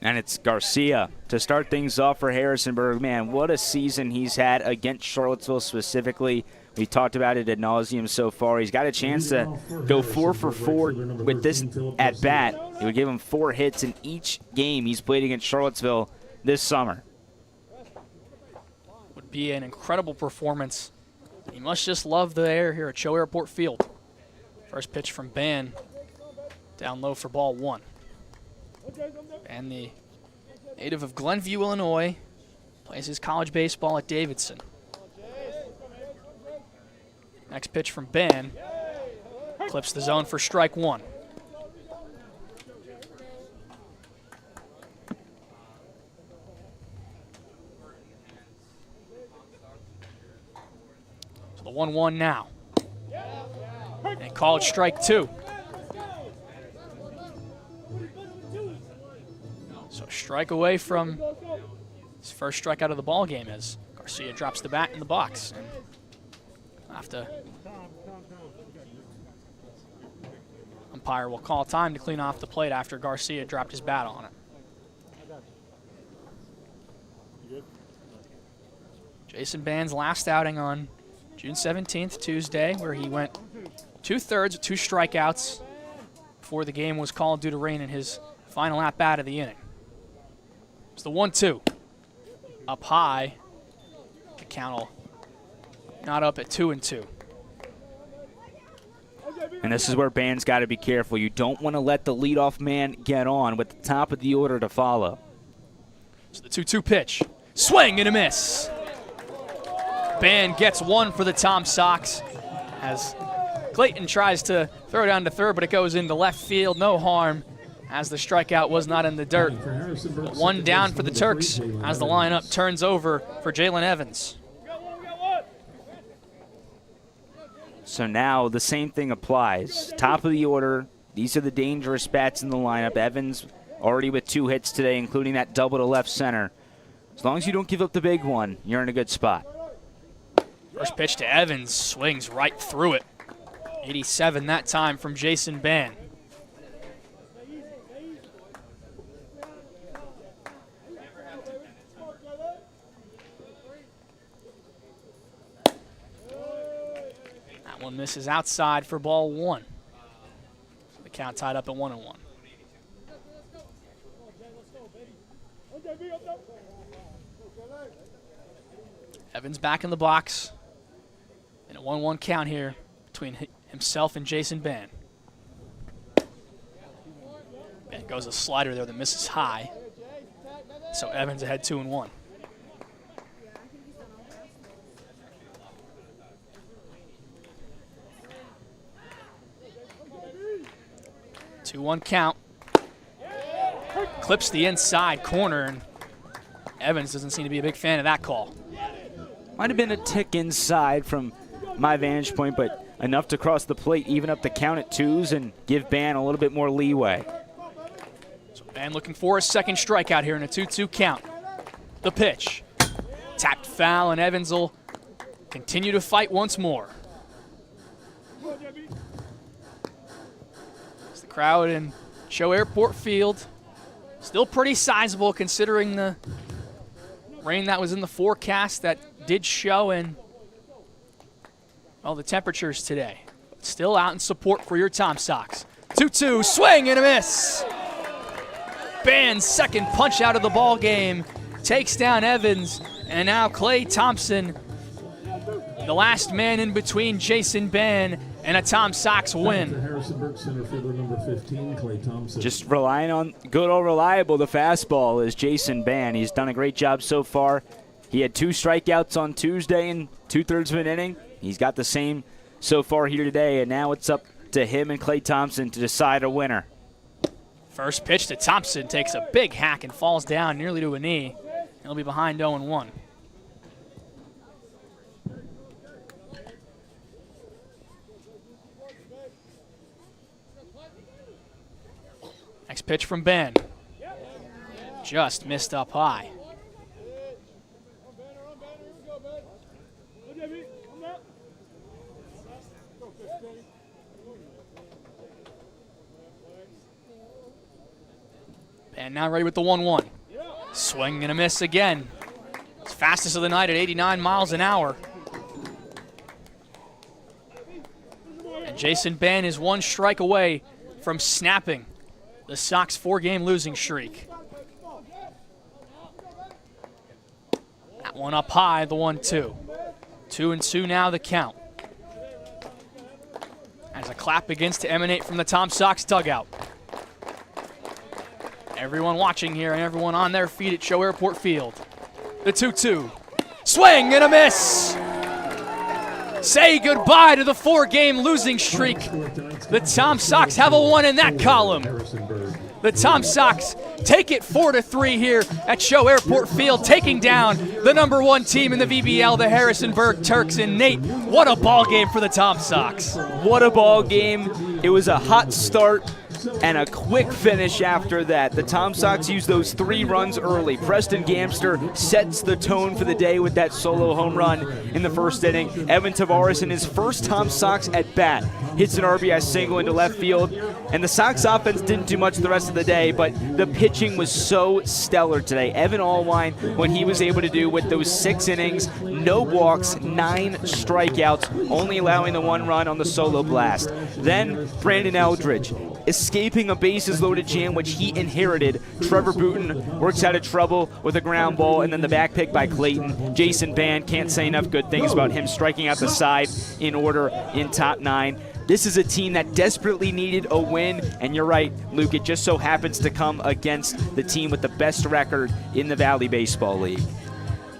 S2: And it's Garcia to start things off for Harrisonburg. Man, what a season he's had against Charlottesville specifically. We talked about it ad nauseum so far. He's got a chance to go 4 for 4 with this at-bat. It would give him 4 hits in each game he's played against Charlottesville this summer.
S1: Would be an incredible performance. You must just love the air here at CHO Airport Field. First pitch from Ban, down low for ball 1. And the native of Glenview, Illinois, plays his college baseball at Davidson. Next pitch from Ben, clips the zone for strike 1. So the 1-1 now. And call it strike 2. So strike away from his first strikeout of the ball game as Garcia drops the bat in the box. And have to. Umpire will call time to clean off the plate after Garcia dropped his bat on it. Jason Ban's last outing on June 17th, Tuesday, where he went 2/3 with 2 strikeouts before the game was called due to rain in his final at-bat of the inning. It's the 1-2. Up high. The count will not up at 2-2.
S2: And this is where Ban's got to be careful. You don't want to let the leadoff man get on with the top of the order to follow.
S1: So the 2-2 pitch. Swing and a miss. Ban gets 1 for the Tom Sox as Clayton tries to throw down to third, but it goes into left field. No harm as the strikeout was not in the dirt. But 1 down for the Turks as the lineup turns over for Jalen Evans.
S2: So now the same thing applies. Top of the order, these are the dangerous bats in the lineup. Evans already with 2 hits today, including that double to left center. As long as you don't give up the big one, you're in a good spot.
S1: First pitch to Evans, swings right through it. 87 that time from Jason Ban. That one misses outside for ball 1. So the count tied up at 1-1. Evans back in the box. And a 1-1 count here between himself and Jason Ban. Ban goes a slider there that misses high. So Evans ahead 2-1. Two 2-1 count. Clips the inside corner, and Evans doesn't seem to be a big fan of that call.
S2: Might have been a tick inside from my vantage point, but enough to cross the plate, even up the count at 2s, and give Ban a little bit more leeway.
S1: So Ban looking for a second strikeout here in a 2-2 count. The pitch. Tapped foul, and Evans will continue to fight once more. It's the crowd in CHO Airport Field. Still pretty sizable considering the rain that was in the forecast that did show in, well, the temperatures today. Still out in support for your Tom Sox. 2-2, swing and a miss. Ban's second punch out of the ball game takes down Evans, and now Clay Thompson, the last man in between Jason Ban and a Tom Sox win.
S3: Harrisonburg center fielder number 15, Clay Thompson.
S2: Just relying on good old reliable, the fastball, is Jason Ban. He's done a great job so far. He had 2 strikeouts on Tuesday in 2/3 of an inning. He's got the same so far here today, and now it's up to him and Clay Thompson to decide a winner.
S1: First pitch to Thompson takes a big hack and falls down nearly to a knee. He'll be behind 0-1. Next pitch from Ben. Just missed up high. And now ready with the 1-1. Swing and a miss again. It's fastest of the night at 89 miles an hour. And Jason Ban is 1 strike away from snapping the Sox 4-game losing streak. That one up high, the 1-2. 2-2 now the count. As a clap begins to emanate from the Tom Sox dugout. Everyone watching here and everyone on their feet at CHO Airport Field. The 2-2. Swing and a miss! Say goodbye to the 4-game losing streak. The Tom Sox have a 1 in that column. The Tom Sox take it 4-3 here at CHO Airport Field, taking down the #1 team in the VBL, the Harrisonburg Turks. And Nate, what a ball game for the Tom Sox.
S2: What a ball game. It was a hot start and a quick finish after that. The Tom Sox used those 3 runs early. Preston Gamster sets the tone for the day with that solo home run in the first inning. Evan Tavares, in his first Tom Sox at bat, hits an RBI single into left field. And the Sox offense didn't do much the rest of the day, but the pitching was so stellar today. Evan Allwine, what he was able to do with those 6 innings, no walks, 9 strikeouts, only allowing the 1 run on the solo blast. Then Brandon Eldridge, escaping a bases-loaded jam which he inherited. Trevor Booten works out of trouble with a ground ball, and then the back pick by Clayton. Jason Ban, can't say enough good things about him striking out the side in order in top 9. This is a team that desperately needed a win, and you're right, Luke, it just so happens to come against the team with the best record in the Valley Baseball League.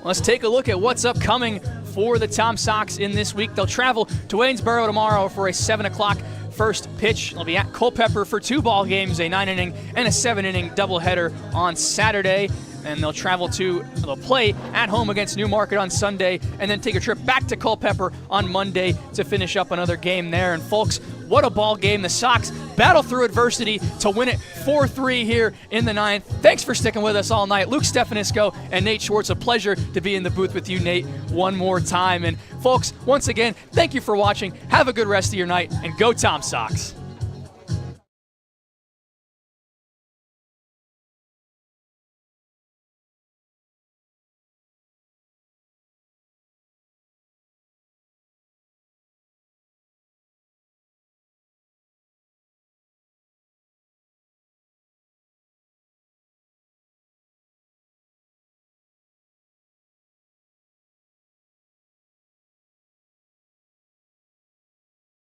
S1: Let's take a look at what's upcoming for the Tom Sox in this week. They'll travel to Waynesboro tomorrow for a 7 o'clock first pitch. They'll be at Culpeper for 2 ball games, a 9-inning and a 7-inning doubleheader on Saturday. and they'll travel to the play at home against Newmarket on Sunday, and then take a trip back to Culpeper on Monday to finish up another game there. And folks, what a ball game. The Sox battle through adversity to win it 4-3 here in the 9th. Thanks for sticking with us all night. Luke Stefanisco and Nate Schwartz, a pleasure to be in the booth with you, Nate, one more time. And folks, once again, thank you for watching. Have a good rest of your night, and go Tom Sox.